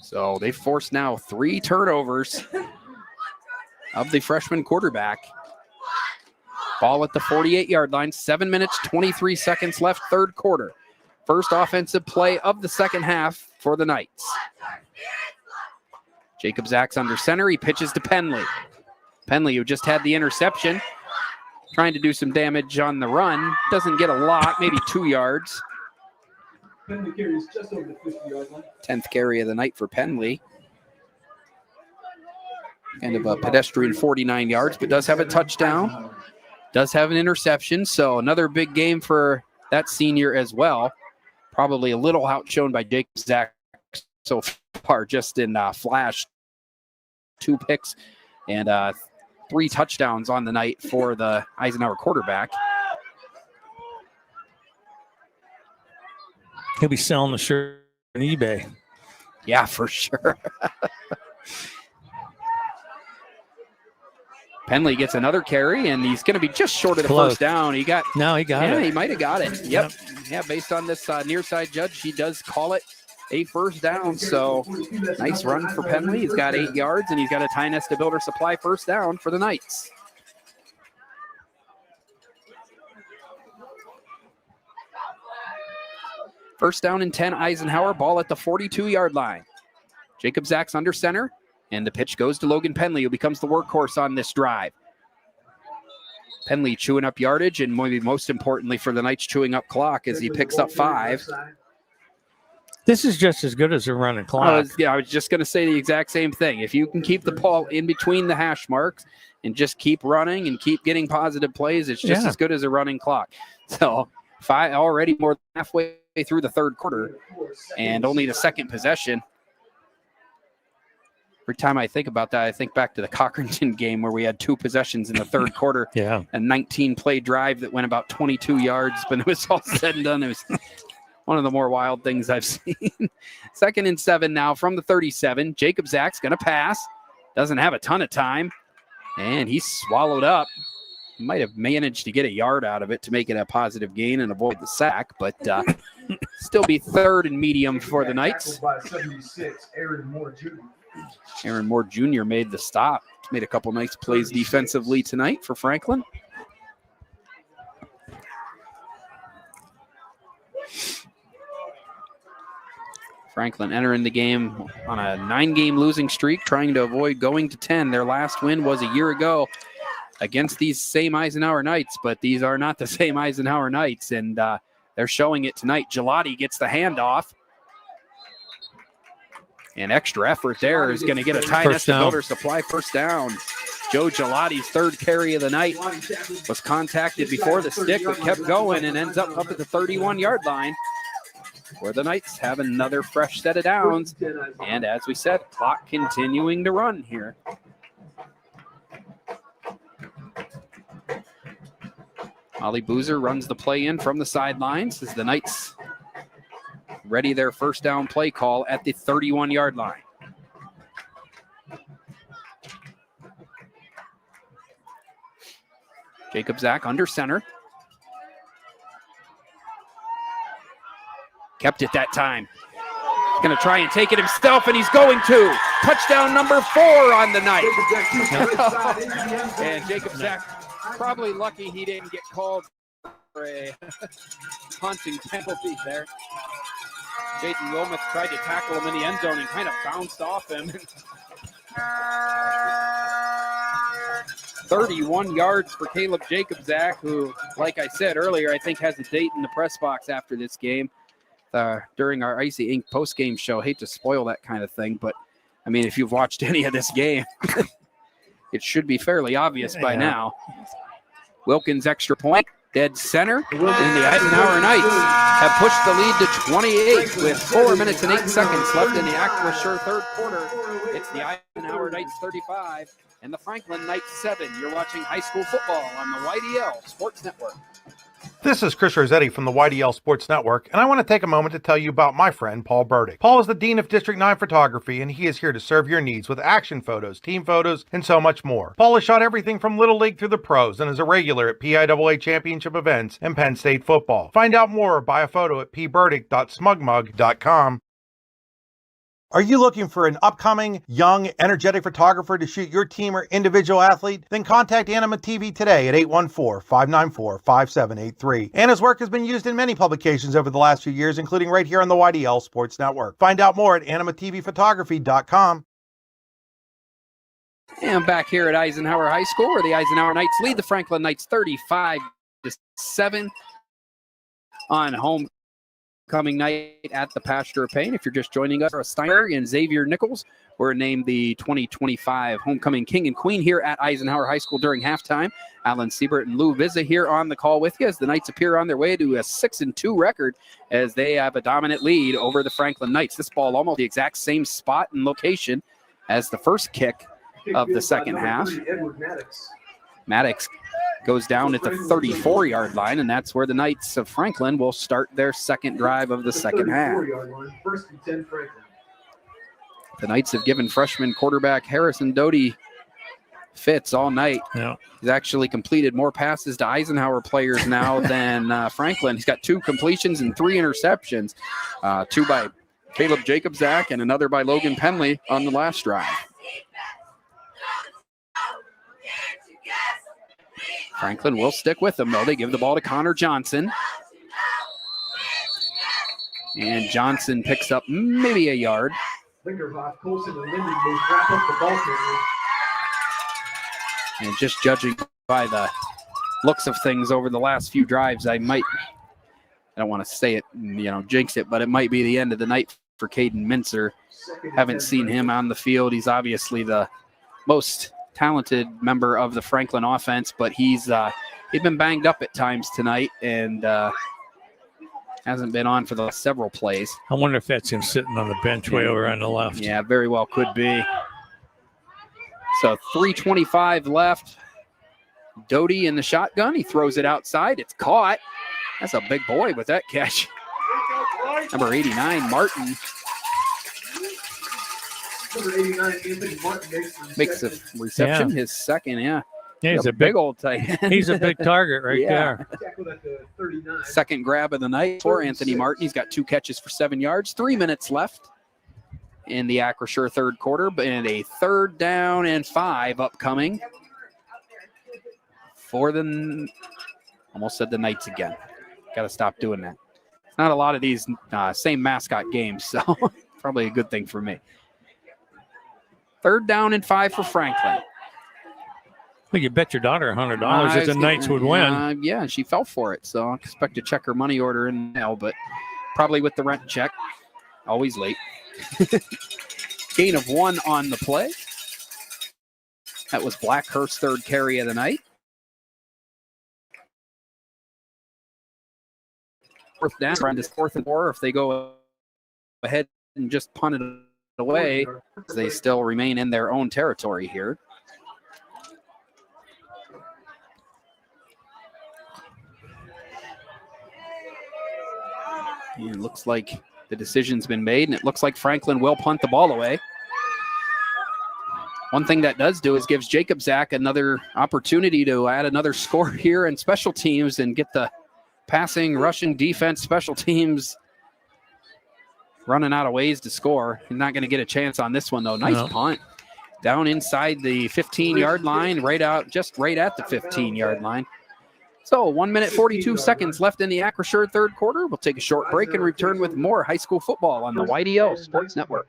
So they force now 3 turnovers of the freshman quarterback. Ball at the 48-yard line. 7 minutes, 23 seconds left, 3rd quarter. First offensive play of the second half for the Knights. Jacob Zach's under center. He pitches to Penley. Penley, who just had the interception, trying to do some damage on the run. Doesn't get a lot, maybe 2 yards. Penley carries just over the 50-yard line. 10th carry of the night for Penley. Kind of a pedestrian 49 yards, but does have a touchdown. Does have an interception, so another big game for that senior as well. Probably a little outshone by Jacob Zach so far, just in flash. 2 picks and 3 touchdowns on the night for the Eisenhower quarterback. He'll be selling the shirt on eBay. Yeah, for sure. Penley gets another carry, and he's going to be just short of the first down. He got it. He He might have got it. Yep. Yeah, based on this near side judge, he does call it a first down. So nice run for Penley. He's got 8 yards, and he's got a Tie Nesta Builder Supply first down for the Knights. First down and 10, Eisenhower. Ball at the 42-yard line. Jacob Zach's under center, and the pitch goes to Logan Penley, who becomes the workhorse on this drive. Penley chewing up yardage, and maybe most importantly for the Knights, chewing up clock as he picks up 5. This is just as good as a running clock. I was just going to say the exact same thing. If you can keep the ball in between the hash marks and just keep running and keep getting positive plays, it's just as good as a running clock. So 5 already more than halfway through the third quarter and only the second possession. Every time I think about that, I think back to the Cochranton game where we had 2 possessions in the third quarter. Yeah. A 19-play drive that went about 22 yards, but it was all said and done. It was one of the more wild things I've seen. 2nd and 7 now from the 37. Jacob Zach's going to pass. Doesn't have a ton of time, and he's swallowed up. He might have managed to get a yard out of it to make it a positive gain and avoid the sack, but still be 3rd and medium for the Knights. Aaron Moore Jr. made the stop. Made a couple nice plays defensively tonight for Franklin. Franklin entering the game on a 9-game losing streak, trying to avoid going to 10. Their last win was a year ago against these same Eisenhower Knights, but these are not the same Eisenhower Knights, and they're showing it tonight. Gelati gets the handoff. And extra effort there is going to get a Tie Nesta Builder Supply first down. Joe Gelati's 3rd carry of the night was contacted before the stick, but kept going and ends up at the 31-yard line, where the Knights have another fresh set of downs. And as we said, clock continuing to run here. Ollie Boozer runs the play in from the sidelines as the Knights ready their first down play call at the 31-yard line. Jacob Zach under center. Kept it that time. Going to try and take it himself, and he's going to. Touchdown number 4 on the night. And Jacob Zach probably lucky he didn't get called for a punting penalty there. Jaden Wilmoth tried to tackle him in the end zone and kind of bounced off him. 31 yards for Caleb Jacob Zach, who, like I said earlier, I think has a date in the press box after this game. During our Icy Inc. post-game show. Hate to spoil that kind of thing, but I mean, if you've watched any of this game, it should be fairly obvious by now. Wilkins extra point, dead center, and the Eisenhower Knights have pushed the lead to 28 with 4 minutes and 8 seconds left in the Aquasure third quarter. It's the Eisenhower Knights 35 and the Franklin Knights 7. You're watching high school football on the YDL Sports Network. This is Chris Rossetti from the YDL Sports Network, and I want to take a moment to tell you about my friend Paul Burdick. Paul is the Dean of District 9 Photography, and he is here to serve your needs with action photos, team photos, and so much more. Paul has shot everything from Little League through the pros and is a regular at PIAA championship events and Penn State football. Find out more or buy a photo at pburdick.smugmug.com. Are you looking for an upcoming, young, energetic photographer to shoot your team or individual athlete? Then contact Anima TV today at 814-594-5783. Anna's work has been used in many publications over the last few years, including right here on the YDL Sports Network. Find out more at animatvphotography.com. And back here at Eisenhower High School, where the Eisenhower Knights lead the Franklin Knights 35-7 on homecoming night at the Pasture of Pain. If you're just joining us, Steiner and Xavier Nichols were named the 2025 Homecoming King and Queen here at Eisenhower High School during halftime. Alan Siebert and Lou Vizza here on the call with you as the Knights appear on their way to a 6-2 record as they have a dominant lead over the Franklin Knights. This ball almost the exact same spot and location as the first kick of the second half. Maddox goes down at the 34-yard line, and that's where the Knights of Franklin will start their second drive of the second half. The Knights have given freshman quarterback Harrison Doty fits all night. Yeah. He's actually completed more passes to Eisenhower players now than Franklin. He's got 2 completions and 3 interceptions, 2 by Caleb Jacobzak, and another by Logan Penley on the last drive. Franklin will stick with them, though. They give the ball to Connor Johnson. And Johnson picks up maybe a yard. Linderhoff, Colson, and Lindy both wrap up the ball carrier. And just judging by the looks of things over the last few drives, I don't want to say it, jinx it, but it might be the end of the night for Caden Mincer. Haven't seen him on the field. He's obviously the most talented member of the Franklin offense, but he's been banged up at times tonight and hasn't been on for the last several plays. I wonder if that's him sitting on the bench way over on the left. Yeah, very well could be. So 3:25 left. Doty in the shotgun. He throws it outside. It's caught. That's a big boy with that catch. Number 89, Martin. Number 89, Anthony Martin Makes the reception his second, yeah. Yeah, he's a big old tight end. He's a big target right there. Second grab of the night for Anthony Martin. He's got 2 catches for 7 yards. 3 minutes left in the Acrisure third quarter, and a 3rd down and 5 upcoming for the, almost said the Knights again. Got to stop doing that. It's not a lot of these same mascot games, so probably a good thing for me. 3rd down and 5 for Franklin. Well, you bet your daughter $100 that the Knights would win. Yeah, she fell for it, so I expect to check her money order in now, but probably with the rent check. Always late. Gain of 1 on the play. That was Blackhurst's 3rd carry of the night. 4th down, trying to 4th and 4. If they go ahead and just punt it away, they still remain in their own territory here. And it looks like the decision's been made, and it looks like Franklin will punt the ball away. One thing that does do is gives Jacobzak another opportunity to add another score here in special teams and get the passing, rushing, defense, special teams running out of ways to score. He's not going to get a chance on this one, though. Nice punt. Down inside the 15-yard line, just right at the 15-yard line. So 1 minute, 42 seconds left in the Acrisure third quarter. We'll take a short break and return with more high school football on the YDL Sports Network.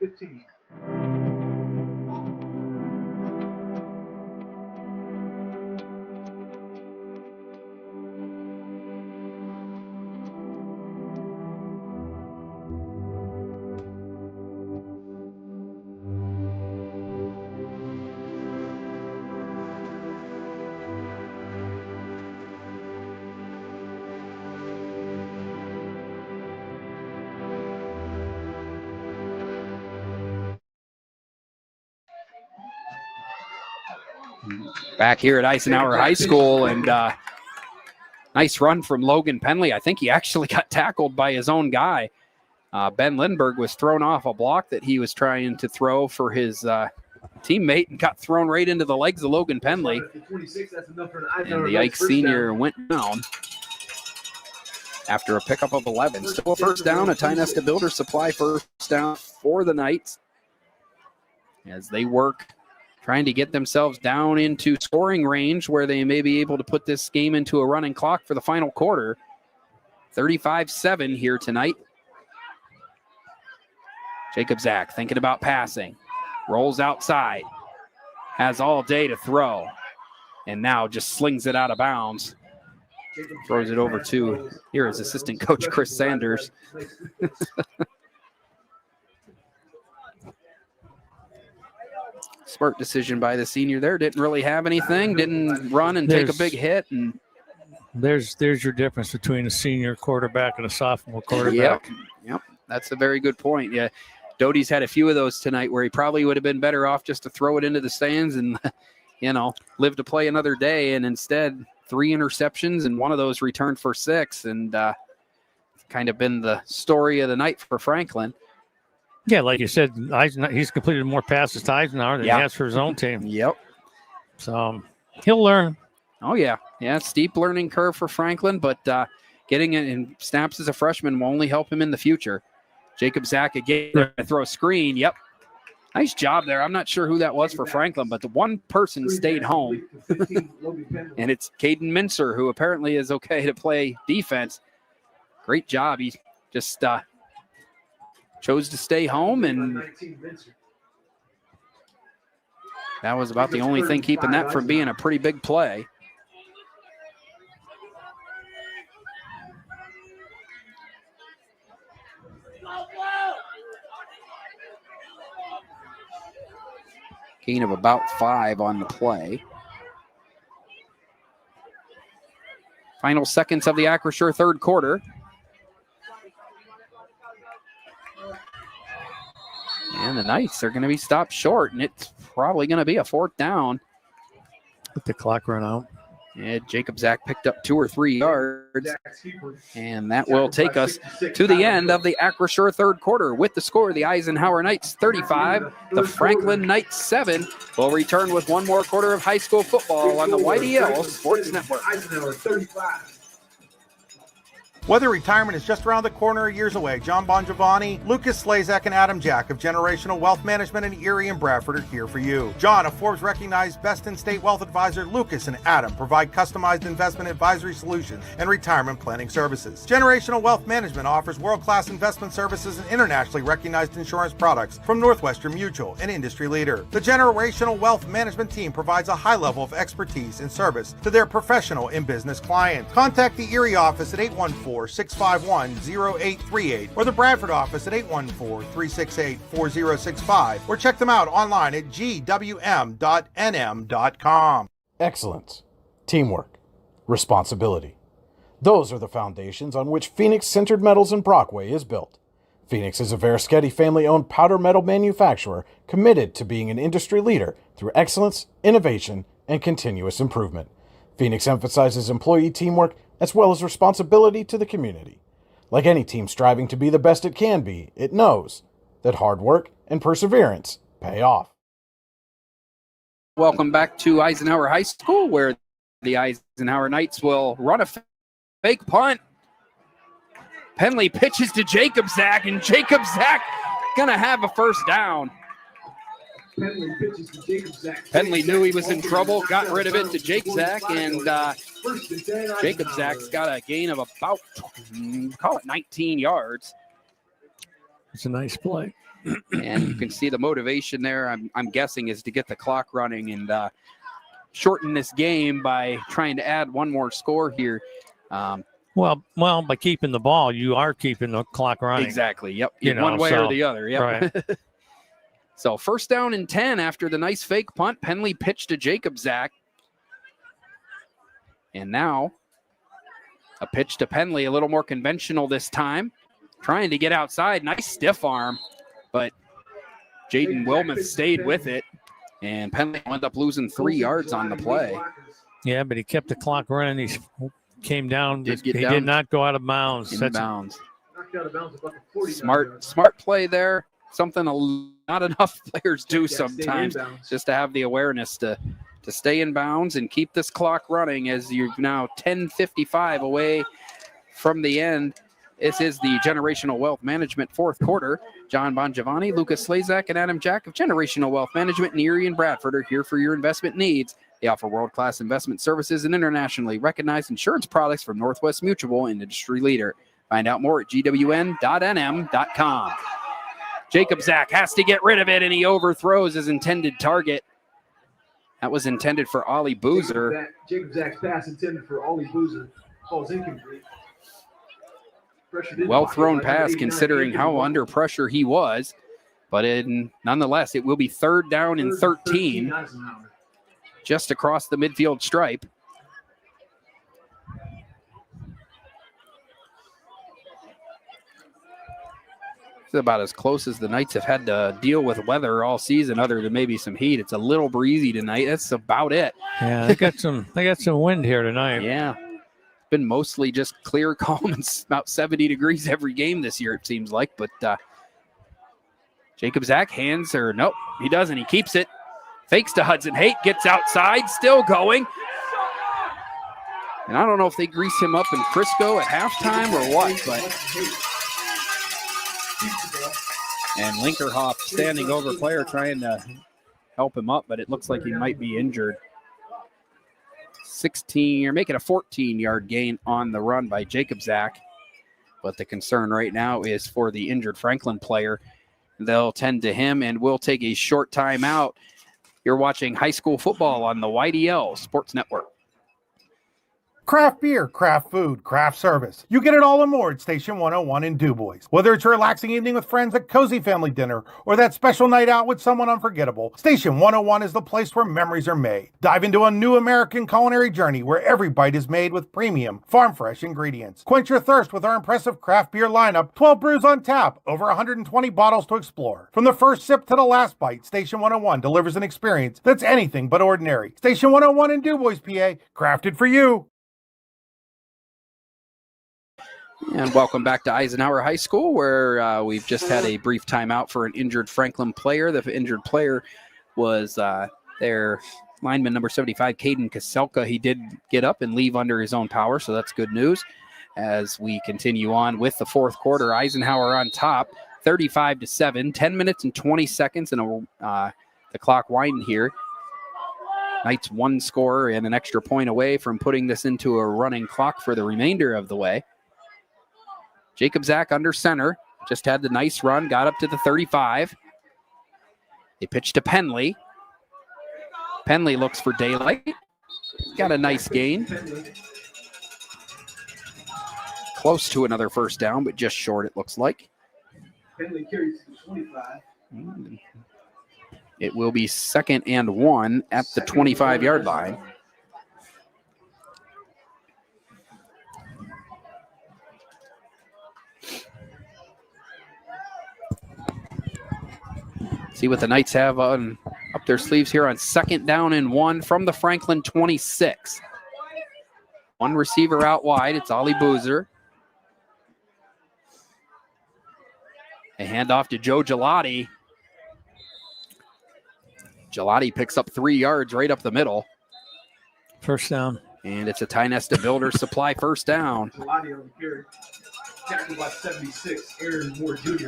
Back here at Eisenhower High School, and nice run from Logan Penley. I think he actually got tackled by his own guy. Ben Lindbergh was thrown off a block that he was trying to throw for his teammate and got thrown right into the legs of Logan Penley. And the Ike senior went down after a pickup of 11. Still a first down, a Ty Nesta Builder Supply first down for the Knights as they work trying to get themselves down into scoring range where they may be able to put this game into a running clock for the final quarter. 35-7 here tonight. Jacobzak thinking about passing. Rolls outside. Has all day to throw. And now just slings it out of bounds. Throws it over to, here is assistant coach Chris Sanders. Smart decision by the senior there. Didn't really have anything. Didn't run and take a big hit. And there's your difference between a senior quarterback and a sophomore quarterback. Yep. That's a very good point. Yeah. Doty's had a few of those tonight where he probably would have been better off just to throw it into the stands and, live to play another day. And instead, 3 interceptions and one of those returned for 6. And kind of been the story of the night for Franklin. Yeah, like you said, he's completed more passes to Eisenhower than he has for his own team. Yep. So he'll learn. Oh, yeah. Yeah, steep learning curve for Franklin, but getting it in snaps as a freshman will only help him in the future. Jacob Zach again to throw a screen. Yep. Nice job there. I'm not sure who that was for Franklin, but the one person stayed home. And it's Caden Mincer, who apparently is okay to play defense. Great job. He just chose to stay home, and that was about the only thing keeping that from being a pretty big play. Gain of about 5 on the play. Final seconds of the Acrisure third quarter. And the Knights are going to be stopped short, and it's probably going to be a 4th down. Let the clock run out. And Jacob Zach picked up 2 or 3 yards, and that will take us to the end of the Acrisure third quarter. With the score, the Eisenhower Knights 35, the Franklin Knights 7. We'll return with one more quarter of high school football on the YDL Sports Network. Eisenhower 35. Whether retirement is just around the corner or years away, John Bongiovanni, Lucas Slazak, and Adam Jack of Generational Wealth Management in Erie and Bradford are here for you. John, a Forbes-recognized best-in-state wealth advisor, Lucas and Adam provide customized investment advisory solutions and retirement planning services. Generational Wealth Management offers world-class investment services and internationally recognized insurance products from Northwestern Mutual, an industry leader. The Generational Wealth Management team provides a high level of expertise and service to their professional and business clients. Contact the Erie office at 814-651-0838 or the Bradford office at 814-368-4065 or check them out online at gwm.nm.com. Excellence, teamwork, responsibility. Those are the foundations on which Phoenix Sintered Metals in Brockway is built. Phoenix is a Verischetti family-owned powder metal manufacturer committed to being an industry leader through excellence, innovation, and continuous improvement. Phoenix emphasizes employee teamwork as well as responsibility to the community. Like any team striving to be the best it can be, it knows that hard work and perseverance pay off. Welcome back to Eisenhower High School, where the Eisenhower Knights will run a fake punt. Penley pitches to Jacob Zach, and Jacob Zach gonna have a first down. Penley pitches to Jacob Zach. Penley knew he was in trouble, got rid of it to Jake Zach, and Jacob Zach's got a gain of about, call it 19 yards. It's a nice play. And you can see the motivation there, I'm guessing, is to get the clock running and shorten this game by trying to add one more score here. Well, by keeping the ball, you are keeping the clock running. Exactly, yep. One way or the other, yep. Right. So 1st down and 10 after the nice fake punt. Penley pitched to Jacob Zach. And now a pitch to Penley, a little more conventional this time. Trying to get outside. Nice stiff arm. But Jaden Wilmoth stayed with it. And Penley ended up losing 3 yards on the play. Yeah, but he kept the clock running. He came down. He down did not go out of bounds. Bounds. Knocked out of bounds about 49 yards. Smart play there. Something not enough players do sometimes, just to have the awareness to stay in bounds and keep this clock running as you're now 10:55 away from the end. This is the Generational Wealth Management fourth quarter. John Bongiovanni, Lucas Slazak, and Adam Jack of Generational Wealth Management in Erie and Bradford are here for your investment needs. They offer world-class investment services and internationally recognized insurance products from Northwest Mutual, an industry leader. Find out more at gwn.nm.com. Jacob Zach has to get rid of it, and he overthrows his intended target. That was intended for Ollie Boozer. Jacob Zach's pass intended for Ollie Boozer falls incomplete. Well thrown pass considering how under pressure he was. But nonetheless, it will be 3rd down and 13 just across the midfield stripe. It's about as close as the Knights have had to deal with weather all season, other than maybe some heat. It's a little breezy tonight. That's about it. Yeah, they got some wind here tonight. Yeah. It's been mostly just clear, calm, and about 70 degrees every game this year, it seems like. But Jacob Zach nope, he doesn't. He keeps it. Fakes to Hudson Haight, gets outside, still going. And I don't know if they grease him up in Frisco at halftime or what, but And Linkerhoff standing over player trying to help him up, but it looks like he might be injured. 16, you're making a 14-yard gain on the run by Jacob Zach. But the concern right now is for the injured Franklin player. They'll tend to him, and we'll take a short timeout. You're watching high school football on the YDL Sports Network. Craft beer, craft food, craft service. You get it all and more at Station 101 in DuBois. Whether it's a relaxing evening with friends at Cozy Family Dinner or that special night out with someone unforgettable, Station 101 is the place where memories are made. Dive into a new American culinary journey where every bite is made with premium, farm-fresh ingredients. Quench your thirst with our impressive craft beer lineup, 12 brews on tap, over 120 bottles to explore. From the first sip to the last bite, Station 101 delivers an experience that's anything but ordinary. Station 101 in DuBois, PA, crafted for you. And welcome back to Eisenhower High School, where we've just had a brief timeout for an injured Franklin player. The injured player was their lineman number 75, Caden Kaselka. He did get up and leave under his own power, so that's good news. As we continue on with the fourth quarter, Eisenhower on top, 35-7, 10 minutes and 20 seconds, and the clock winding here. Knights one score and an extra point away from putting this into a running clock for the remainder of the way. Jacob Zach under center, just had the nice run, got up to the 35. They pitch to Penley. Penley looks for daylight. Got a nice gain. Close to another first down, but just short it looks like. Penley carries to 25. It will be 2nd and 1 at the 25-yard line. See what the Knights have on up their sleeves here on 2nd down and 1 from the Franklin 26. One receiver out wide. It's Ollie Boozer. A handoff to Joe Gelati. Gelati picks up 3 yards right up the middle. First down. And it's a Ty Nesta Builder Supply first down. Gelati on the carry. Tackled by 76, Aaron Moore Jr.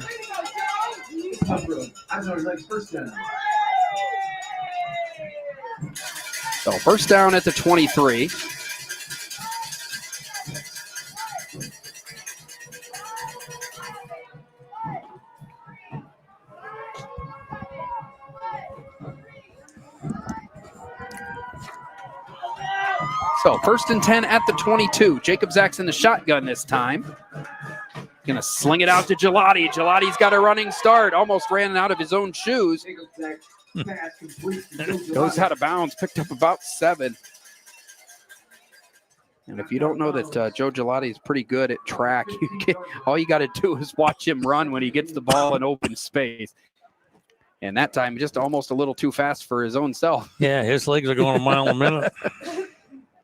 Eisenhower's next first down. So first down at the 23. So 1st and 10 at the 22. Jacob Zach's in the shotgun this time. Gonna sling it out to Gelati. Gelati's got a running start. Almost ran out of his own shoes. Goes out of bounds. Picked up about 7. And if you don't know that Joe Gelati is pretty good at track, all you got to do is watch him run when he gets the ball in open space. And that time, just almost a little too fast for his own self. Yeah, his legs are going a mile a minute.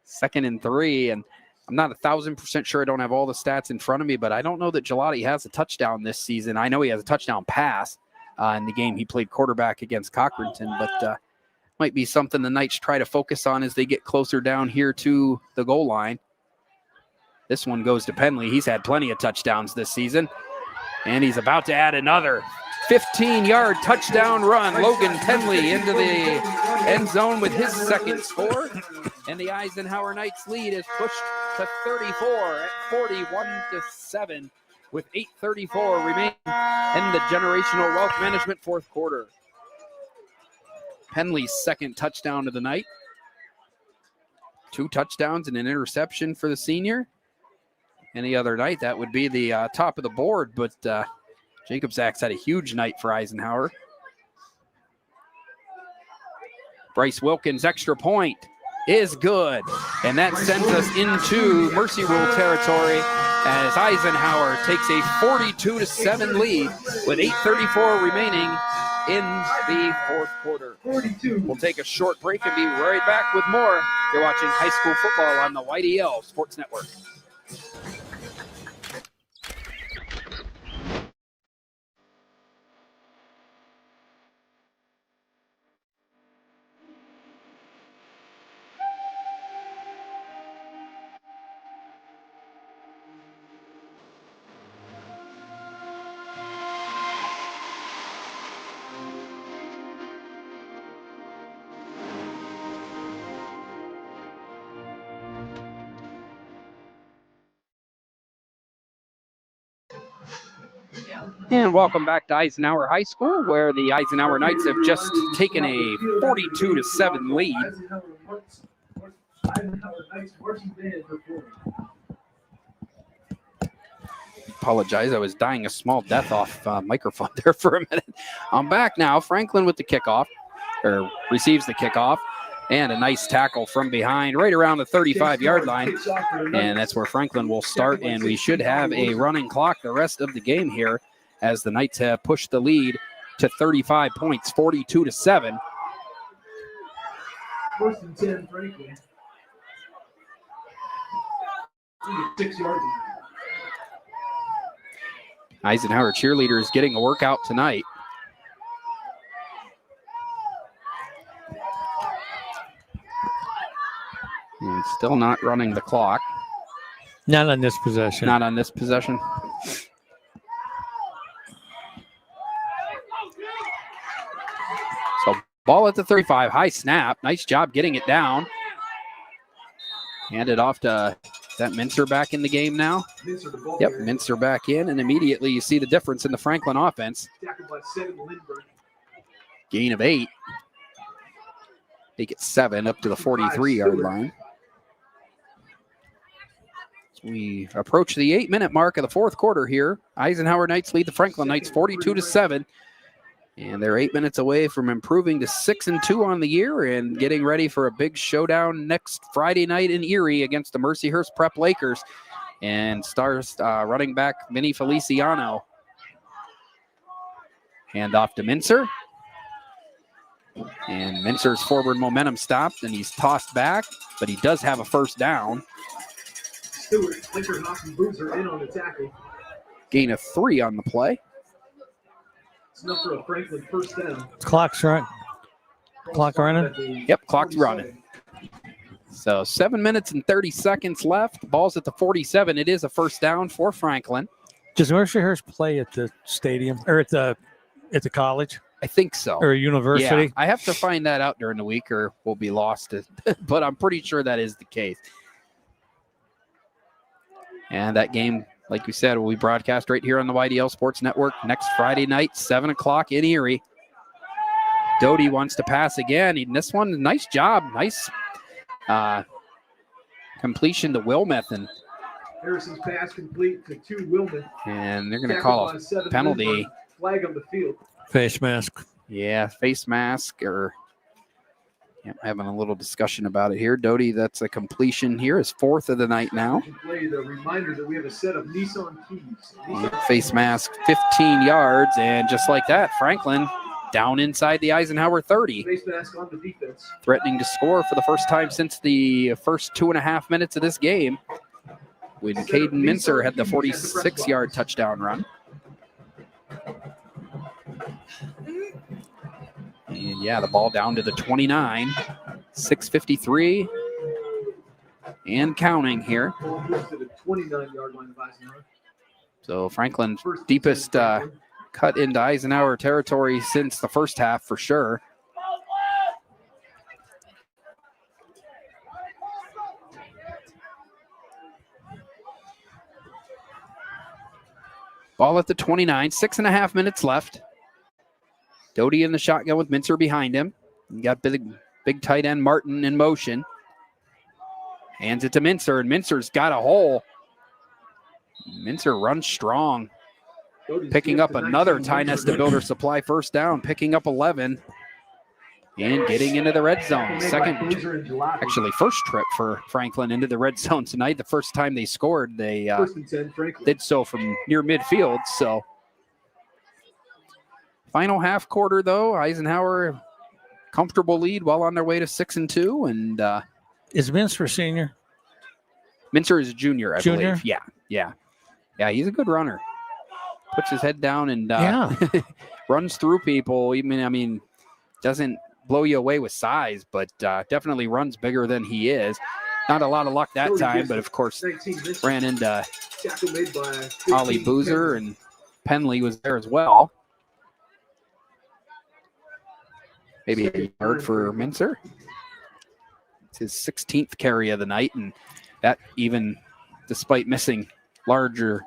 2nd and 3, and I'm not 1,000% sure. I don't have all the stats in front of me, but I don't know that Gelati has a touchdown this season. I know he has a touchdown pass in the game he played quarterback against Cochranton, but might be something the Knights try to focus on as they get closer down here to the goal line. This one goes to Penley. He's had plenty of touchdowns this season, and he's about to add another 15-yard touchdown run. Logan Penley into the end zone with his 2nd score. And the Eisenhower Knights lead is pushed to 34 at 41-7 with 8:34 remaining in the Generational Wealth Management 4th quarter. Penley's 2nd touchdown of the night. 2 touchdowns and an interception for the senior. Any other night, that would be the top of the board, but Jacob Zach's had a huge night for Eisenhower. Bryce Wilkins' extra point is good, and that sends us into Mercy Rule territory as Eisenhower takes a 42-7 lead with 8:34 remaining in the 4th quarter. 42. We'll take a short break and be right back with more. You're watching high school football on the YDL Sports Network. And welcome back to Eisenhower High School, where the Eisenhower Knights have just taken a 42-7 lead. Apologize, I was dying a small death off microphone there for a minute. I'm back now. Franklin with the kickoff, or receives the kickoff, and a nice tackle from behind right around the 35-yard line. And that's where Franklin will start, and we should have a running clock the rest of the game here, as the Knights have pushed the lead to 35 points, 42-7. First and 10, Franklin. 6 yards. Eisenhower cheerleaders getting a workout tonight. And still not running the clock. Not on this possession. Not on this possession. So ball at the 35, high snap. Nice job getting it down. Hand it off to, is that Mincer back in the game now? Yep, Mincer back in, and immediately you see the difference in the Franklin offense. Gain of 8. Make it 7 up to the 43-yard line. We approach the 8-minute mark of the fourth quarter here. Eisenhower Knights lead the Franklin Knights 42-7. And they're 8 minutes away from improving to 6-2 on the year and getting ready for a big showdown next Friday night in Erie against the Mercyhurst Prep Lakers. And stars running back Vinny Feliciano. Hand off to Mincer. And Mincer's forward momentum stopped, and he's tossed back, but he does have a first down. Stewart, Linkerhoff, and Boozer in on the tackle. Gain of 3 on the play. It's enough for a Franklin first down. Clock's running. Clock running? Yep, clock's running. So 7 minutes and 30 seconds left. Ball's at the 47. It is a first down for Franklin. Does Mercyhurst play at the stadium or at the college? I think so. Or a university? Yeah, I have to find that out during the week or we'll be lost. But I'm pretty sure that is the case. And that game, like we said, will be broadcast right here on the YDL Sports Network next Friday night, 7 o'clock in Erie. Doty wants to pass again. And this one, nice job. Nice completion to Wilmeth. And Harrison's pass complete to Wilmeth. And they're going to call a penalty. Flag on the field. Face mask. Yeah, face mask or having a little discussion about it here. Doty, that's a completion here. Is 4th of the night now. Play the reminder that we have a set of Nissan keys. Face mask, 15 yards, and just like that, Franklin down inside the Eisenhower 30. Face mask on the defense. Threatening to score for the first time since the first 2.5 minutes of this game, when Caden Mincer had the 46-yard touchdown run. And yeah, the ball down to the 29, 6:53 and counting here. So Franklin's deepest cut into Eisenhower territory since the first half for sure. Ball at the 29, 6.5 minutes left. Doty in the shotgun with Mincer behind him. You got big tight end Martin in motion. Hands it to Mincer, and Mincer's got a hole. Mincer runs strong. Picking up another Tie Nesta Builder Supply first down, picking up 11. And getting into the red zone. First trip for Franklin into the red zone tonight. The first time they scored, they did so from near midfield, so. Final half quarter, though, Eisenhower, comfortable lead well on their way to 6-2. And is Mincer senior? Mincer is a junior, I believe. Yeah, he's a good runner. Puts his head down and runs through people. Doesn't blow you away with size, but definitely runs bigger than he is. Not a lot of luck that time, but of course ran into Ollie Boozer, and Penley was there as well. Maybe a yard for Mincer. It's his 16th carry of the night, and that even despite missing larger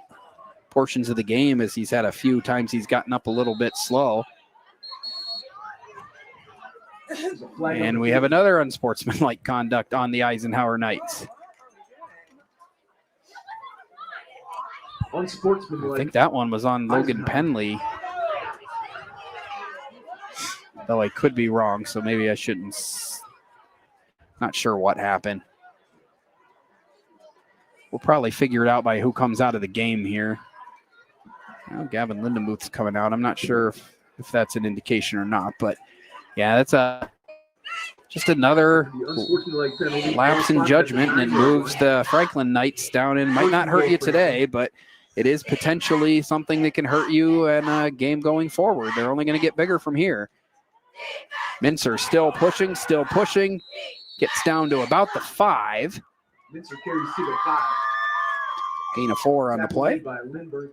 portions of the game, as he's had a few times he's gotten up a little bit slow. And we have another unsportsmanlike conduct on the Eisenhower Knights. Unsportsmanlike. I think that one was on Logan Penley, though I could be wrong, so maybe I shouldn't. Not sure what happened. We'll probably figure it out by who comes out of the game here. Well, Gavin Lindenmuth's coming out. I'm not sure if that's an indication or not, but yeah, that's just another lapse in judgment, and it moves the Franklin Knights down in. Might not hurt you today, but it is potentially something that can hurt you in a game going forward. They're only going to get bigger from here. Mincer still pushing, gets down to about the 5. Mincer carries to the 5. Gain of 4 on the play. By Lindbergh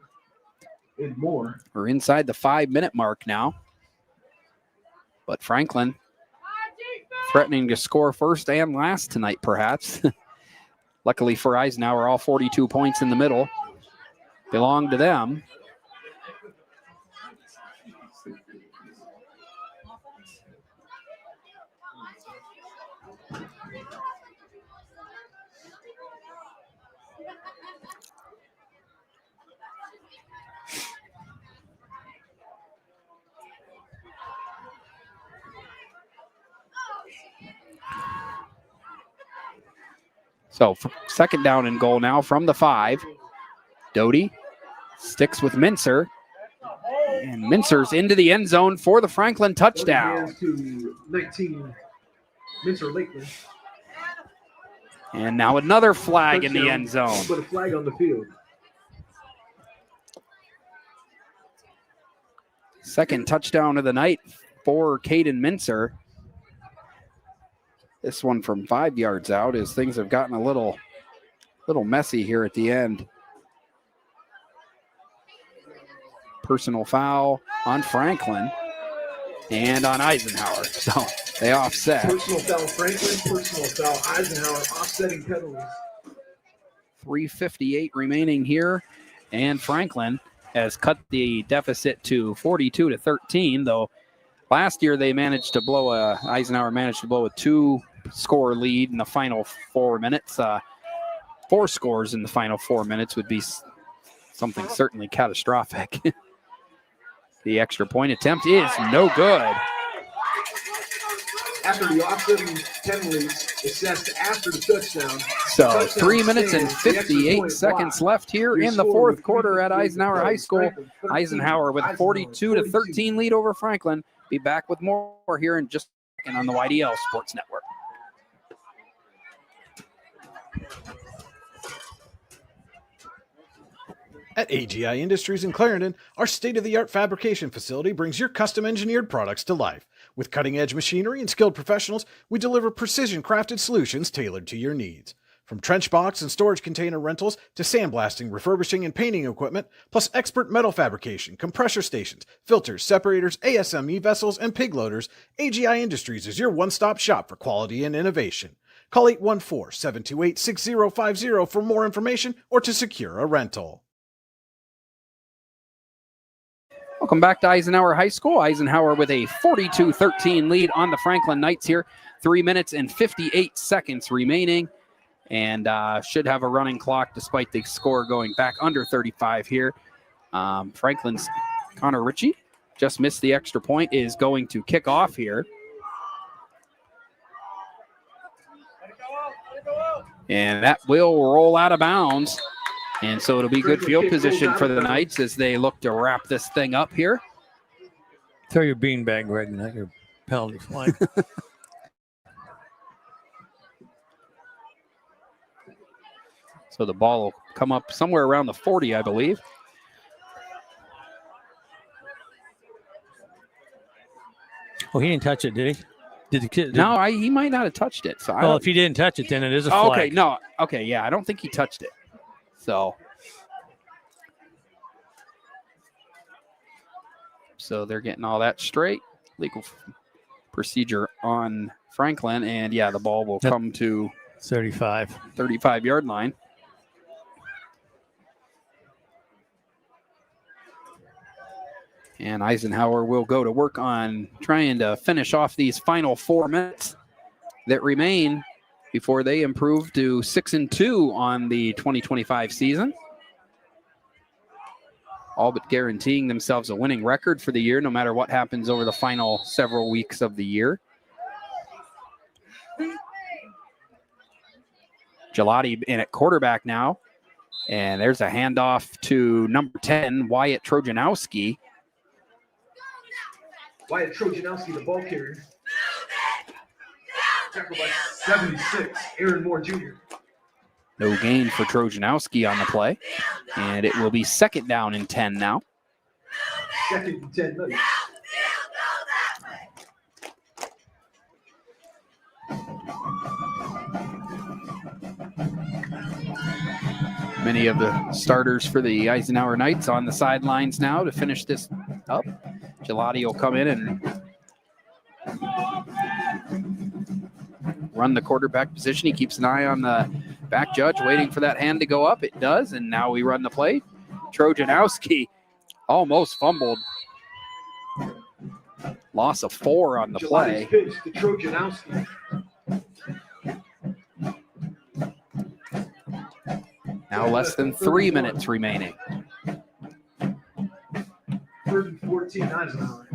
and Moore. We're inside the 5-minute mark now. But Franklin threatening to score first and last tonight, perhaps. Luckily for Eisenhower, all 42 points in the middle belong to them. So second down and goal now from the 5. Doty sticks with Mincer. And Mincer's into the end zone for the Franklin touchdown. To 19, Mincer Lakeland. And now another flag in the end zone. Put a flag on the field. Second touchdown of the night for Caden Mincer. This one from 5 yards out, as things have gotten a little messy here at the end. Personal foul on Franklin and on Eisenhower. So they offset. Personal foul Franklin, personal foul Eisenhower, offsetting penalties. 3:58 remaining here, and Franklin has cut the deficit to 42-13, though last year they managed to blow Eisenhower managed to blow a 2-score lead in the final 4 minutes. 4 scores in the final 4 minutes would be something certainly catastrophic. The extra point attempt is no good. After the offsetting penalties assessed after the touchdown. So 3 minutes and 58 seconds left here in the fourth quarter at Eisenhower High School. Eisenhower with a 42-13 lead over Franklin. Be back with more here in just a second on the YDL Sports Network. At AGI Industries in Clarendon, our state-of-the-art fabrication facility brings your custom-engineered products to life. With cutting-edge machinery and skilled professionals, we deliver precision-crafted solutions tailored to your needs. From trench box and storage container rentals to sandblasting, refurbishing, and painting equipment, plus expert metal fabrication, compressor stations, filters, separators, ASME vessels, and pig loaders, AGI Industries is your one-stop shop for quality and innovation. Call 814-728-6050 for more information or to secure a rental. Welcome back to Eisenhower High School. Eisenhower with a 42-13 lead on the Franklin Knights here. 3 minutes and 58 seconds remaining. And should have a running clock despite the score going back under 35 here. Franklin's Connor Ritchie just missed the extra point, is going to kick off here. And that will roll out of bounds. And so it'll be good field position for the Knights as they look to wrap this thing up here. Throw your beanbag right, not your penalty flag. So the ball will come up somewhere around the 40, I believe. Oh, he didn't touch it, did he? Did the kid? No, he might not have touched it. So well, if he didn't touch it, then it is a flag. Okay, no. Okay, yeah, I don't think he touched it. So they're getting all that straight. Legal procedure on Franklin. And, yeah, the ball will come to 35-yard line. And Eisenhower will go to work on trying to finish off these final 4 minutes that remain before they improve to 6-2 on the 2025 season. All but guaranteeing themselves a winning record for the year, no matter what happens over the final several weeks of the year. Gelati in at quarterback now. And there's a handoff to number 10, Wyatt Trojanowski. Wyatt Trojanowski, the ball carrier. Tackled by 76, Aaron Moore Jr. No gain for Trojanowski on the play. And it will be 2nd down and 10 now. 2nd and 10, nice. Many of the starters for the Eisenhower Knights on the sidelines now to finish this up. Gelati will come in and run the quarterback position. He keeps an eye on the back judge, waiting for that hand to go up. It does, and now we run the play. Trojanowski almost fumbled. Loss of 4 on the play. Pitch to Trojanowski. Now less than 3 minutes remaining. 3rd and 14, Eisenhower.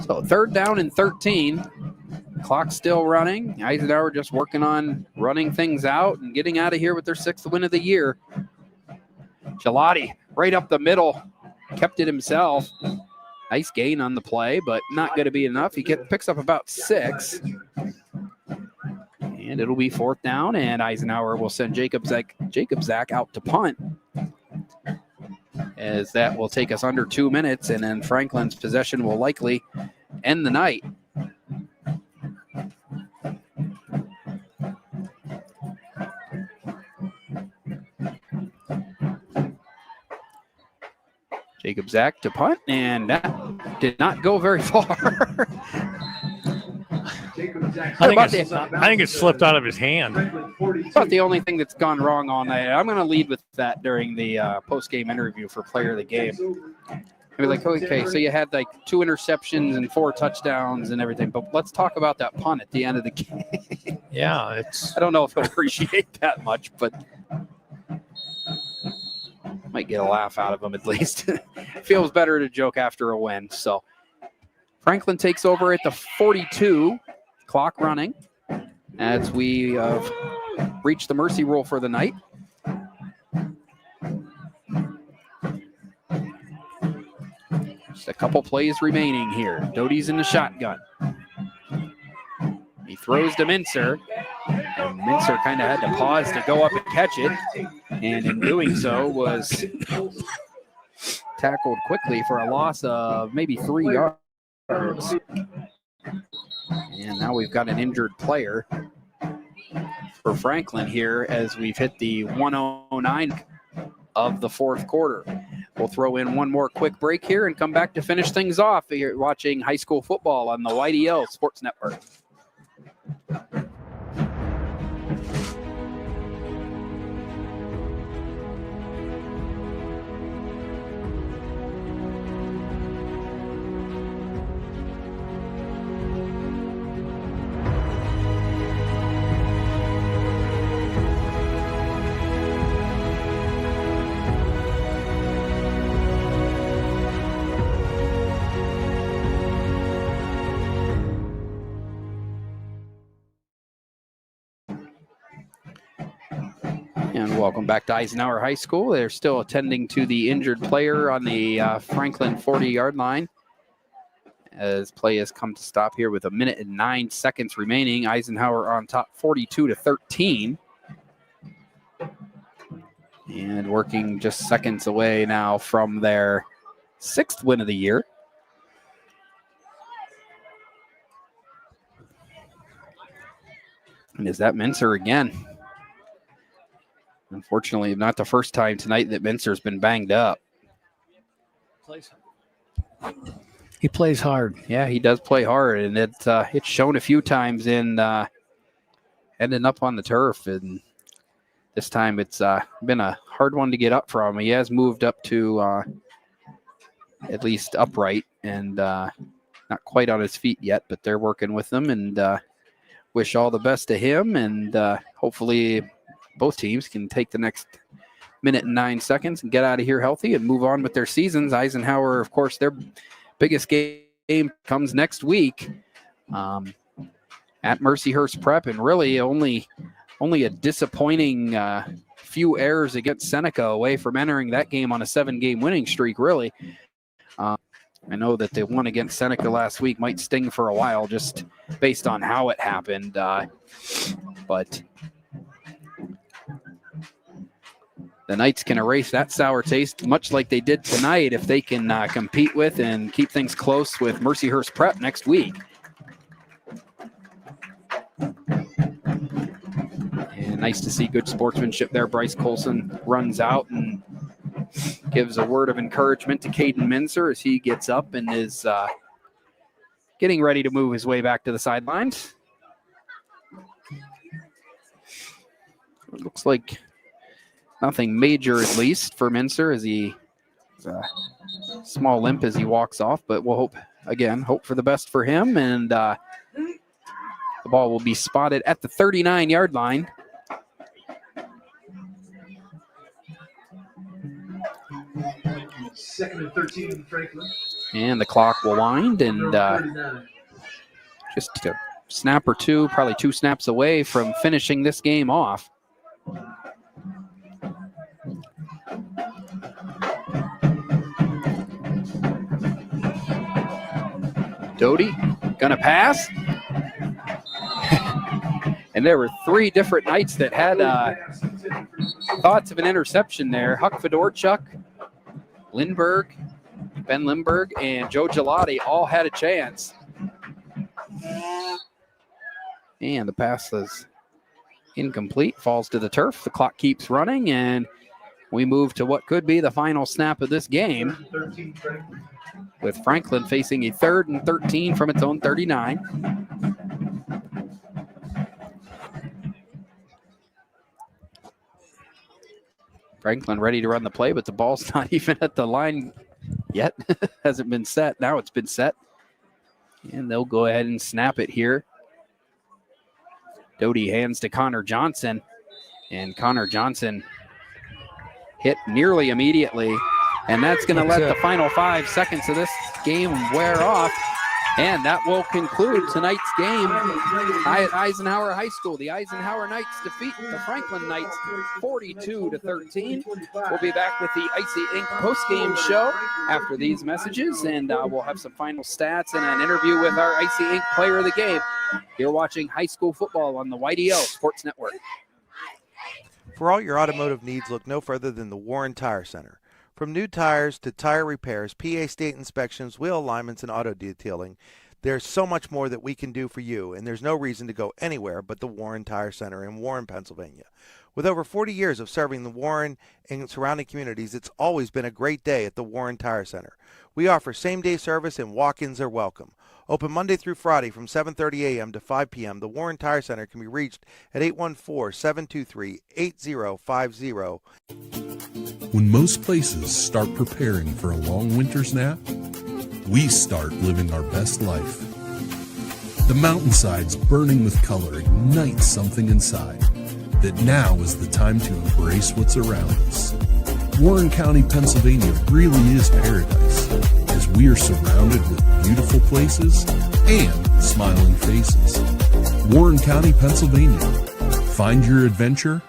So 3rd down and 13. Clock still running. Eisenhower just working on running things out and getting out of here with their 6th win of the year. Gelati right up the middle, kept it himself. Nice gain on the play, but not going to be enough. He picks up about 6. And it'll be 4th down, and Eisenhower will send Jacob Zach out to punt, as that will take us under 2 minutes, and then Franklin's possession will likely end the night. Jacob Zach to punt, and that did not go very far. I think it slipped out of his hand. About the only thing that's gone wrong all night. I'm going to lead with that during the post-game interview for player of the game. I'll be like, okay, so you had like 2 interceptions and 4 touchdowns and everything, but let's talk about that punt at the end of the game. Yeah, I don't know if he'll appreciate that much, but might get a laugh out of him at least. Feels better to joke after a win. So Franklin takes over at the 42, clock running, as we reach the mercy rule for the night. Just a couple plays remaining here. Doty's in the shotgun. He throws to Mincer, and Mincer kind of had to pause to go up and catch it, and in doing so was tackled quickly for a loss of maybe 3 yards. And now we've got an injured player for Franklin here as we've hit the 109 of the 4th quarter. We'll throw in one more quick break here and come back to finish things off. You're watching high school football on the YDL Sports Network. And welcome back to Eisenhower High School. They're still attending to the injured player on the Franklin 40-yard line as play has come to stop here with 1 minute and 9 seconds remaining. Eisenhower on top 42-13. And working just seconds away now from their 6th win of the year. And is that Mincer again? Unfortunately, not the first time tonight that Mincer's been banged up. He plays hard. Yeah, he does play hard, and it's shown a few times in ending up on the turf, and this time it's been a hard one to get up from. He has moved up to at least upright and not quite on his feet yet, but they're working with him, and wish all the best to him, and hopefully both teams can take the next minute and 9 seconds and get out of here healthy and move on with their seasons. Eisenhower, of course, their biggest game comes next week at Mercyhurst Prep, and really only a disappointing few errors against Seneca away from entering that game on a 7-game winning streak, really. I know that the one against Seneca last week might sting for a while just based on how it happened, but the Knights can erase that sour taste much like they did tonight if they can compete with and keep things close with Mercyhurst Prep next week. And nice to see good sportsmanship there. Bryce Colson runs out and gives a word of encouragement to Caden Minzer as he gets up and is getting ready to move his way back to the sidelines. It looks like nothing major, at least, for Minzer as he small limp as he walks off, but we'll hope for the best for him, and the ball will be spotted at the 39-yard line. Second and 13, Franklin. And the clock will wind, and just a snap or two, probably 2 snaps away from finishing this game off. Doty gonna pass. And there were 3 different Knights that had thoughts of an interception there. Huck Fedorchuk, Lindbergh, Ben Lindbergh, and Joe Gelati all had a chance. And the pass is incomplete, falls to the turf. The clock keeps running, and we move to what could be the final snap of this game, with Franklin facing a 3rd and 13 from its own 39. Franklin ready to run the play, but the ball's not even at the line yet. Hasn't been set. Now it's been set. And they'll go ahead and snap it here. Doty hands to Connor Johnson. And Connor Johnson hit nearly immediately. And that's going to let the final 5 seconds of this game wear off. And that will conclude tonight's game at Eisenhower High School. The Eisenhower Knights defeat the Franklin Knights 42-13. We'll be back with the Icy Ink post-game show after these messages, and we'll have some final stats and an interview with our Icy Ink player of the game. You're watching high school football on the YDL Sports Network. For all your automotive needs, look no further than the Warren Tire Center. From new tires to tire repairs, PA state inspections, wheel alignments, and auto detailing, there's so much more that we can do for you, and there's no reason to go anywhere but the Warren Tire Center in Warren, Pennsylvania. With over 40 years of serving the Warren and surrounding communities, it's always been a great day at the Warren Tire Center. We offer same-day service and walk-ins are welcome. Open Monday through Friday from 7:30 a.m. to 5 p.m., the Warren Tire Center can be reached at 814-723-8050. When most places start preparing for a long winter's nap, we start living our best life. The mountainsides burning with color ignite something inside that now is the time to embrace what's around us. Warren County, Pennsylvania really is paradise, as we are surrounded with beautiful places and smiling faces. Warren County, Pennsylvania. Find your adventure,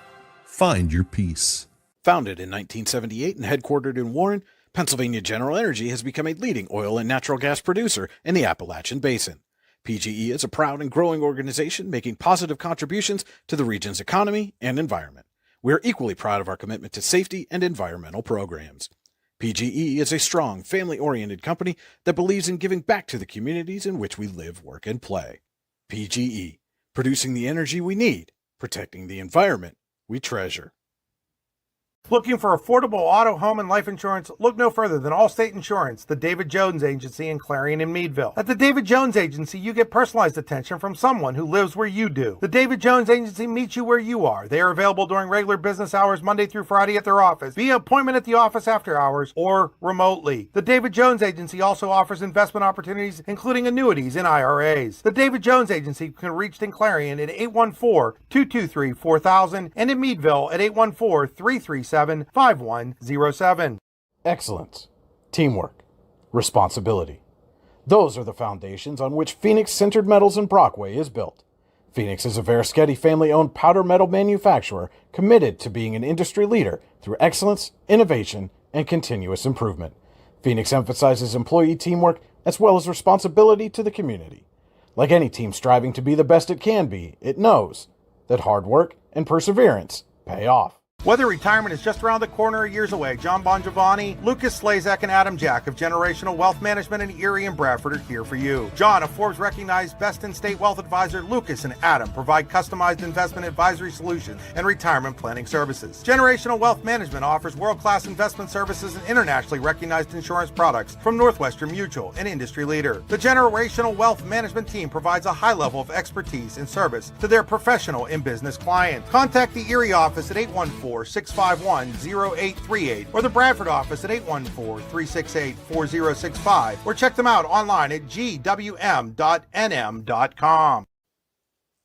find your peace. Founded in 1978 and headquartered in Warren, Pennsylvania General Energy has become a leading oil and natural gas producer in the Appalachian Basin. PGE is a proud and growing organization making positive contributions to the region's economy and environment. We are equally proud of our commitment to safety and environmental programs. PGE is a strong, family-oriented company that believes in giving back to the communities in which we live, work, and play. PGE, producing the energy we need, protecting the environment we treasure. Looking for affordable auto, home, and life insurance? Look no further than Allstate Insurance, the David Jones Agency in Clarion and Meadville. At the David Jones Agency, you get personalized attention from someone who lives where you do. The David Jones Agency meets you where you are. They are available during regular business hours Monday through Friday at their office, via appointment at the office after hours, or remotely. The David Jones Agency also offers investment opportunities, including annuities and IRAs. The David Jones Agency can be reached in Clarion at 814-223-4000 and in Meadville at 814-337-5107. Excellence, teamwork, responsibility. Those are the foundations on which Phoenix Sintered Metals in Brockway is built. Phoenix is a Verischetti family-owned powder metal manufacturer committed to being an industry leader through excellence, innovation, and continuous improvement. Phoenix emphasizes employee teamwork as well as responsibility to the community. Like any team striving to be the best it can be, it knows that hard work and perseverance pay off. Whether retirement is just around the corner or years away, John Bongiovanni, Lucas Slazak, and Adam Jack of Generational Wealth Management in Erie and Bradford are here for you. John, a Forbes-recognized best-in-state wealth advisor, Lucas and Adam provide customized investment advisory solutions and retirement planning services. Generational Wealth Management offers world-class investment services and internationally recognized insurance products from Northwestern Mutual, an industry leader. The Generational Wealth Management team provides a high level of expertise and service to their professional and business clients. Contact the Erie office at 814-651-0838 or the Bradford office at 814-368-4065 or check them out online at gwm.nm.com.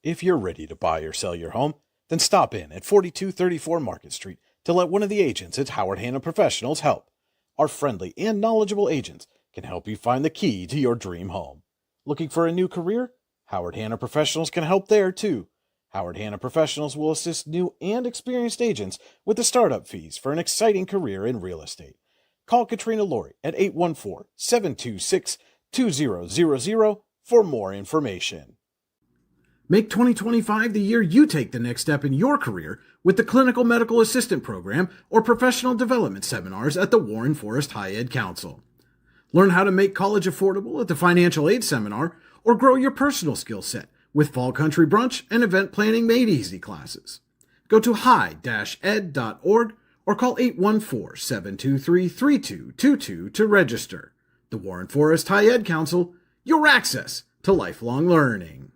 If you're ready to buy or sell your home, then stop in at 4234 Market Street to let one of the agents at Howard Hanna Professionals help. Our friendly and knowledgeable agents can help you find the key to your dream home. Looking for a new career? Howard Hanna Professionals can help there too. Howard Hanna Professionals will assist new and experienced agents with the startup fees for an exciting career in real estate. Call Katrina Laurie at 814-726-2000 for more information. Make 2025 the year you take the next step in your career with the Clinical Medical Assistant Program or Professional Development Seminars at the Warren Forest High Ed Council. Learn how to make college affordable at the Financial Aid Seminar or grow your personal skill set with Fall Country Brunch and Event Planning Made Easy classes. Go to high-ed.org or call 814-723-3222 to register. The Warren Forest High Ed Council, your access to lifelong learning.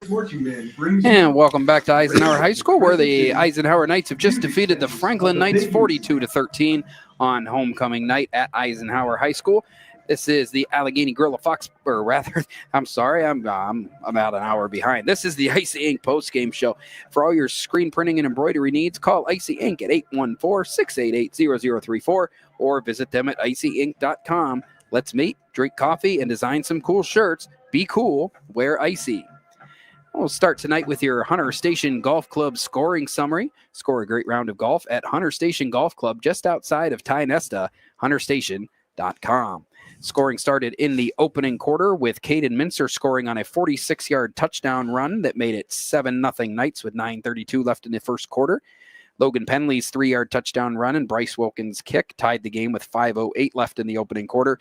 And welcome back to Eisenhower High School, where the Eisenhower Knights have just defeated the Franklin Knights 42-13 on homecoming night at Eisenhower High School. This is the Allegheny Grill of Fox, or rather, I'm sorry, I'm about an hour behind. This is the Icy Ink post-game show. For all your screen printing and embroidery needs, call Icy Ink at 814-688-0034 or visit them at icyink.com. Let's meet, drink coffee, and design some cool shirts. Be cool, wear icy. We'll start tonight with your Hunter Station Golf Club scoring summary. Score a great round of golf at Hunter Station Golf Club just outside of Tionesta, hunterstation.com. Scoring started in the opening quarter with Caden Mincer scoring on a 46-yard touchdown run that made it 7-0 Knights with 9:32 left in the first quarter. Logan Penley's 3-yard touchdown run and Bryce Wilkins' kick tied the game with 5:08 left in the opening quarter.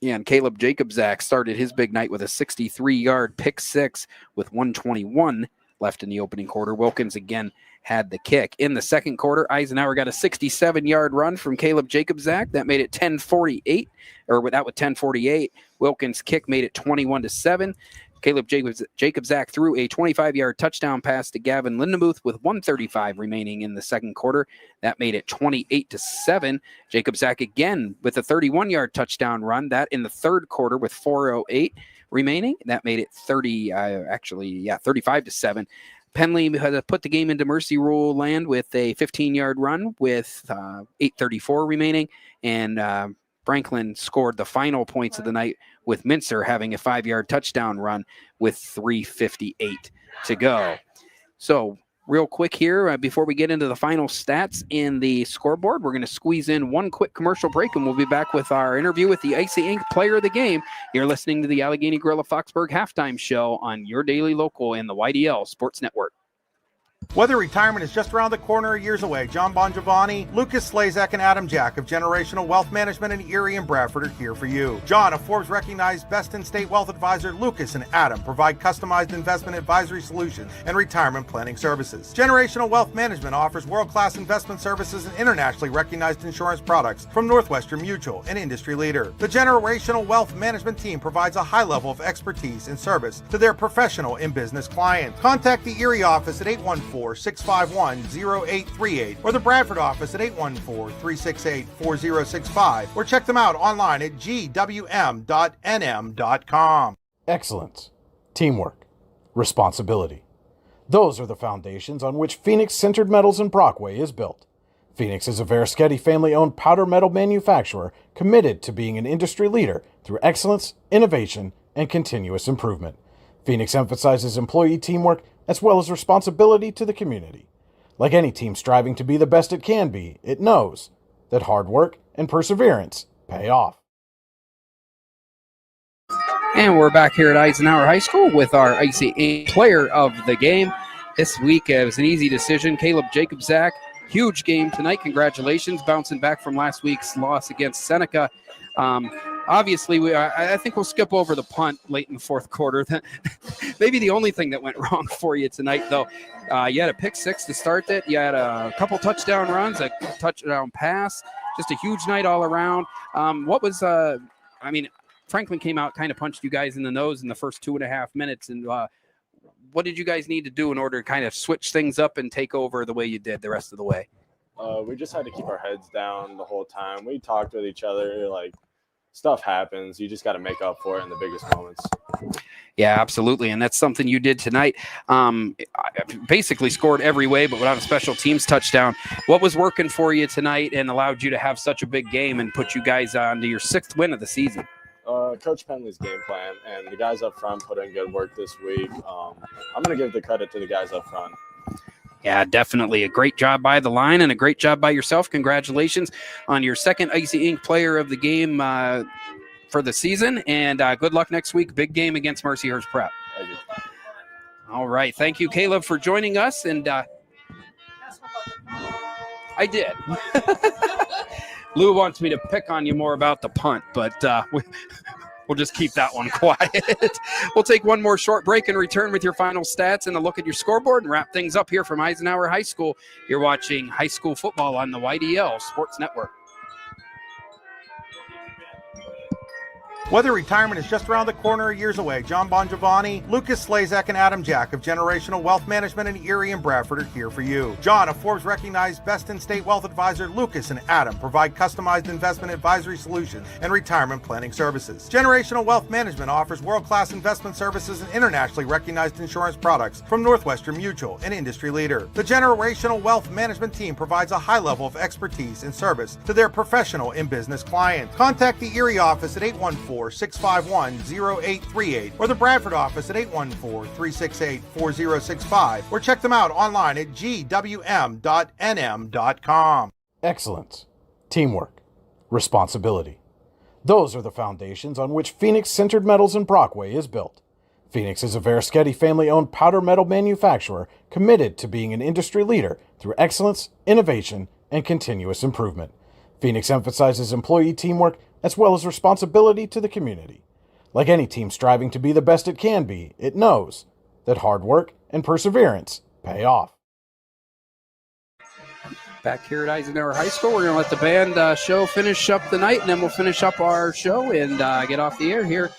And Caleb Jacobzak started his big night with a 63-yard pick six with 1:21 left in the opening quarter. Wilkins again had the kick. In the second quarter, Eisenhower got a 67-yard run from Caleb Jacobzak. That made it 10:48, or that with 10:48. Wilkins' kick made it 21-7. Caleb Jacobzak threw a 25-yard touchdown pass to Gavin Lindemuth with 1:35 remaining in the second quarter. That made it 28-7. Jacobzak again with a 31-yard touchdown run. That in the third quarter with 4:08 remaining. That made it 35-7. Penley had put the game into mercy rule land with a 15-yard run with 8:34 remaining. And Franklin scored the final points of the night with Mincer having a 5-yard touchdown run with 3:58 to go. So real quick here, before we get into the final stats in the scoreboard, we're going to squeeze in one quick commercial break, and we'll be back with our interview with the Icy Ink player of the game. You're listening to the Allegheny Grill of Foxburg halftime show on your daily local in the YDL Sports Network. Whether retirement is just around the corner or years away, John Bongiovanni, Lucas Slazak, and Adam Jack of Generational Wealth Management in Erie and Bradford are here for you. John, a Forbes-recognized best-in-state wealth advisor, Lucas and Adam provide customized investment advisory solutions and retirement planning services. Generational Wealth Management offers world-class investment services and internationally recognized insurance products from Northwestern Mutual, an industry leader. The Generational Wealth Management team provides a high level of expertise and service to their professional and business clients. Contact the Erie office at 814-651-0838 or the Bradford office at 814-368-4065 or check them out online at gwm.nm.com. Excellence, teamwork, responsibility. Those are the foundations on which Phoenix Sintered Metals in Brockway is built. Phoenix is a Verischetti family-owned powder metal manufacturer committed to being an industry leader through excellence, innovation, and continuous improvement. Phoenix emphasizes employee teamwork as well as responsibility to the community. Like any team striving to be the best it can be, it knows that hard work and perseverance pay off. And we're back here at Eisenhower High School with our ICA player of the game. This week it was an easy decision. Caleb Jacobzak, huge game tonight. Congratulations, bouncing back from last week's loss against Seneca. Obviously, I think we'll skip over the punt late in the fourth quarter. Maybe the only thing that went wrong for you tonight, though. You had a pick six to start it. You had a couple touchdown runs, a touchdown pass. Just a huge night all around. Franklin came out, kind of punched you guys in the nose in the first 2.5 minutes. And what did you guys need to do in order to kind of switch things up and take over the way you did the rest of the way? We just had to keep our heads down the whole time. We talked with each other, stuff happens. You just got to make up for it in the biggest moments. Yeah, absolutely. And that's something you did tonight. Basically scored every way, but without a special teams touchdown. What was working for you tonight and allowed you to have such a big game and put you guys on to your 6th win of the season? Coach Penley's game plan, and the guys up front put in good work this week. I'm going to give the credit to the guys up front. Yeah, definitely. A great job by the line and a great job by yourself. Congratulations on your 2nd Icy Ink player of the game for the season. And good luck next week. Big game against Mercyhurst Prep. Thank you. All right. Thank you, Caleb, for joining us. And I did. Lou wants me to pick on you more about the punt, but we'll just keep that one quiet. We'll take one more short break and return with your final stats and a look at your scoreboard and wrap things up here from Eisenhower High School. You're watching high school football on the YDL Sports Network. Whether retirement is just around the corner or years away, John Bongiovanni, Lucas Slazak, and Adam Jack of Generational Wealth Management in Erie and Bradford are here for you. John, a Forbes-recognized best-in-state wealth advisor, Lucas and Adam provide customized investment advisory solutions and retirement planning services. Generational Wealth Management offers world-class investment services and internationally recognized insurance products from Northwestern Mutual, an industry leader. The Generational Wealth Management team provides a high level of expertise and service to their professional and business clients. Contact the Erie office at 814-651-0838 or the Bradford office at 814-368-4065 or check them out online at gwm.nm.com. Excellence, teamwork, responsibility. Those are the foundations on which Phoenix Sintered Metals in Brockway is built. Phoenix is a Verischetti family-owned powder metal manufacturer committed to being an industry leader through excellence, innovation, and continuous improvement. Phoenix emphasizes employee teamwork as well as responsibility to the community. Like any team striving to be the best it can be, it knows that hard work and perseverance pay off. Back here at Eisenhower High School, we're going to let the band show finish up the night, and then we'll finish up our show and get off the air here.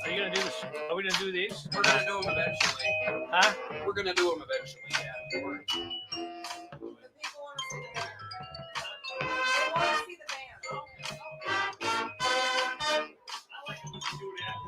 Are you gonna do this? Are we gonna do these? We're going to do them eventually. Huh? We're going to do them eventually, yeah. I like to do that.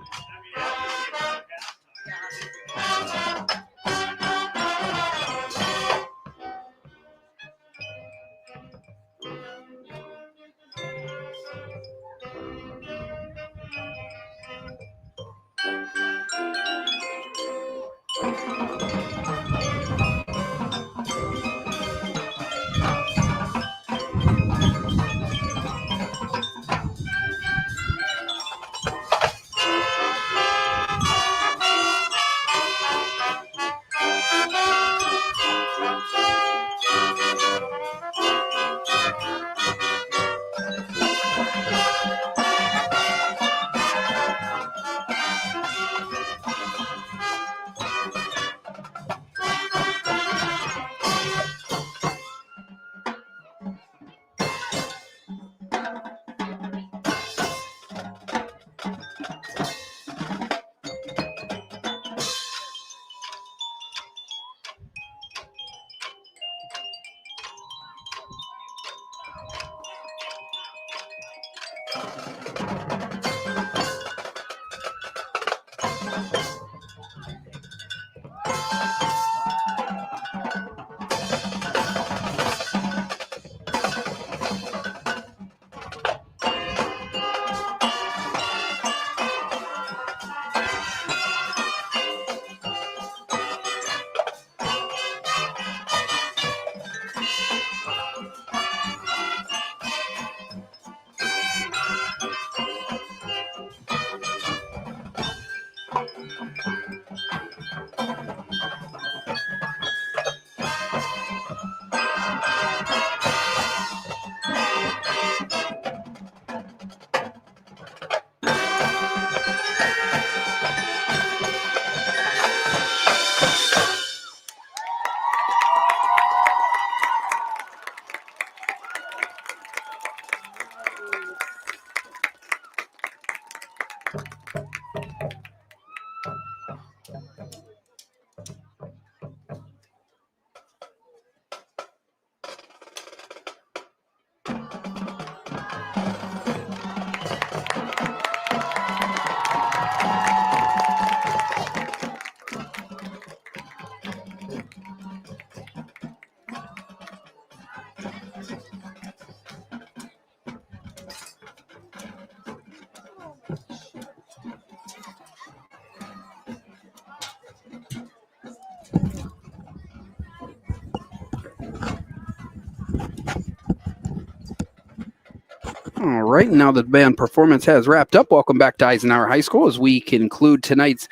All right, now that the band performance has wrapped up, welcome back to Eisenhower High School as we conclude tonight's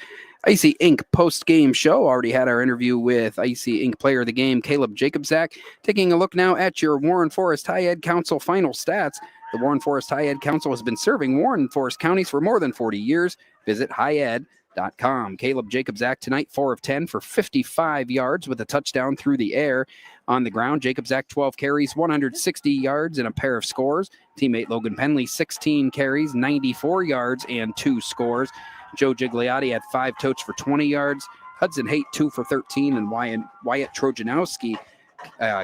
Icy Inc. post-game show. Already had our interview with Icy Inc. player of the game, Caleb Jacobzak. Taking a look now at your Warren Forest High Ed Council final stats. The Warren Forest High Ed Council has been serving Warren Forest counties for more than 40 years. Visit highed.com. Caleb Jacobzak tonight, 4 of 10 for 55 yards with a touchdown through the air. On the ground, Jacobzak 12 carries, 160 yards, and a pair of scores. Teammate Logan Penley, 16 carries, 94 yards, and 2 scores. Joe Gigliotti had 5 totes for 20 yards. Hudson Haight, 2 for 13, and Wyatt Trojanowski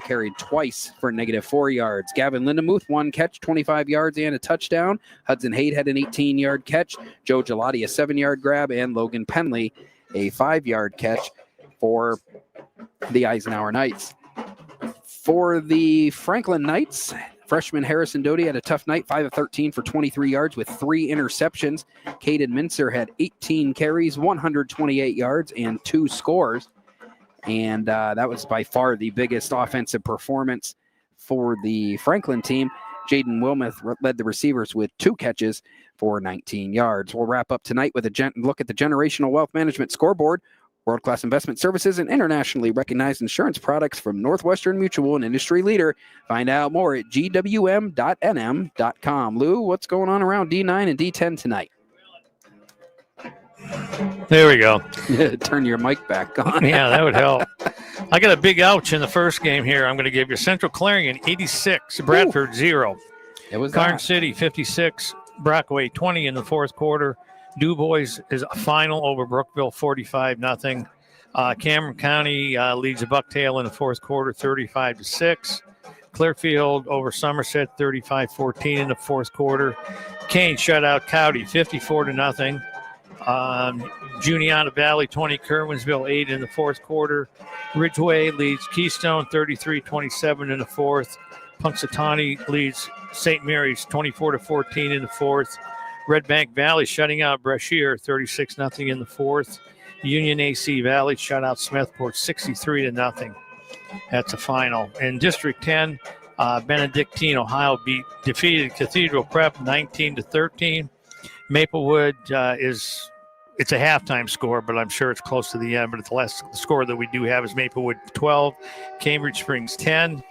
carried twice for -4 yards. Gavin Lindemuth, 1 catch, 25 yards, and a touchdown. Hudson Haight had an 18-yard catch. Joe Gigliotti, a 7-yard grab, and Logan Penley, a 5-yard catch for the Eisenhower Knights. For the Franklin Knights, freshman Harrison Doty had a tough night, 5 of 13 for 23 yards with 3 interceptions. Caden Mincer had 18 carries, 128 yards, and 2 scores. And that was by far the biggest offensive performance for the Franklin team. Jaden Wilmoth led the receivers with 2 catches for 19 yards. We'll wrap up tonight with a look at the Generational Wealth Management Scoreboard. World-class investment services and internationally recognized insurance products from Northwestern Mutual, an industry leader. Find out more at gwm.nm.com. Lou, what's going on around D9 and D10 tonight? There we go. Turn your mic back on. Yeah, that would help. I got a big ouch in the first game here. I'm going to give you Central Clarion 86, Bradford 0. It was Carn City 56, Brockway 20 in the fourth quarter. DuBois is a final over Brookville 45-0. Cameron County leads Bucktail in the fourth quarter 35-6. Clearfield over Somerset 35-14 in the fourth quarter. Kane shut out Cowdy 54-0. Juniata Valley 20, Kerwinsville 8 in the fourth quarter. Ridgeway leads Keystone 33-27 in the fourth. Punxsutawney leads St. Mary's 24-14 in the fourth. Red Bank Valley shutting out Brashear 36-0 in the fourth. Union AC Valley shut out Smethport 63-0. That's a final. In District 10, Benedictine, Ohio defeated Cathedral Prep 19-13. Maplewood it's a halftime score, but I'm sure it's close to the end. But the last score that we do have is Maplewood 12, Cambridge Springs 10.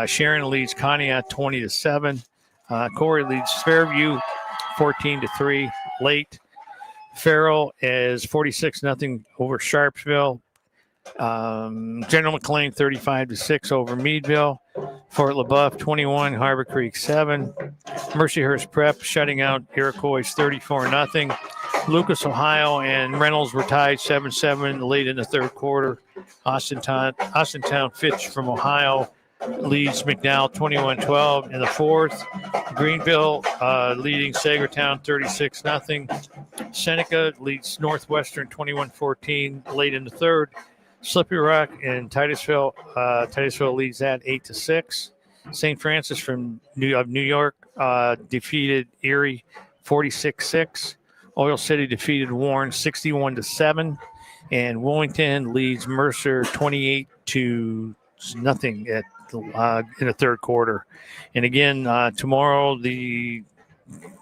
Sharon leads Conneaut 20-7. Corey leads Fairview 14-3 late. Farrell is 46-0 over Sharpsville. General McLean 35-6 over Meadville. Fort LaBeouf 21, Harbor Creek 7. Mercyhurst Prep shutting out Iroquois 34-0. Lucas, Ohio, and Reynolds were tied 7-7 late in the third quarter. Austintown Fitch from Ohio leads McDowell 21-12 in the fourth. Greenville leading Sagertown 36-0. Seneca leads Northwestern 21-14 late in the third. Slippery Rock and Titusville. Titusville leads that 8-6. St. Francis from New York defeated Erie 46-6. Oil City defeated Warren 61-7. And Wilmington leads Mercer 28-0 at in the third quarter. And again, tomorrow the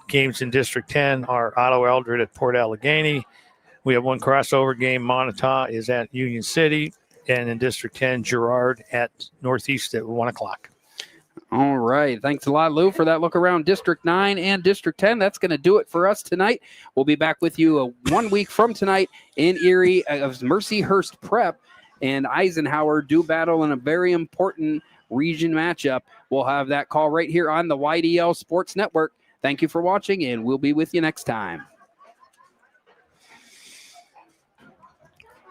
games in District 10 are Otto Eldred at Port Allegheny. We have one crossover game. Montauk is at Union City. And in District 10, Girard at Northeast at 1 o'clock. All right. Thanks a lot, Lou, for that look around District 9 and District 10. That's going to do it for us tonight. We'll be back with you 1 week from tonight in Erie as Mercyhurst Prep and Eisenhower do battle in a very important region matchup. We'll have that call right here on the YDL Sports Network. Thank you for watching, and we'll be with you next time.